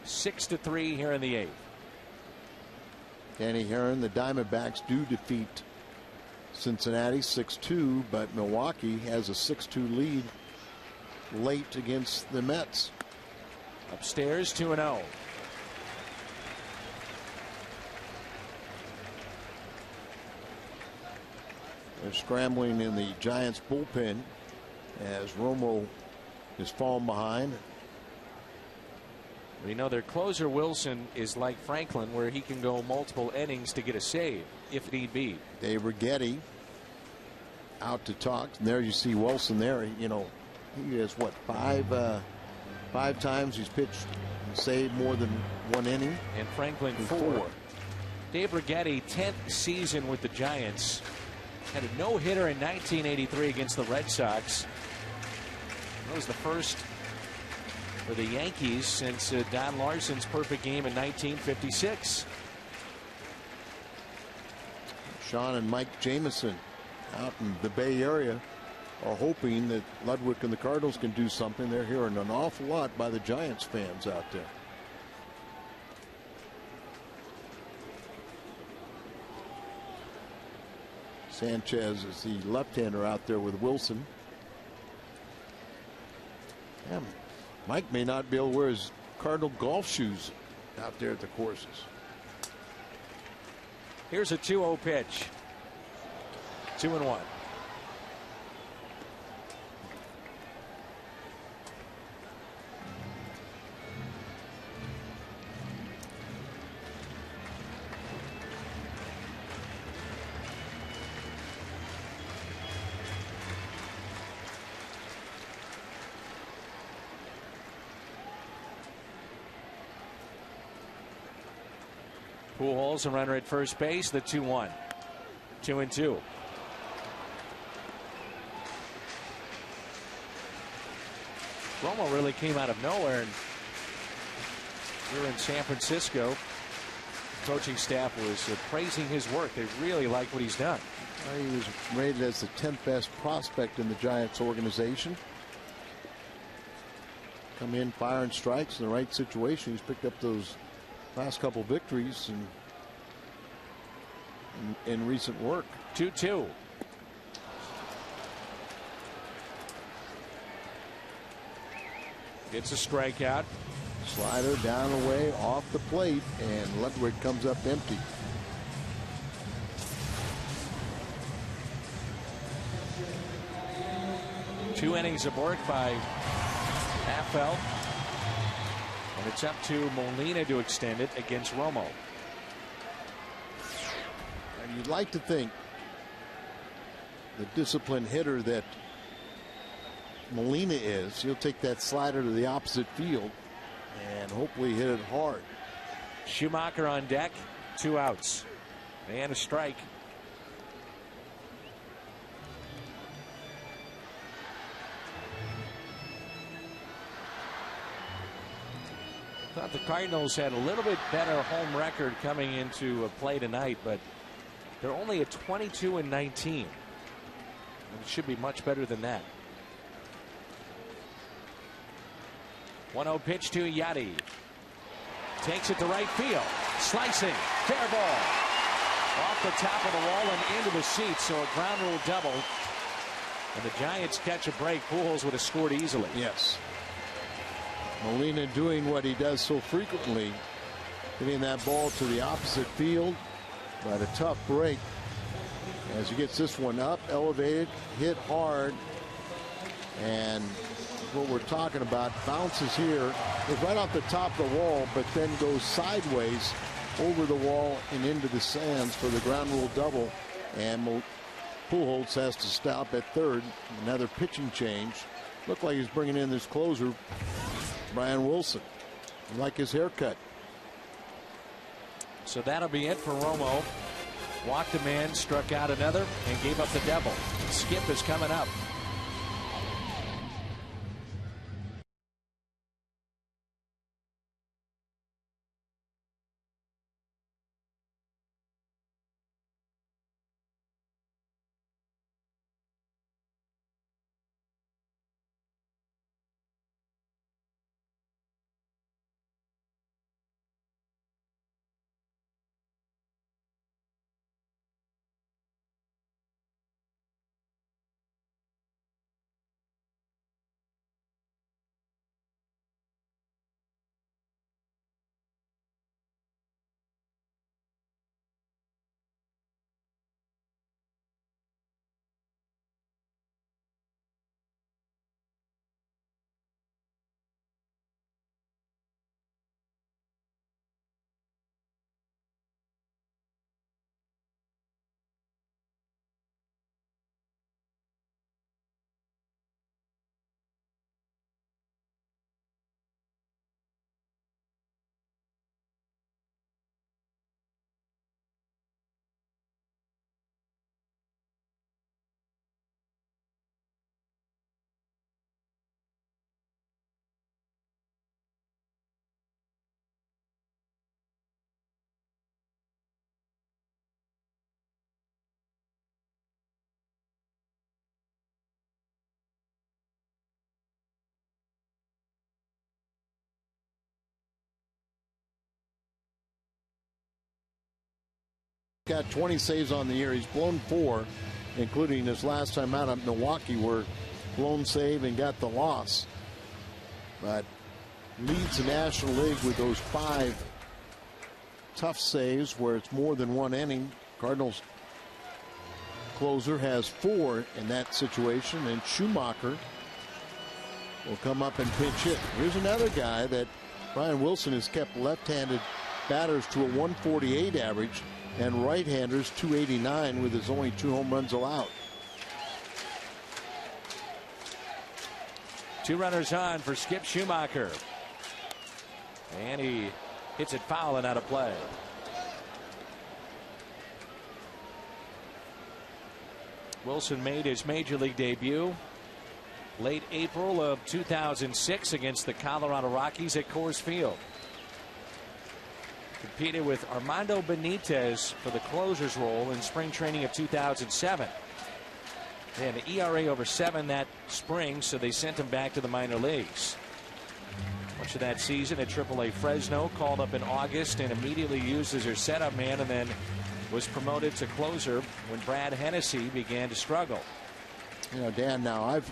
6-3 here in the 8th. Danny Herron, the Diamondbacks do defeat Cincinnati 6-2, but Milwaukee has a 6-2 lead late against the Mets. Upstairs, 2-0. They're scrambling in the Giants bullpen as Romo is falling behind. You know, their closer Wilson is like Franklin, where he can go multiple innings to get a save if need be. Dave Righetti out to talk. And there you see Wilson there. You know, he has what, five times he's pitched and saved more than 1 inning. And Franklin 4. Dave Righetti, 10th season with the Giants. Had a no-hitter in 1983 against the Red Sox. That was the first for the Yankees since Don Larson's perfect game in 1956. Sean and Mike Jamison out in the Bay Area are hoping that Ludwig and the Cardinals can do something. They're hearing an awful lot by the Giants fans out there. Sanchez is the left-hander out there with Wilson. Yeah, Mike may not be able to wear his Cardinal golf shoes out there at the courses. Here's a 2-0 pitch. 2-1. Pujols, a runner at first base, the 2-1. 2-2. Romo really came out of nowhere, and here in San Francisco, the coaching staff was praising his work. They really like what he's done. He was rated as the 10th best prospect in the Giants organization. Come in firing strikes in the right situation. He's picked up those last couple victories in recent work. 2-2. It's a strikeout. Slider down away off the plate, and Ludwig comes up empty. Two innings of work by Affel. And it's up to Molina to extend it against Romo. And you'd like to think the disciplined hitter that Molina is, he'll take that slider to the opposite field and hopefully hit it hard. Schumacher on deck, 2 outs and a strike. Thought the Cardinals had a little bit better home record coming into play tonight, but they're only at 22-19. It should be much better than that. 1-0 pitch to Yadi. Takes it to right field. Slicing. Fair ball. Off the top of the wall and into the seats. So a ground rule double. And the Giants catch a break. Pujols would have scored easily. Yes. Molina doing what he does so frequently, hitting that ball to the opposite field, but a tough break as he gets this one up, elevated, hit hard, and what we're talking about, bounces here, goes right off the top of the wall, but then goes sideways over the wall and into the stands for the ground rule double, and Pujols has to stop at third. Another pitching change. Looked like he's bringing in this closer, Brian Wilson. I like his haircut. So that'll be it for Romo. Walked a man, struck out another, and gave up the double. Skip is coming up. Got 20 saves on the year. He's blown 4, including his last time out at Milwaukee, where blown save and got the loss. But leads the National League with those 5 tough saves where it's more than 1 inning. Cardinals closer has 4 in that situation, and Schumacher will come up and pinch hit. Here's another guy that Brian Wilson has kept left-handed batters to a 148 average and right-handers 289 with his only 2 home runs allowed. 2 runners on for Skip Schumacher. And he hits it foul and out of play. Wilson made his major league debut late April of 2006 against the Colorado Rockies at Coors Field. Competed with Armando Benitez for the closer's role in spring training of 2007. They had an ERA over 7 that spring, so they sent him back to the minor leagues. Much of that season at AAA Fresno, called up in August and immediately used as their setup man, and then was promoted to closer when Brad Hennessy began to struggle. You know, Dan, now I've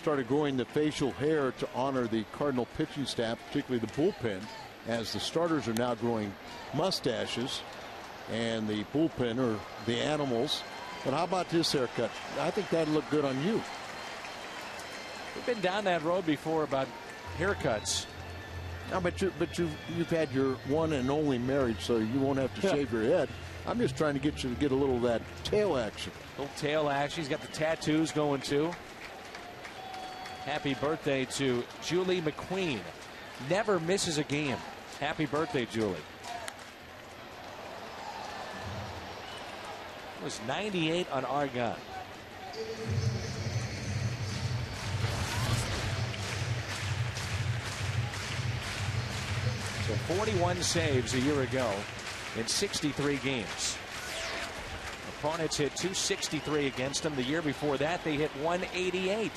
started growing the facial hair to honor the Cardinal pitching staff, particularly the bullpen, as the starters are now growing mustaches and the bullpen or the animals. But how about this haircut? I think that'd look good on you. We've been down that road before about haircuts. No, but you've had your one and only marriage, so you won't have to shave your head. I'm just trying to get you to get a little of that tail action. Little tail action. He's got the tattoos going too. Happy birthday to Julie McQueen. Never misses a game. Happy birthday, Julie. It was 98 on Argonne. So 41 saves a year ago in 63 games. Opponents hit 263 against him. The year before that, they hit 188.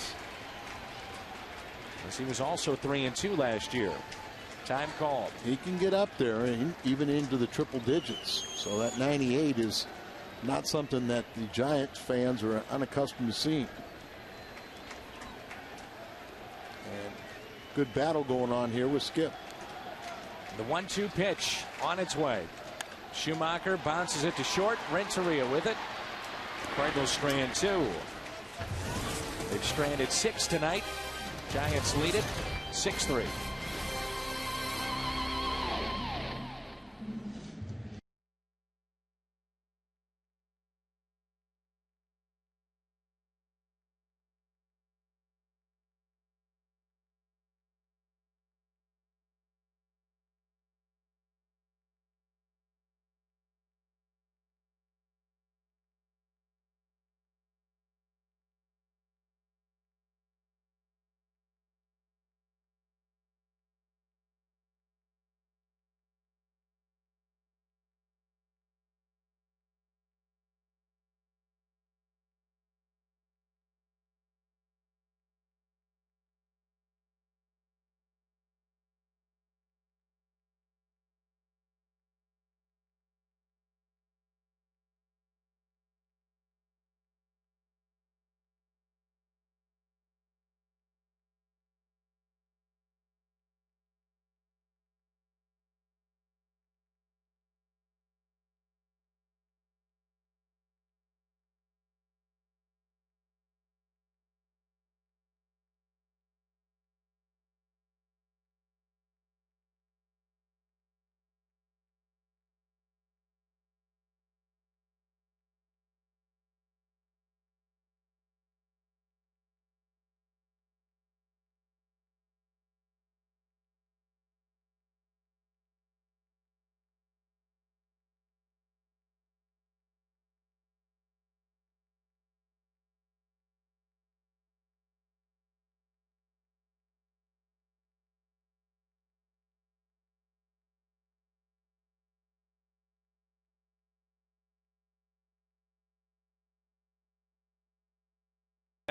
As he was also 3-2 last year. Time called. He can get up there and even into the triple digits. So that 98 is not something that the Giants fans are unaccustomed to seeing. And good battle going on here with Skip. The 1-2 pitch on its way. Schumacher bounces it to short. Renteria with it. Cardinals strand 2. They've stranded 6 tonight. Giants lead it 6-3.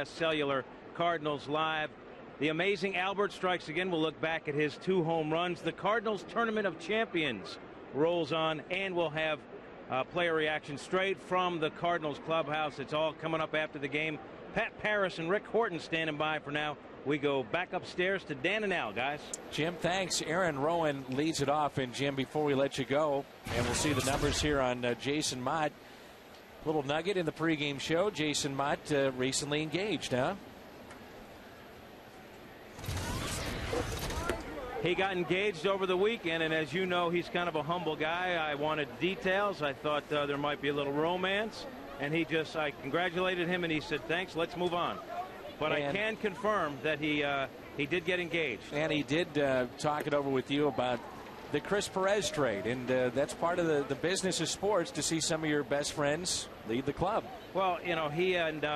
Cellular Cardinals live. The amazing Albert strikes again. We'll look back at his 2 home runs. The Cardinals Tournament of Champions rolls on, and we'll have player reaction straight from the Cardinals clubhouse. It's all coming up after the game. Pat Paris and Rick Horton standing by for now. We go back upstairs to Dan and Al, guys. Jim, thanks. Aaron Rowan leads it off. And Jim, before we let you go, and we'll see the numbers here on Jason Mott. Little nugget in the pregame show. Jason Mott recently engaged, huh? He got engaged over the weekend, and as you know, he's kind of a humble guy. I wanted details. I thought there might be a little romance, and I congratulated him, and he said, thanks, let's move on. But I can confirm that he did get engaged. And he did talk it over with you about the Chris Perez trade, and that's part of the business of sports, to see some of your best friends lead the club. Well, you know, he and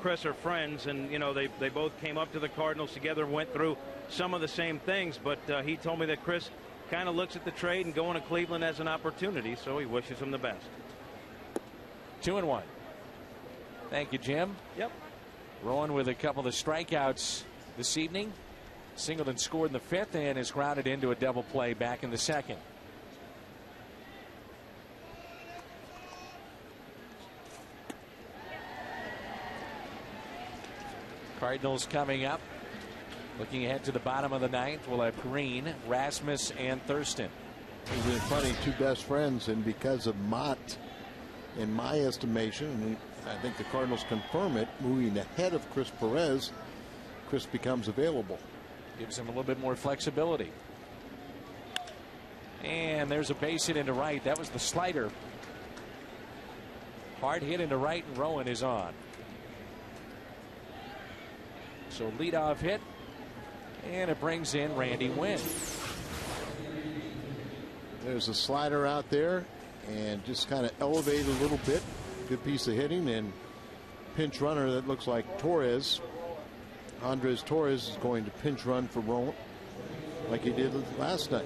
Chris are friends, and you know, they both came up to the Cardinals together, went through some of the same things, but he told me that Chris kind of looks at the trade and going to Cleveland as an opportunity, so he wishes him the best. 2-1. Thank you, Jim. Yep. Rowan with a couple of strikeouts this evening. Singleton scored in the 5th and is grounded into a double play back in the 2nd. Cardinals coming up. Looking ahead to the bottom of the ninth, we'll have Green, Rasmus, and Thurston. These are funny two best friends, and because of Mott, in my estimation, and I think the Cardinals confirm it, moving ahead of Chris Perez, Chris becomes available. Gives him a little bit more flexibility. And there's a base hit into right. That was the slider. Hard hit into right, and Rowan is on. So leadoff hit, and it brings in Randy Wynn. There's a slider out there, and just kind of elevate a little bit. Good piece of hitting, and pinch runner that looks like Torres. Andres Torres is going to pinch run for Rowan like he did last night.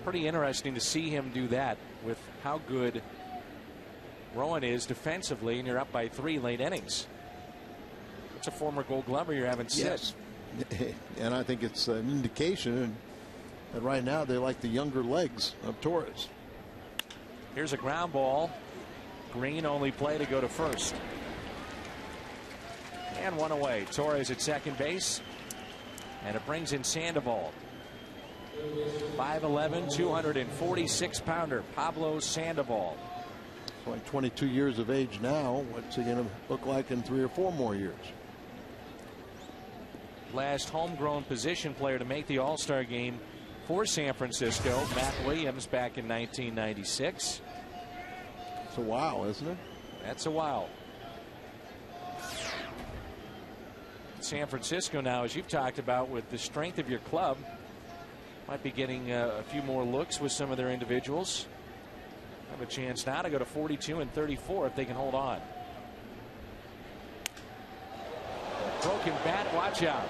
Pretty interesting to see him do that with how good Rowan is defensively, and you're up by 3 late innings. It's a former Gold Glover you're having sit. Yes. And I think it's an indication that right now they like the younger legs of Torres. Here's a ground ball. Green only play to go to first. And one away. Torres at second base. And it brings in Sandoval. 5'11", 246-pounder Pablo Sandoval. Like 22 years of age now. What's he going to look like in 3 or 4 more years? Last homegrown position player to make the All-Star game for San Francisco, Matt Williams, back in 1996. It's a wow, isn't it? That's a wow. San Francisco now, as you've talked about, with the strength of your club, might be getting a few more looks with some of their individuals. Have a chance now to go to 42 and 34 if they can hold on. Broken bat, watch out.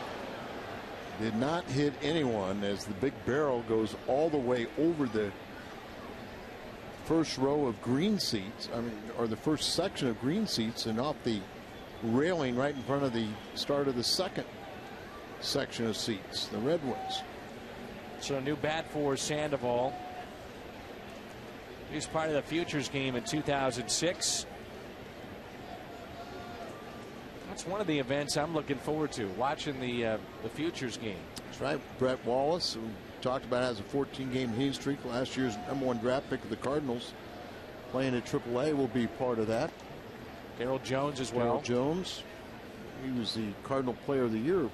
Did not hit anyone as the big barrel goes all the way over the first row of green seats. I mean, or the first section of green seats, and off the railing right in front of the start of the second section of seats, the red ones. So a new bat for Sandoval. He was part of the Futures game in 2006. That's one of the events I'm looking forward to, watching the Futures game. That's right. Brett Wallace, who talked about has a 14-game hitting streak, last year's #1 draft pick of the Cardinals, playing at AAA, will be part of that. Darryl Jones as well. Darryl Jones, he was the Cardinal Player of the Year,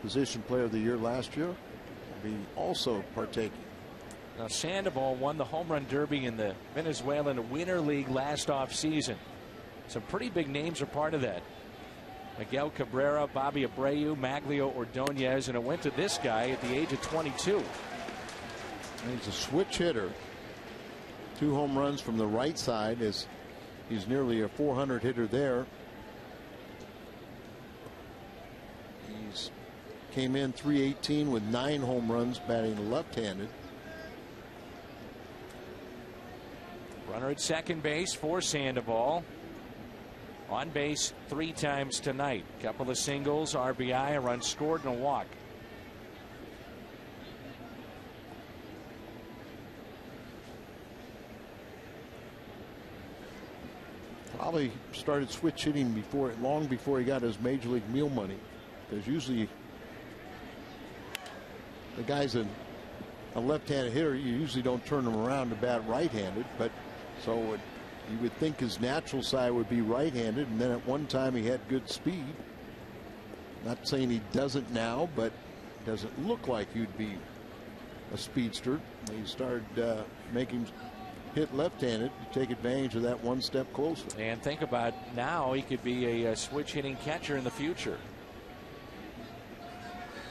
position Player of the Year last year. Will be also partaking. Now Sandoval won the Home Run Derby in the Venezuelan Winter League last offseason. Some pretty big names are part of that. Miguel Cabrera, Bobby Abreu, Maglio Ordonez, and it went to this guy at the age of 22. And he's a switch hitter. 2 home runs from the right side, as he's nearly a 400 hitter there. He's came in .318 with 9 home runs, batting left-handed. Runner at second base for Sandoval. On base 3 times tonight. Couple of singles, RBI, a run scored, and a walk. Probably started switch hitting long before he got his major league meal money. Because usually the guy's a left-handed hitter. You usually don't turn him around to bat right-handed, but so you would think his natural side would be right-handed, and then at one time he had good speed. Not saying he doesn't now, but it doesn't look like he'd be a speedster. He started making hit left-handed to take advantage of that one step closer. And think about now, he could be a switch hitting catcher in the future.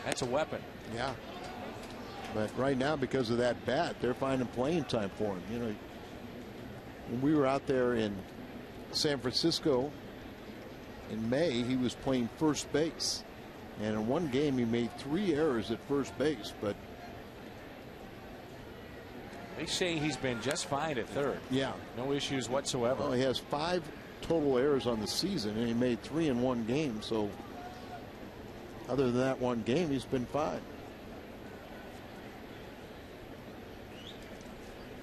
That's a weapon. Yeah. But right now, because of that bat, they're finding playing time for him. You know, when we were out there in San Francisco in May, he was playing first base. And in one game, he made 3 errors at first base. But they say he's been just fine at third. Yeah. No issues whatsoever. Well, he has 5 total errors on the season, and he made 3 in one game. So other than that one game, he's been fine.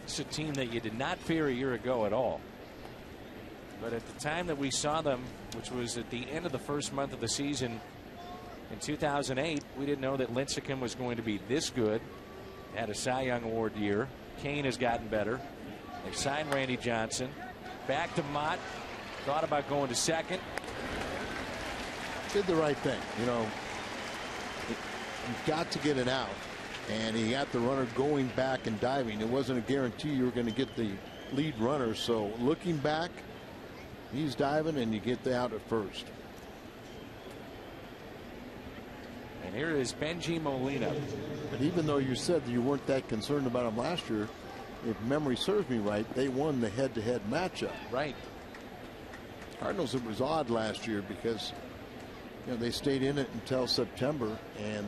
It's a team that you did not fear a year ago at all. But at the time that we saw them, which was at the end of the first month of the season in 2008, we didn't know that Lincecum was going to be this good. Had a Cy Young Award year. Kane has gotten better. They signed Randy Johnson. Back to Mott. Thought about going to second. Did the right thing. You know, you've got to get it out. And he got the runner going back and diving. It wasn't a guarantee you were going to get the lead runner. So looking back, he's diving and you get the out at first. And here is Benji Molina. But even though you said you weren't that concerned about him last year, if memory serves me right, they won the head-to-head matchup. Right. Cardinals, it was odd last year because, you know, they stayed in it until September, and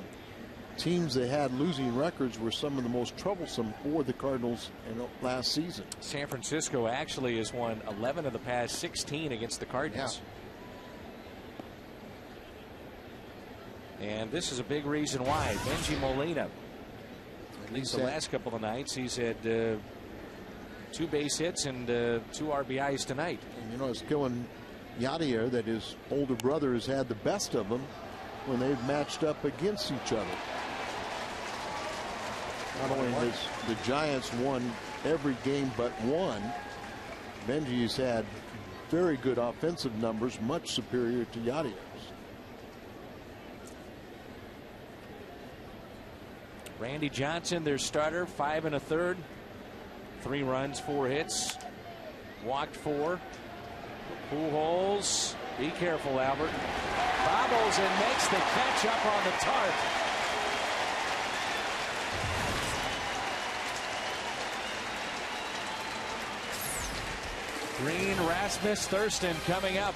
teams that had losing records were some of the most troublesome for the Cardinals in last season. San Francisco actually has won 11 of the past 16 against the Cardinals. Yeah. And this is a big reason why. Benji Molina, at least the last couple of nights, he's had 2 base hits and 2 RBIs tonight. And, you know, it's killing Yadier that his older brother has had the best of them when they've matched up against each other. Not only has the Giants won every game but one, Benji's had very good offensive numbers, much superior to Yadier's. Randy Johnson, their starter, 5 1/3, 3 runs, 4 hits, walked 4. Pujols, be careful, Albert. Bobbles and makes the catch up on the tarp. Green, Rasmus, Thurston coming up.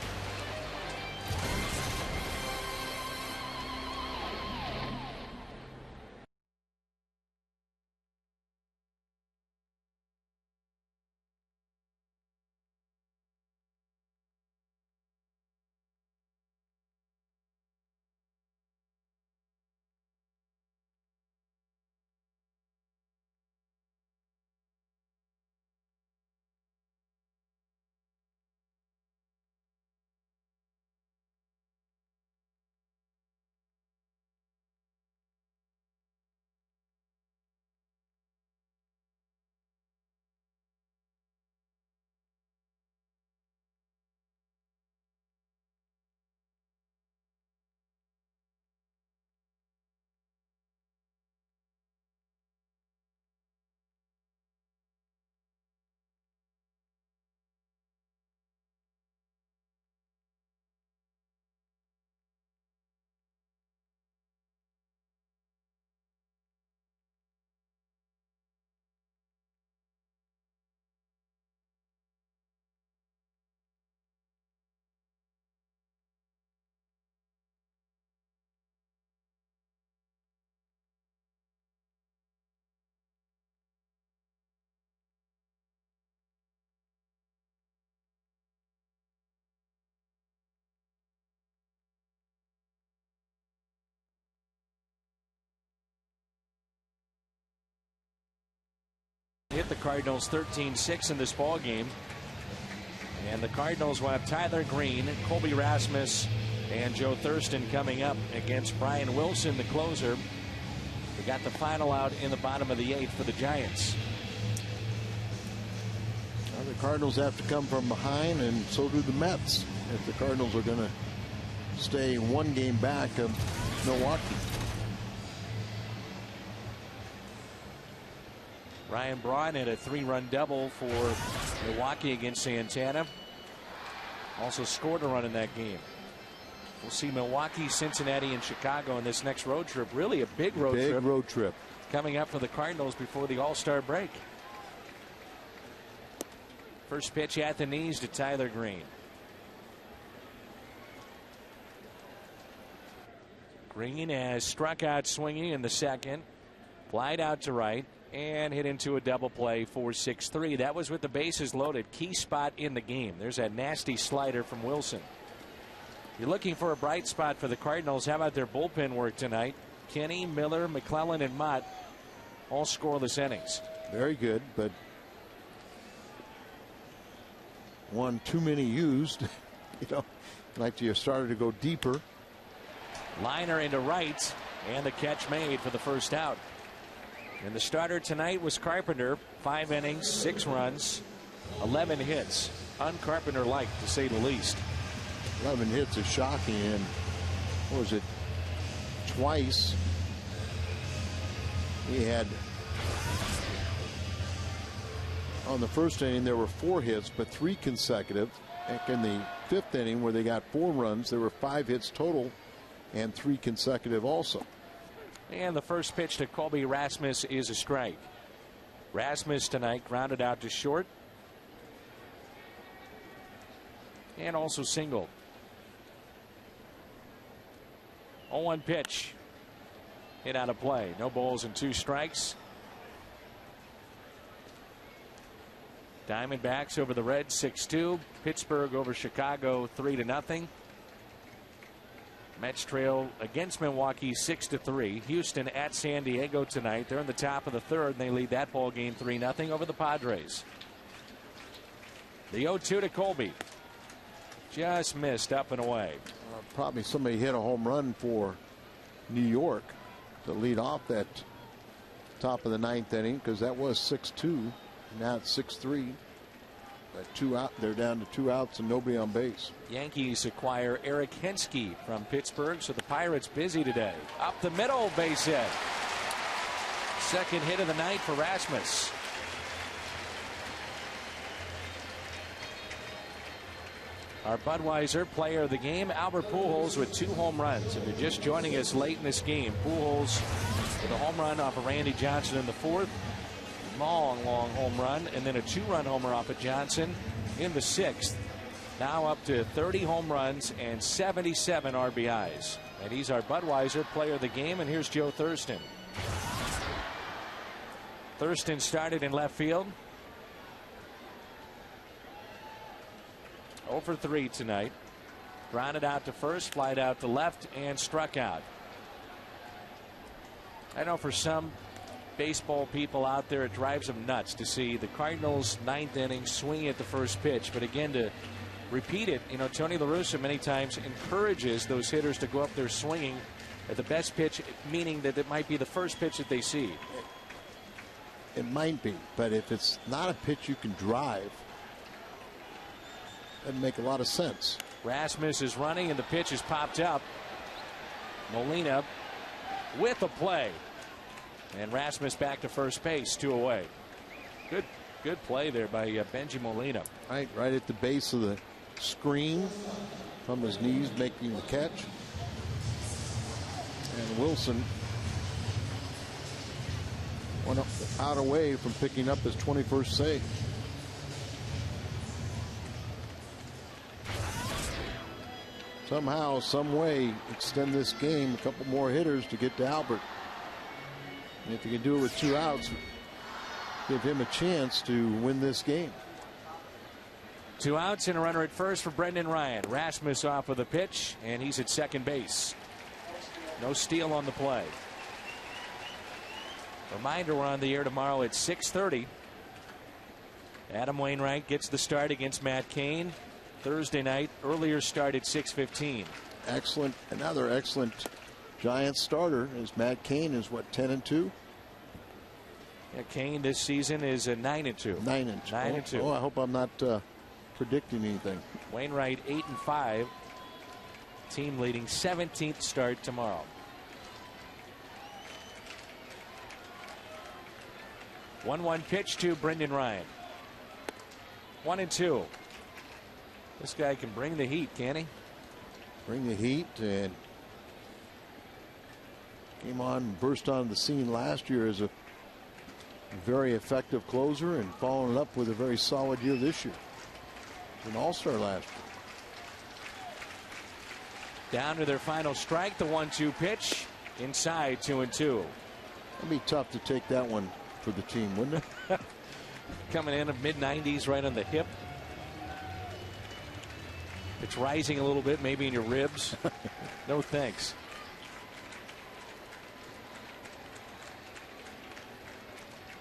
Hit the Cardinals 13-6 in this ball game. And the Cardinals will have Tyler Green, Colby Rasmus, and Joe Thurston coming up against Brian Wilson, the closer. We got the final out in the bottom of the 8th for the Giants. Well, the Cardinals have to come from behind, and so do the Mets, if the Cardinals are going to stay 1 game back of Milwaukee. Ryan Braun had a 3-run double for Milwaukee against Santana. Also scored a run in that game. We'll see Milwaukee, Cincinnati, and Chicago in this next road trip. Really a big road trip coming up for the Cardinals before the All-Star break. First pitch at the knees to Tyler Green. Green has struck out swinging in the second. Flied out to right. And hit into a double play for 6-3. That was with the bases loaded. Key spot in the game. There's that nasty slider from Wilson. You're looking for a bright spot for the Cardinals. How about their bullpen work tonight? Kenny, Miller, McClellan, and Mott all scoreless innings. Very good, but one too many used. Like you started to go deeper. Liner into right, and the catch made for the first out. And the starter tonight was Carpenter. 5 innings, 6 runs, 11 hits. Un-Carpenter-like, to say the least. 11 hits is shocking, and what was it? Twice he had. On the first inning there were 4 hits, but 3 consecutive. In the 5th inning, where they got 4 runs, there were 5 hits total and 3 consecutive also. And the first pitch to Colby Rasmus is a strike. Rasmus tonight grounded out to short and also singled. 0-1 pitch. Hit out of play. No balls and 2 strikes. Diamondbacks over the Reds 6-2. Pittsburgh over Chicago 3-0. Mets trail against Milwaukee 6-3. Houston at San Diego tonight. They're in the top of the 3rd, and they lead that ball game 3-0 over the Padres. The 0-2 to Colby. Just missed up and away. Probably somebody hit a home run for New York to lead off that top of the 9th inning, because that was 6-2. Now it's 6-3. That 2 out. They're down to 2 outs and nobody on base. Yankees acquire Eric Hensky from Pittsburgh, so the Pirates busy today. Up the middle, base hit. Second hit of the night for Rasmus. Our Budweiser player of the game, Albert Pujols, with 2 home runs. If you're just joining us late in this game, Pujols with a home run off of Randy Johnson in the 4th. Long home run, and then a 2-run homer off of Johnson in the 6th. Now up to 30 home runs and 77 RBIs. And he's our Budweiser player of the game. And here's Joe Thurston. Thurston started in left field. 0 for 3 tonight. Grounded out to first, flied out to left, and struck out. I know for some baseball people out there, it drives them nuts to see the Cardinals' 9th inning swinging at the first pitch. But again, to repeat it, Tony La Russa many times encourages those hitters to go up there swinging at the best pitch, meaning that it might be the first pitch that they see. It might be, but if it's not a pitch you can drive, that'd make a lot of sense. Rasmus is running, and the pitch is popped up. Molina with a play. And Rasmus back to first base, 2 away. Good play there by Benji Molina. Right at the base of the screen, from his knees, making the catch. And Wilson one out away from picking up his 21st save. Somehow, some way, extend this game. A couple more hitters to get to Albert. And if you can do it with 2 outs, give him a chance to win this game. 2 outs and a runner at first for Brendan Ryan. Rasmus off with a pitch, and he's at second base. No steal on the play. Reminder, we're on the air tomorrow at 6:30. Adam Wainwright gets the start against Matt Cain. Thursday night, earlier start at 6:15. Excellent. Another excellent Giants starter, as Matt Cain is what, 10-2? Yeah, Cain this season is a 9-2. 9-2. Oh, I hope I'm not predicting anything. Wainwright 8-5. Team leading 17th start tomorrow. 1-1 pitch to Brendan Ryan. 1-2. This guy can bring the heat, can he? Bring the heat, and came on and burst onto the scene last year as a very effective closer, and following it up with a very solid year this year. An all-star last year. Down to their final strike, the 1-2 pitch. Inside, 2-2. It'd be tough to take that one for the team, wouldn't it? Coming in at mid-90s, right on the hip. It's rising a little bit, maybe in your ribs. No thanks.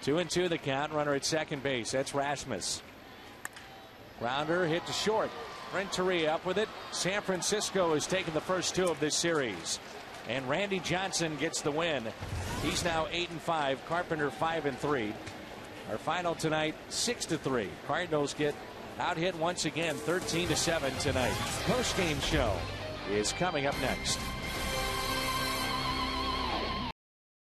Two and two the count. Runner at second base. That's Rasmus. Grounder hit to short. Renteria up with it. San Francisco has taken the first 2 of this series. And Randy Johnson gets the win. He's now 8-5. Carpenter 5-3. Our final tonight, 6-3. Cardinals get out hit once again, 13-7 tonight. Post-game show is coming up next.